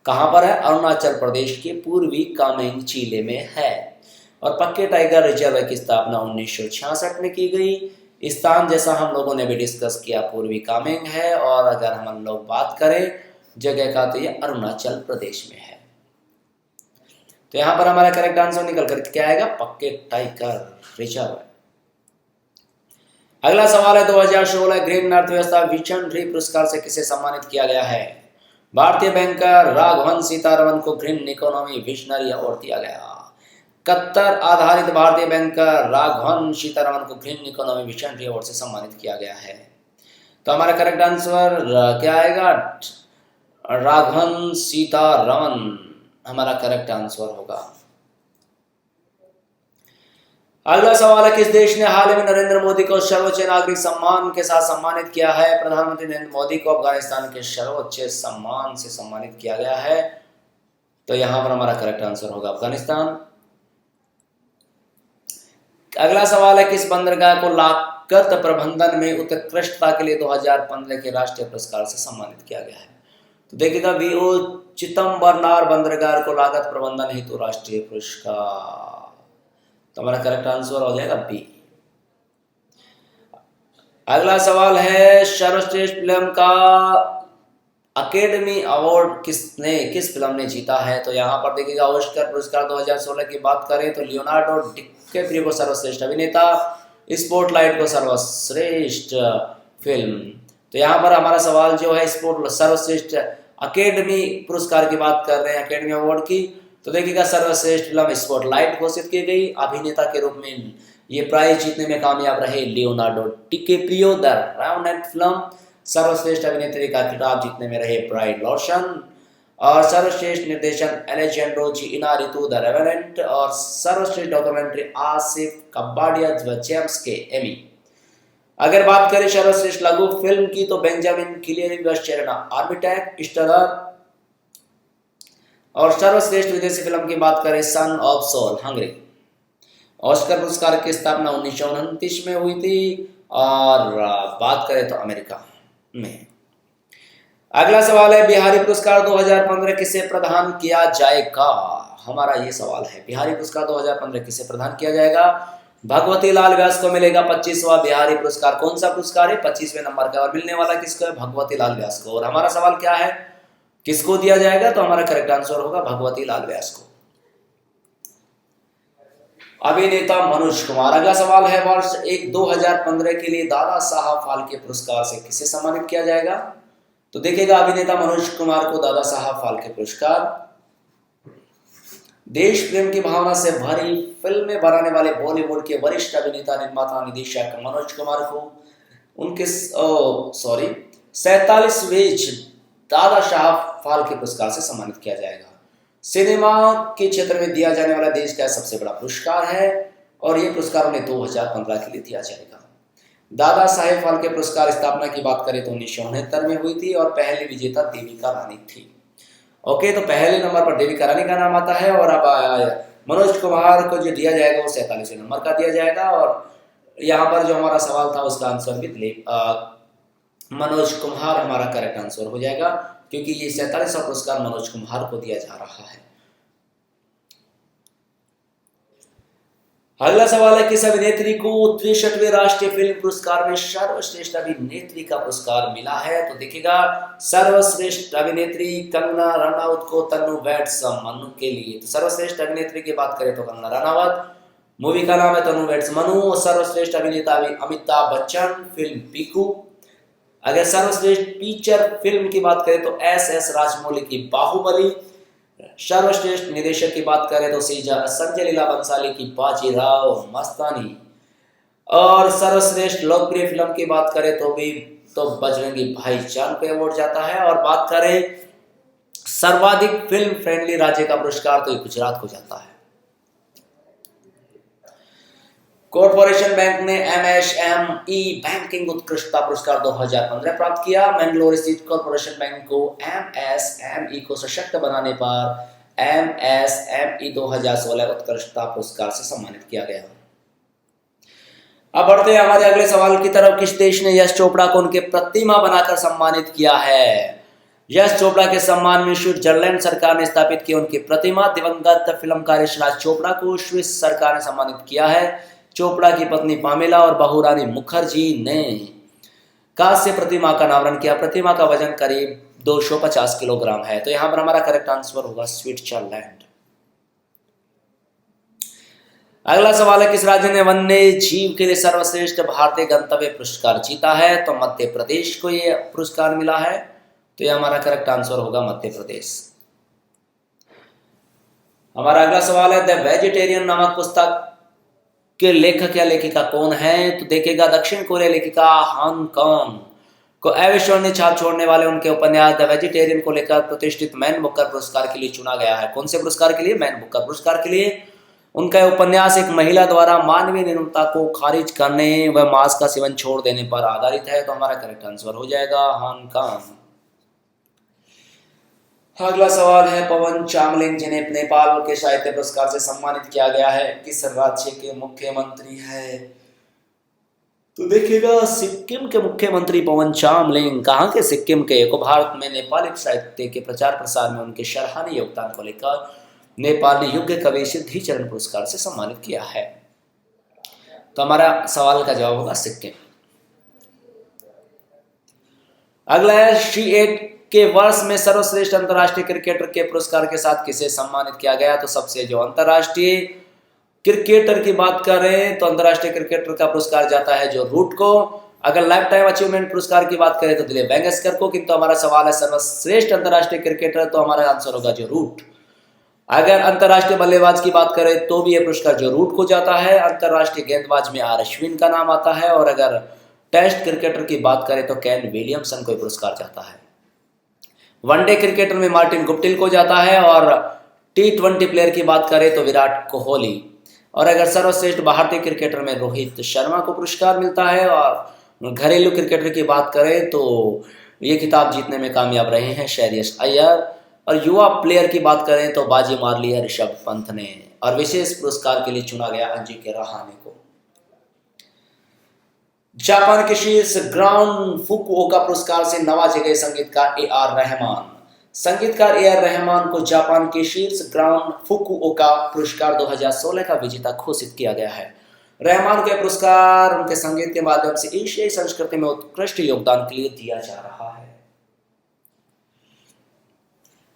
कहां पर है, अरुणाचल प्रदेश के पूर्वी कामेंग जिले में है। और पक्के टाइगर रिजर्व की स्थापना 1966 में की गई। स्थान जैसा हम लोगों ने भी डिस्कस किया पूर्वी कामेंग है। और अगर हम लोग बात करें जगह का, तो ये अरुणाचल प्रदेश में है। तो यहां पर हमारा करेक्ट आंसर निकल कर क्या आएगा, पक्के टाइगर रिजर्व। अगला सवाल है, 2016 ग्रीन अर्थव्यवस्था विजनरी पुरस्कार से किसे सम्मानित किया गया है। भारतीय बैंकर राघवन सीतारमन को ग्रीन इकोनॉमी विजनरी अवार्ड दिया गया। कतर आधारित भारतीय बैंकर राघवन सीतारमन को ग्रीन इकोनॉमी विजनरी अवार्ड से सम्मानित किया गया है। तो हमारा करेक्ट आंसर क्या आएगा, राघवन सीतारमन हमारा करेक्ट आंसर होगा। अगला सवाल है, किस देश ने हाल ही में नरेंद्र मोदी को सर्वोच्च नागरिक सम्मान के साथ सम्मानित किया है। प्रधानमंत्री नरेंद्र मोदी को अफगानिस्तान के सर्वोच्च सम्मान से सम्मानित किया गया है। तो यहां पर हमारा करेक्ट आंसर होगा अफगानिस्तान। अगला सवाल है, किस बंदरगाह को लागत प्रबंधन में उत्कृष्टता के लिए 2015 के राष्ट्रीय पुरस्कार से सम्मानित किया गया है। तो देखिएगा वीओ चिदम्बरनार बंदरगाह को लागत प्रबंधन हेतु राष्ट्रीय पुरस्कार। तो हमारा करेक्ट आंसर हो जाएगा बी। अगला सवाल है, सर्वश्रेष्ठ फिल्म का अकेडमी अवार्ड किस फिल्म ने जीता है। तो यहाँ पर देखिएगा ऑस्कर पुरस्कार 2016 की बात करें तो लियोनार्डो डिकैप्रियो को सर्वश्रेष्ठ अभिनेता, स्पॉटलाइट को सर्वश्रेष्ठ फिल्म। तो यहाँ पर हमारा सवाल जो है सर्वश्रेष्ठ अकेडमी पुरस्कार की बात कर रहे हैं, अकेडमी अवार्ड की। तो देखिएगा सर्वश्रेष्ठ फिल्म स्पॉटलाइट घोषित की गई। अभिनेता के रूप में ये प्राइज जीतने में कामयाब रहे Leonardo DiCaprio. The revenant film सर्वश्रेष्ठ अभिनेत्री का खिताब जीतने में रहे ब्राई लॉर्सन। और सर्वश्रेष्ठ निर्देशन Alejandro G Inarritu the Revenant. और सर्वश्रेष्ठ डॉक्यूमेंट्री आसिफ कब्बाडिया द जेम्स के एमी। अगर बात करें सर्वश्रेष्ठ लघु फिल्म की तो बेंजामिन क्लियरी वेस्टर्न आर्मिटैग स्टारर। और सर्वश्रेष्ठ विदेशी फिल्म की बात करें Son of Saul Hungary. Oscar पुरस्कार की स्थापना 1929 में हुई थी। और बात करें तो अमेरिका में। अगला सवाल है, बिहारी पुरस्कार 2015 किसे प्रदान किया जाएगा। हमारा ये सवाल है, बिहारी पुरस्कार 2015 किसे प्रदान किया जाएगा। भगवती लाल व्यास को मिलेगा 25वां बिहारी पुरस्कार। कौन सा पुरस्कार है, 25वें नंबर का। और मिलने वाला किसको है, भगवती लाल व्यास को। और हमारा सवाल क्या है, किसको दिया जाएगा। तो हमारा करेक्ट आंसर होगा भगवती लाल व्यास को। अभिनेता मनोज कुमार। अगला सवाल है, वर्ष 2015 के लिए दादा साहब फाल्के पुरस्कार से किसे सम्मानित किया जाएगा। तो देखिएगा अभिनेता मनोज कुमार को दादा साहब फाल्के पुरस्कार। देश प्रेम की भावना से भरी फिल्में बनाने वाले बॉलीवुड के वरिष्ठ अभिनेता निर्माता निदेशक मनोज कुमार को उनके 47वें दादा साहब फाल्के पुरस्कार से सम्मानित किया जाएगा। सिनेमा के क्षेत्र में दिया जाने वाला देश का सबसे बड़ा पुरस्कार है। और यह पुरस्कार उन्हें 2015 के लिए दिया जाएगा। दादा साहेब फाल्के पुरस्कार स्थापना की बात करें तो 1969 में हुई थी और पहली विजेता देविका रानी थी। ओके, तो पहले नंबर पर देविका रानी का नाम आता है और अब मनोज कुमार को जो दिया जाएगा वो 47वें नंबर का दिया जाएगा। और यहाँ पर जो हमारा सवाल था उसका आंसर भी मनोज कुमार हमारा करेक्ट आंसर हो जाएगा, क्योंकि ये 47वां पुरस्कार मनोज कुमार को दिया जा रहा है। अगला सवाल है, किस अभिनेत्री को 63वें राष्ट्रीय फिल्म पुरस्कार में सर्वश्रेष्ठ अभिनेत्री का पुरस्कार मिला है? तो देखिएगा, सर्वश्रेष्ठ अभिनेत्री कंगना रनावत को तन्नू बैट मनु के लिए। तो सर्वश्रेष्ठ अभिनेत्री की बात करें तो कंगना रनावत, मूवी का नाम है तन्नू बैट्स मनु। और सर्वश्रेष्ठ अभिनेता अमिताभ बच्चन, फिल्म पीकू। अगर सर्वश्रेष्ठ फीचर फिल्म की बात करें तो एस राजमौली की बाहुबली। सर्वश्रेष्ठ निदेशक की बात करें तो संजय लीला बंसाली की बाजीराव मस्तानी। और सर्वश्रेष्ठ लोकप्रिय फिल्म की बात करें तो बजरंगी भाईजान को अवार्ड जाता है। और बात करें सर्वाधिक फिल्म फ्रेंडली राज्य का पुरस्कार तो ये गुजरात को जाता है। कॉर्पोरेशन बैंक ने MSME बैंकिंग उत्कृष्टता पुरस्कार 2015 प्राप्त किया। मैंगलोर स्थित कॉर्पोरेशन बैंक को MSME को सशक्त बनाने पर MSME 2016 उत्कृष्टता पुरस्कार से सम्मानित किया गया। अब बढ़ते हैं हमारे अगले सवाल की तरफ। किस देश ने यश चोपड़ा को उनके प्रतिमा बनाकर सम्मानित किया है? यश चोपड़ा के सम्मान में स्विट्जरलैंड सरकार ने स्थापित की उनकी प्रतिमा। दिवंगत फिल्मकार यशराज चोपड़ा को स्विस सरकार ने सम्मानित किया है। चोपड़ा की पत्नी पामेला और बहू रानी मुखर्जी ने कांस्य प्रतिमा का अनावरण किया। प्रतिमा का वजन करीब 250 किलोग्राम है। तो यहां पर हमारा करेक्ट आंसर होगा स्विट्जरलैंड। अगला सवाल है, किस राज्य ने वन्य जीव के लिए सर्वश्रेष्ठ भारतीय गंतव्य पुरस्कार जीता है? तो मध्य प्रदेश को यह पुरस्कार मिला है। तो यह हमारा करेक्ट आंसर होगा मध्य प्रदेश। हमारा अगला सवाल है, द वेजिटेरियन नामक पुस्तक के लेखक या लेखिका कौन है? तो देखिएगा, दक्षिण कोरिया लेखिका हान कांग को अविस्मरणीय छाप छोड़ने वाले उनके उपन्यास द वेजिटेरियन को लेकर प्रतिष्ठित मैन बुकर पुरस्कार के लिए चुना गया है। कौन से पुरस्कार के लिए? मैन बुकर पुरस्कार के लिए। उनका उपन्यास एक महिला द्वारा मानवीय निर्ममता को खारिज करने व मांस का सेवन छोड़ देने पर आधारित है। तो हमारा करेक्ट आंसर हो जाएगा हान कांग। अगला सवाल है, पवन चामलिंग जिन्हें नेपाल के साहित्य पुरस्कार से सम्मानित किया गया है, किस राज्य के मुख्यमंत्री है? तो देखिएगा, सिक्किम के मुख्यमंत्री पवन चामलिंग। कहां के? सिक्किम के। को भारत में नेपाली साहित्य के प्रचार प्रसार में उनके सराहनीय योगदान को लेकर नेपाल ने युग कवि सिद्धिचरण पुरस्कार से सम्मानित किया है। तो हमारा सवाल का जवाब होगा सिक्किम। अगला है, C8 के वर्ष में सर्वश्रेष्ठ अंतर्राष्ट्रीय क्रिकेटर के पुरस्कार के साथ किसे सम्मानित किया गया? तो सबसे जो अंतर्राष्ट्रीय क्रिकेटर की बात करें तो अंतर्राष्ट्रीय क्रिकेटर का पुरस्कार जाता है जो रूट को। अगर लाइफ टाइम अचीवमेंट पुरस्कार की बात करें तो दिलीप वेंगसरकर को। किंतु हमारा सवाल है सर्वश्रेष्ठ अंतर्राष्ट्रीय क्रिकेटर, तो हमारा आंसर होगा जो रूट। अगर अंतर्राष्ट्रीय बल्लेबाज की बात करें तो भी यह पुरस्कार जो रूट को जाता है। अंतर्राष्ट्रीय गेंदबाज में आर अश्विन का नाम आता है। और अगर टेस्ट क्रिकेटर की बात करें तो केन विलियमसन को पुरस्कार जाता है। वनडे क्रिकेटर में मार्टिन गुप्टिल को जाता है। और T20 प्लेयर की बात करें तो विराट कोहली। और अगर सर्वश्रेष्ठ भारतीय क्रिकेटर में रोहित शर्मा को पुरस्कार मिलता है। और घरेलू क्रिकेटर की बात करें तो ये खिताब जीतने में कामयाब रहे हैं श्रेयस अय्यर। और युवा प्लेयर की बात करें तो बाजी मार ली है ऋषभ पंत ने। और विशेष पुरस्कार के लिए चुना गया अंजिके रहाणे को। जापान के शीर्ष ग्रांड फुकुओका पुरस्कार से नवाजे गए संगीतकार AR रहमान। संगीतकार AR रहमान को जापान के शीर्ष ग्रांड फुकुओका पुरस्कार 2016 का विजेता घोषित किया गया है। रहमान के पुरस्कार उनके संगीत के माध्यम से एशियाई संस्कृति में उत्कृष्ट योगदान के लिए दिया जा रहा है।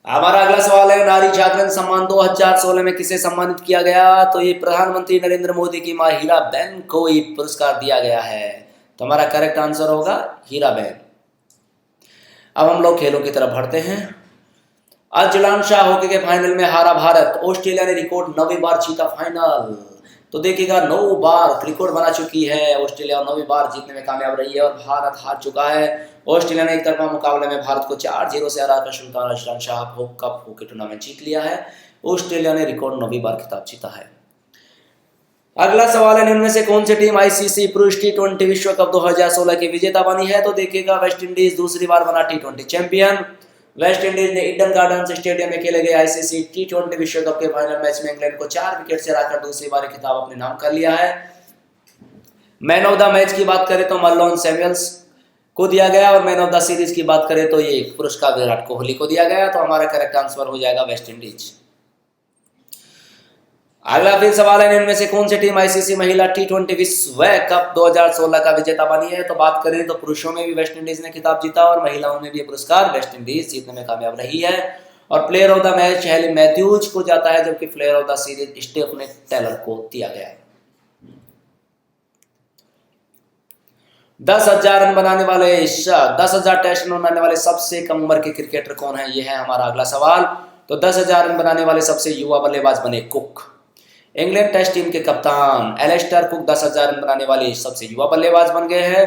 हमारा अगला सवाल है, नारी जागरण सम्मान 2016 में किसे सम्मानित किया गया? तो ये प्रधानमंत्री नरेंद्र मोदी की मां हीराबेन को ये पुरस्कार दिया गया है। तो हमारा करेक्ट आंसर होगा हीराबेन। अब हम लोग खेलों की तरफ बढ़ते हैं। आज जिलान शाह हॉकी के फाइनल में हारा भारत। ऑस्ट्रेलिया ने रिकॉर्ड 9वीं बार जीता फाइनल। तो देखिएगा, 9 बार रिकॉर्ड बना चुकी है ऑस्ट्रेलिया, 9वीं बार जीतने में कामयाब रही है। और भारत हार चुका है। ऑस्ट्रेलिया ने एक तरफा मुकाबले में भारत को 4-0 से हराकर Sultan Azlan Shah cup hockey tournament जीत लिया है। ऑस्ट्रेलिया ने रिकॉर्ड 9वीं बार खिताब जीता है। अगला सवाल है, निम्न में से कौन सी टीम आईसीसी पुरुष टी20 विश्व कप 2016 की विजेता बनी है? तो देखिएगा वेस्ट इंडीज दूसरी बार बना टी20 चैंपियन। वेस्ट इंडीज ने ईडन गार्डन्स स्टेडियम में खेले गए आईसीसी टी20 विश्व कप के फाइनल मैच में इंग्लैंड को 4 विकेट से हराकर दूसरी बार खिताब अपने नाम कर लिया है। मैन ऑफ द मैच की बात करें तो मर्लोन सैमुअल्स को दिया गया और मैन ऑफ द सीरीज की बात करें तो ये पुरस्कार विराट कोहली को दिया गया। तो हमारा करेक्ट आंसर हो जाएगा वेस्ट इंडीज। अगला फिर सवाल है, इनमें से कौन सी टीम आईसीसी महिला टी20 विश्व कप 2016 का विजेता बनी है? तो बात करें तो पुरुषों में भी वेस्ट इंडीज ने खिताब जीता और महिलाओं में भी ये पुरस्कार वेस्ट इंडीज जीतने में कामयाब रही है। और player of the match Hayley Matthews को जाता है, जबकि player of the series Stephanie Taylor को दिया गया। 10,000 रन बनाने वाले 10,000 टेस्ट रन बनाने वाले सबसे कम उम्र के क्रिकेटर कौन है? ये है हमारा अगला सवाल। तो 10,000 रन बनाने वाले सबसे युवा बल्लेबाज बने कुक। इंग्लैंड टेस्ट टीम के कप्तान एलेस्टर कुक 10,000 रन बनाने वाले सबसे युवा बल्लेबाज बन गए हैं।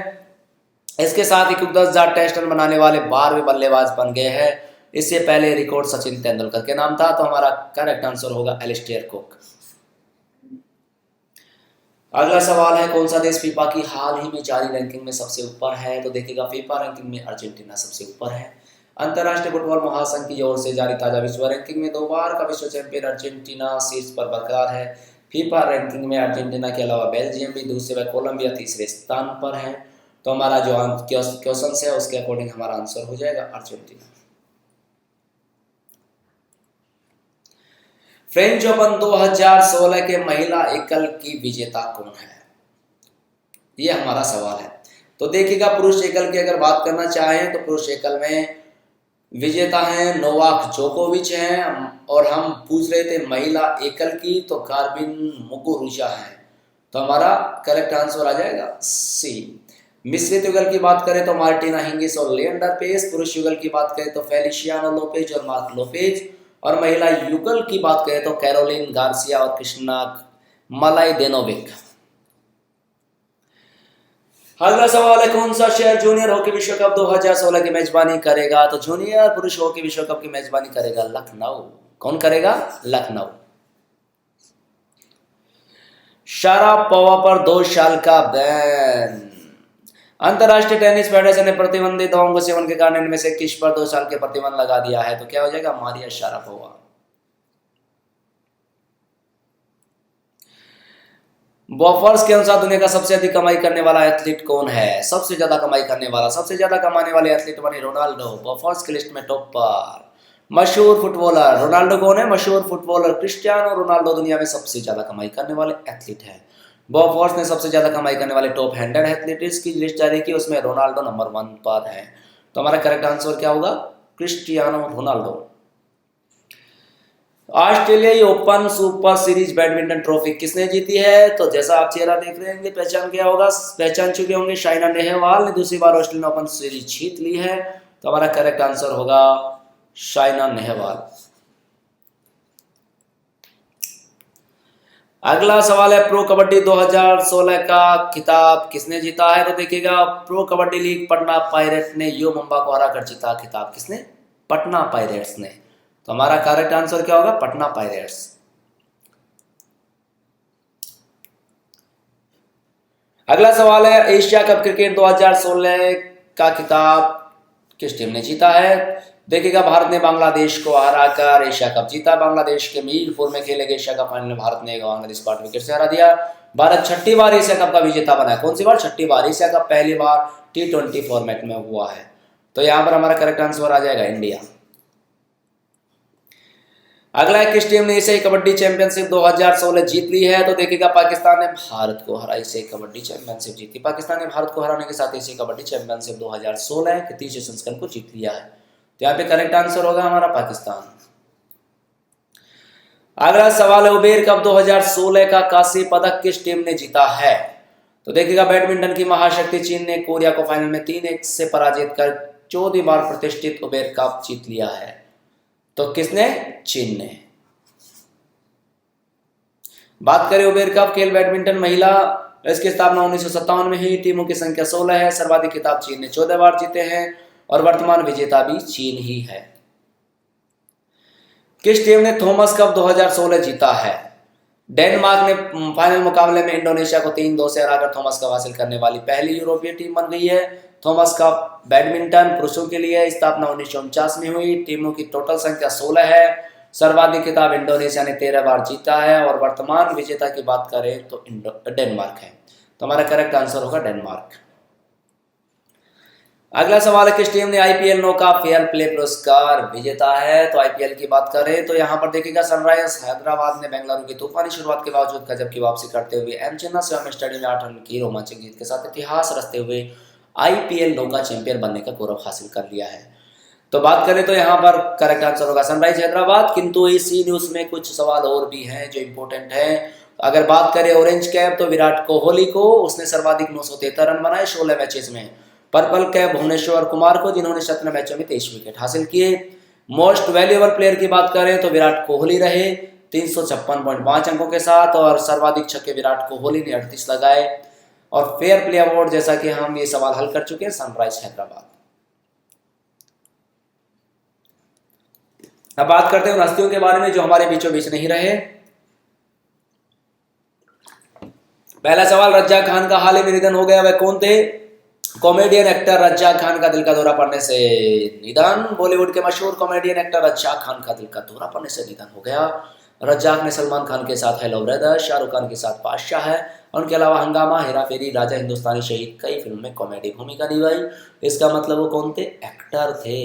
इसके साथ ही कुक 10,000 टेस्ट रन बनाने वाले 12वें बल्लेबाज बन गए हैं। इससे पहले रिकॉर्ड सचिन तेंदुलकर के नाम था। तो हमारा करेक्ट आंसर होगा एलेस्टर कुक। अगला सवाल है, कौन सा देश फीफा की हाल ही में जारी रैंकिंग में सबसे ऊपर है? तो देखिएगा फीफा रैंकिंग में अर्जेंटीना सबसे ऊपर है। अंतर्राष्ट्रीय फुटबॉल महासंघ की ओर से जारी ताजा विश्व रैंकिंग में 2 बार का विश्व चैंपियन अर्जेंटीना शीर्ष पर बरकरार है। फीफा रैंकिंग में अर्जेंटीना के अलावा बेल्जियम भी दूसरे व कोलंबिया तीसरे स्थान पर है। तो हमारा जो क्वेश्चन है उसके अकॉर्डिंग हमारा आंसर हो जाएगा अर्जेंटीना। फ्रेंच ओपन 2016 के महिला एकल की विजेता कौन है? ये हमारा सवाल है। तो देखिएगा पुरुष एकल की अगर बात करना चाहें तो पुरुष एकल में विजेता हैं नोवाक जोकोविच हैं, और हम पूछ रहे थे महिला एकल की तो गार्बिन मुगुरुजा है। तो हमारा करेक्ट आंसर आ जाएगा सी। मिश्रित युगल की बात करें तो मार्टिना हिंगिस और लिएंडर पेस। पुरुष युगल की बात करें तो फेलिशियानो लोपेज और मार्क लोपेज। और महिला युगल की बात करें तो कैरोलिन गार्सिया और कृष्णा मलाइदेनोविक। अगला सवाल है, कौन सा शहर जूनियर हॉकी विश्व कप 2016 की मेजबानी करेगा? तो जूनियर पुरुष हॉकी विश्व कप की मेजबानी करेगा लखनऊ। कौन करेगा? लखनऊ। शारापोवा पर 2 साल का बैन। अंतरराष्ट्रीय टेनिस फेडरेशन ने प्रतिबंधित दवाओं के सेवन के कारण इनमें से किस पर 2 साल के प्रतिबंध लगा दिया है? तो क्या हो जाएगा? Maria Sharapova. बॉफर्स के अनुसार दुनिया का सबसे अधिक कमाई करने वाला एथलीट कौन है? सबसे ज्यादा कमाई करने वाला, सबसे ज्यादा कमाने वाले एथलीट बने रोनाल्डो। बॉफर्स की लिस्ट में टॉप पर। मशहूर फुटबॉलर रोनाल्डो कौन है? मशहूर फुटबॉलर क्रिस्टियानो रोनाल्डो दुनिया में सबसे ज्यादा कमाई करने वाले एथलीट है। बॉफर्स ने सबसे ज्यादा कमाई करने वाले टॉप 100 एथलीट्स की लिस्ट जारी की, उसमें रोनाल्डो नंबर 1 पर है। तो हमारा करेक्ट आंसर क्या होगा? Cristiano Ronaldo. ऑस्ट्रेलियाई open super series badminton trophy किसने जीती है? तो जैसा आप चेहरा देख रहे होंगे पहचान क्या होगा, पहचान चुके होंगे, साइना नेहवाल ने दूसरी बार ऑस्ट्रेलियन ओपन सीरीज जीत ली है। तो हमारा करेक्ट आंसर होगा साइना नेहवाल। अगला सवाल है, प्रो कबड्डी 2016 का खिताब किसने जीता है? तो देखिएगा pro kabaddi league Patna pirates ने यू मुंबा को हराकर जीता खिताब। किसने? पटना पायरेट्स ने। तो हमारा करेक्ट आंसर क्या होगा? पटना पायरेट्स। अगला सवाल है, एशिया कप क्रिकेट 2016 का खिताब किस टीम ने जीता है? देखिएगा भारत ने बांग्लादेश को हराकर एशिया कप जीता। बांग्लादेश के मीरपुर में खेले गए एशिया कप फाइनल में भारत ने बांग्लादेश को 8 विकेट से हरा दिया। भारत 6ठी बार एशिया कप का विजेता बना है। कौन सी बार? 6ठी बार। एशिया कप पहली बार T20 फॉर्मेट में हुआ है। तो यहां पर हमारा करेक्ट आंसर आ जाएगा इंडिया। अगला किस टीम ने एशियाई कबड्डी चैंपियनशिप 2016 जीत ली है? तो देखिएगा पाकिस्तान ने भारत को हरा एशियाई कबड्डी चैंपियनशिप जीती। पाकिस्तान ने भारत को हराने के साथ एशियाई कबड्डी चैंपियनशिप 2016 के 30वें संस्करण को जीत लिया है। तो यहाँ पे करेक्ट आंसर होगा हमारा पाकिस्तान। अगला सवाल है, उबेर कप 2016 का कांस्य पदक किस टीम ने जीता है? तो देखिएगा बैडमिंटन की महाशक्ति चीन ने कोरिया को फाइनल में 3-1 से पराजित कर 14वीं बार प्रतिष्ठित उबेर कप जीत लिया है। तो किसने? चीन ने। बात करें उबेर कप खेल बैडमिंटन महिला, इसकी स्थापना 1957 में हुई। टीमों की संख्या 16 है। सर्वाधिक खिताब चीन ने 14 बार जीते हैं और वर्तमान विजेता भी चीन ही है। किस टीम ने थॉमस कप 2016 जीता है? डेनमार्क ने फाइनल मुकाबले में इंडोनेशिया को 3-2 से हराकर थॉमस कप हासिल करने वाली पहली यूरोपीय टीम बन गई है। थॉमस कप बैडमिंटन पुरुषों के लिए स्थापना 1949 में हुई। टीमों की टोटल संख्या 16 है। सर्वाधिक खिताब इंडोनेशिया ने 13 बार जीता है और वर्तमान विजेता की बात करें तो डेनमार्क है। तो हमारा करेक्ट आंसर होगा डेनमार्क। अगला सवाल है, किस टीम ने आईपीएल नौका फेयर प्ले पुरस्कार विजेता है? तो आईपीएल की बात करें तो यहाँ पर देखिएगा सनराइजर्स हैदराबाद ने बेंगलुरु की तूफानी शुरुआत के बावजूद गजब की वापसी करते हुए एम चिन्नास्वामी स्टेडियम में 8 रन की रोमांचक जीत के साथ इतिहास रचते हुए आईपीएल नौका चैंपियन बनने का गौरव हासिल कर लिया है। तो बात करें तो यहाँ पर करेक्ट आंसर होगा सनराइज हैदराबाद। किंतु इसी न्यूज में कुछ सवाल और भी हैं जो इंपॉर्टेंट है। अगर बात करें ऑरेंज कैप तो विराट कोहली को, उसने सर्वाधिक 973 रन बनाए 16 मैचेस में। पर्पल कैप भुवनेश्वर कुमार को, जिन्होंने 17 मैचों में 23 विकेट हासिल किए। मोस्ट वैल्यूएबल प्लेयर की बात करें तो विराट कोहली रहे 356.5 अंकों के साथ, और सर्वाधिक छक्के विराट कोहली ने 38 लगाए। और फेयर प्ले अवार्ड जैसा कि हम ये सवाल हल कर चुके हैं, सनराइज हैदराबाद। अब बात करते हैं उन हस्तियों के बारे में जो हमारे बीचों बीच नहीं रहे। पहला सवाल, रज्जाक खान का हाल ही में निधन हो गया, वह कौन थे? कॉमेडियन एक्टर रज्जाक खान का दिल का दौरा पड़ने से निधन। बॉलीवुड के मशहूर कॉमेडियन एक्टर रज्जाक खान का दिल का दौरा पड़ने से निधन हो गया। रज्जाक ने सलमान खान के साथ हेलो ब्रदर, शाहरुख खान के साथ बादशाह है, उनके अलावा हंगामा, हेरा फेरी, राजा हिंदुस्तानी, शहीद कई फिल्मों में कॉमेडी भूमिका निभाई। इसका मतलब वो कौन थे? एक्टर थे।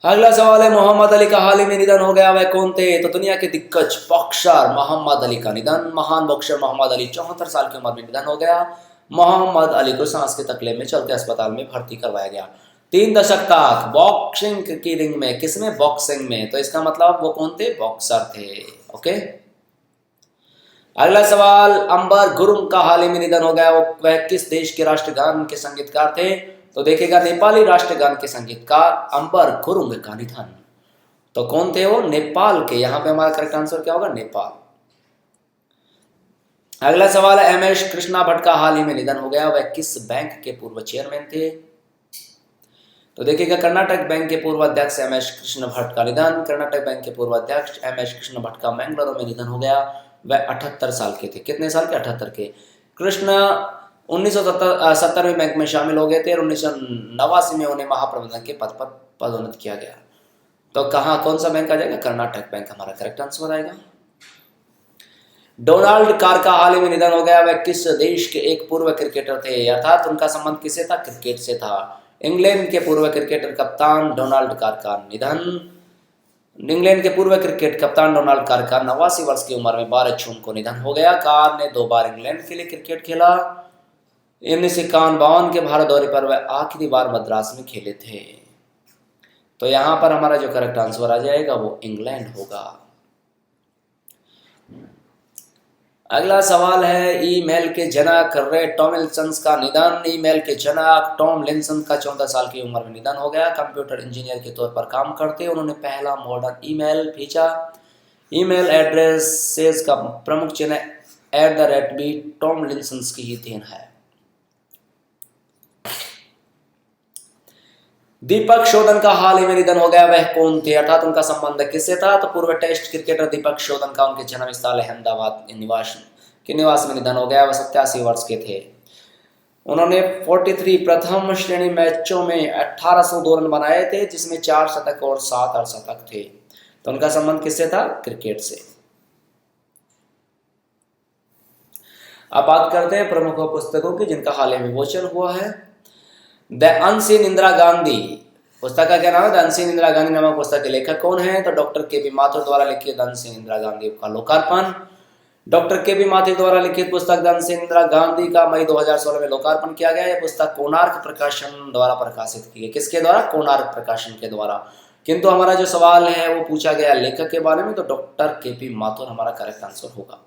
अगला सवाल है, मोहम्मद अली का हाल ही में निधन हो गया, वह कौन थे? तो दुनिया के दिग्गज बॉक्सर मोहम्मद अली का निधन। महान बॉक्सर मोहम्मद अली 74 साल की उम्र में निधन हो गया। मोहम्मद अली को सांस के तकलीफ में चलते अस्पताल में भर्ती करवाया गया। 3 दशक तक बॉक्सिंग की रिंग में, किसमें? बॉक्सिंग में। तो इसका मतलब वो कौन थे? बॉक्सर थे। ओके। अगला सवाल, अंबर गुरुंग का हाल ही में निधन हो गया, वह किस देश के राष्ट्रगान के संगीतकार थे? तो देखिएगा नेपाली राष्ट्रगान के संगीतकार अंबर गुरुंग का निधन। तो कौन थे वो? नेपाल के। यहां पे हमारा करेक्ट आंसर क्या होगा? नेपाल। अगला सवाल है, एमएस कृष्णा भट्ट का हाल ही में निधन हो गया, वह किस बैंक के पूर्व चेयरमैन थे? तो देखिएगा कर्नाटक बैंक के पूर्व अध्यक्ष एमएस कृष्ण भट्ट का निधन। कर्नाटक बैंक के पूर्व अध्यक्ष एमएस कृष्ण भट्ट का मैंगलोर में निधन हो गया। वह 78 साल के थे। कितने साल के? 78 के। कृष्ण 1970 में बैंक में शामिल हो गए थे और 1989 में उन्हें महाप्रबंधक के पद पर पदोन्नत किया गया। तो कहाँ, कौन सा बैंक आ जाएगा? कर्नाटक बैंक हमारा करेक्ट आंसर आएगा। डोनाल्ड कार का हाल ही में निधन हो गया, वह किस देश के एक पूर्व क्रिकेटर थे? अर्थात उनका संबंध किससे था? क्रिकेट से था। इंग्लैंड के पूर्व क्रिकेटर कप्तान डोनाल्ड कार का निधन। इंग्लैंड के पूर्व क्रिकेट कप्तान डोनाल्ड कार का 89 वर्ष की उम्र में 12 जून को निधन हो गया। कार ने 2 बार इंग्लैंड के लिए क्रिकेट खेला। 1951 के भारत दौरे पर वह आखिरी बार मद्रास में खेले थे। तो यहां पर हमारा जो करेक्ट आंसर आ जाएगा वो इंग्लैंड होगा। अगला सवाल है, ईमेल के जनक रे टॉमलिंसन का निधन। ईमेल के जनक टॉमलिंसन का 14 साल की उम्र में निधन हो गया। कंप्यूटर इंजीनियर के तौर पर काम करते उन्होंने पहला मॉडर्न ईमेल भेजा। ईमेल एड्रेसेस का प्रमुख चिन्ह @ भी टॉमलिंसन की ही देन है। दीपक शोधन का हाल ही में निधन हो गया, वह कौन थे? अर्थात उनका संबंध किससे था? तो पूर्व टेस्ट क्रिकेटर दीपक शोधन का उनके जन्म स्थल अहमदाबाद के निवास में निधन हो गया। वह 87 वर्ष के थे। उन्होंने 43 प्रथम श्रेणी मैचों में 1802 रन बनाए थे, जिसमें 4 शतक और 7 अर्धशतक थे। तो उनका संबंध किससे था? क्रिकेट से। अब बात करते हैं प्रमुख पुस्तकों की जिनका हाल ही में विमोचन हुआ है। द अनसीन इंदिरा गांधी पुस्तक का क्या नाम है? द अनसीन इंदिरा गांधी नामक पुस्तक के लेखक कौन है? तो डॉक्टर के.बी. माथुर द्वारा लिखित द अनसीन इंदिरा गांधी का लोकार्पण। Doctor KB. माथुर द्वारा लिखित पुस्तक द अनसीन इंदिरा गांधी का मई 2016 में लोकार्पण किया गया। यह पुस्तक कोणार्क प्रकाशन द्वारा प्रकाशित की गई। किसके द्वारा? कोणार्क प्रकाशन के द्वारा। किंतु हमारा जो सवाल है वो पूछा गया लेखक के बारे में, तो डॉक्टर के.पी. माथुर हमारा करेक्ट आंसर होगा।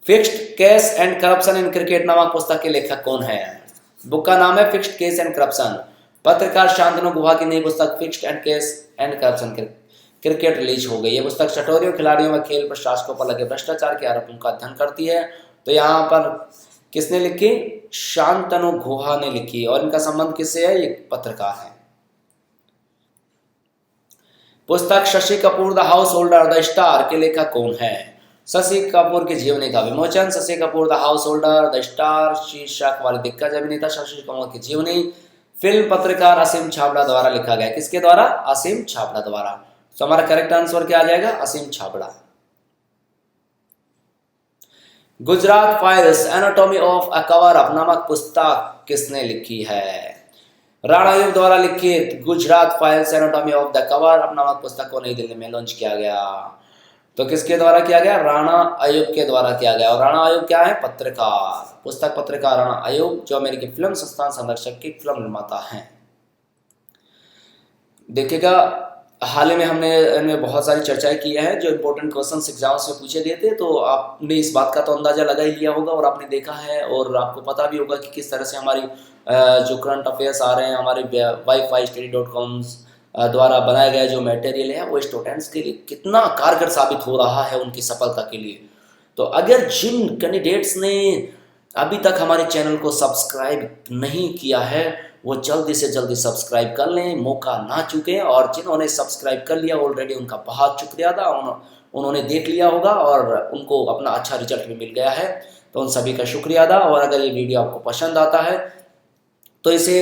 Fixed case and corruption in cricket नामक पुस्तक के लेखक कौन है? बुक का नाम है फिक्स्ड केस एंड करप्शन। पत्रकार शांतनु गुहा की नई पुस्तक fixed and case and corruption cricket release हो गई। यह पुस्तक चटोरियों, खिलाड़ियों व खेल प्रशासकों पर लगे भ्रष्टाचार के आरोपों का अध्ययन करती है। तो यहाँ पर किसने लिखी? शांतनु गुहा ने लिखी। और इनका संबंध किससे है? ये पत्रकार है। पुस्तक Shashi Kapoor the house holder the star के लेखक कौन है? शशि कपूर की जीवनी का विमोचन, Shashi Kapoor the house holder the star शीर्षक वाले दिग्गज अभिनेता शशि कपूर की जीवनी फिल्म पत्रकार असीम छाबड़ा द्वारा लिखा गया। किसके द्वारा? असीम छाबड़ा द्वारा। तो हमारा करेक्ट आंसर क्या आ जाएगा? Aseem Chhabra. Gujarat files anatomy of a cover up नामक पुस्तक किसने लिखी है? राणा अयूब द्वारा लिखित Gujarat files anatomy of the cover up नामक पुस्तक को नई दिल्ली में लॉन्च किया गया। तो किसके द्वारा किया गया? राणा अयूब के द्वारा किया गया। और राणा अयूब क्या है? पत्रकार, पुस्तक पत्रकार राणा अयूब, जो अमेरिकी फिल्म संस्थान संरक्षक की फिल्म निर्माता हैं। देखिएगा, हाल ही में हमने इनमें बहुत सारी चर्चाएं की है, जो इंपॉर्टेंट क्वेश्चंस एग्जाम्स में पूछे गए थे, तो आपने इस बात का तो अंदाजा लगा ही लिया होगा और आपने देखा है, और आपको पता भी होगा कि किस तरह से हमारी जो करंट अफेयर्स आ रहे हैं, हमारे wifi-study.com द्वारा बनाया गया जो मटेरियल है वो स्टूडेंट्स के लिए कितना कारगर साबित हो रहा है उनकी सफलता के लिए। तो अगर जिन कैंडिडेट्स ने अभी तक हमारे चैनल को सब्सक्राइब नहीं किया है वो जल्दी से जल्दी सब्सक्राइब कर लें, मौका ना चूकें। और जिन्होंने सब्सक्राइब कर लिया ऑलरेडी उनका बहुत शुक्रिया था, उन्होंने देख लिया होगा और उनको अपना अच्छा रिजल्ट भी मिल गया है, तो उन सभी का शुक्रिया था। और अगर ये वीडियो आपको पसंद आता है तो इसे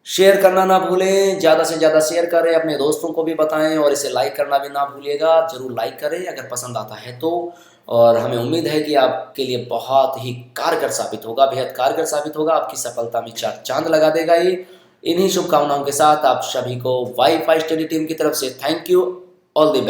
शेयर करना ना भूलें, ज़्यादा से ज़्यादा शेयर करें, अपने दोस्तों को भी बताएं और इसे लाइक करना भी ना भूलिएगा। ज़रूर लाइक करें अगर पसंद आता है तो। और हमें उम्मीद है कि आपके लिए बहुत ही कारगर साबित होगा, बेहद कारगर साबित होगा, आपकी सफलता में चार चांद लगा देगा ये। इन्हीं शुभकामनाओं के साथ आप सभी को वाईफाई स्टडी टीम की तरफ से thank you, all the best.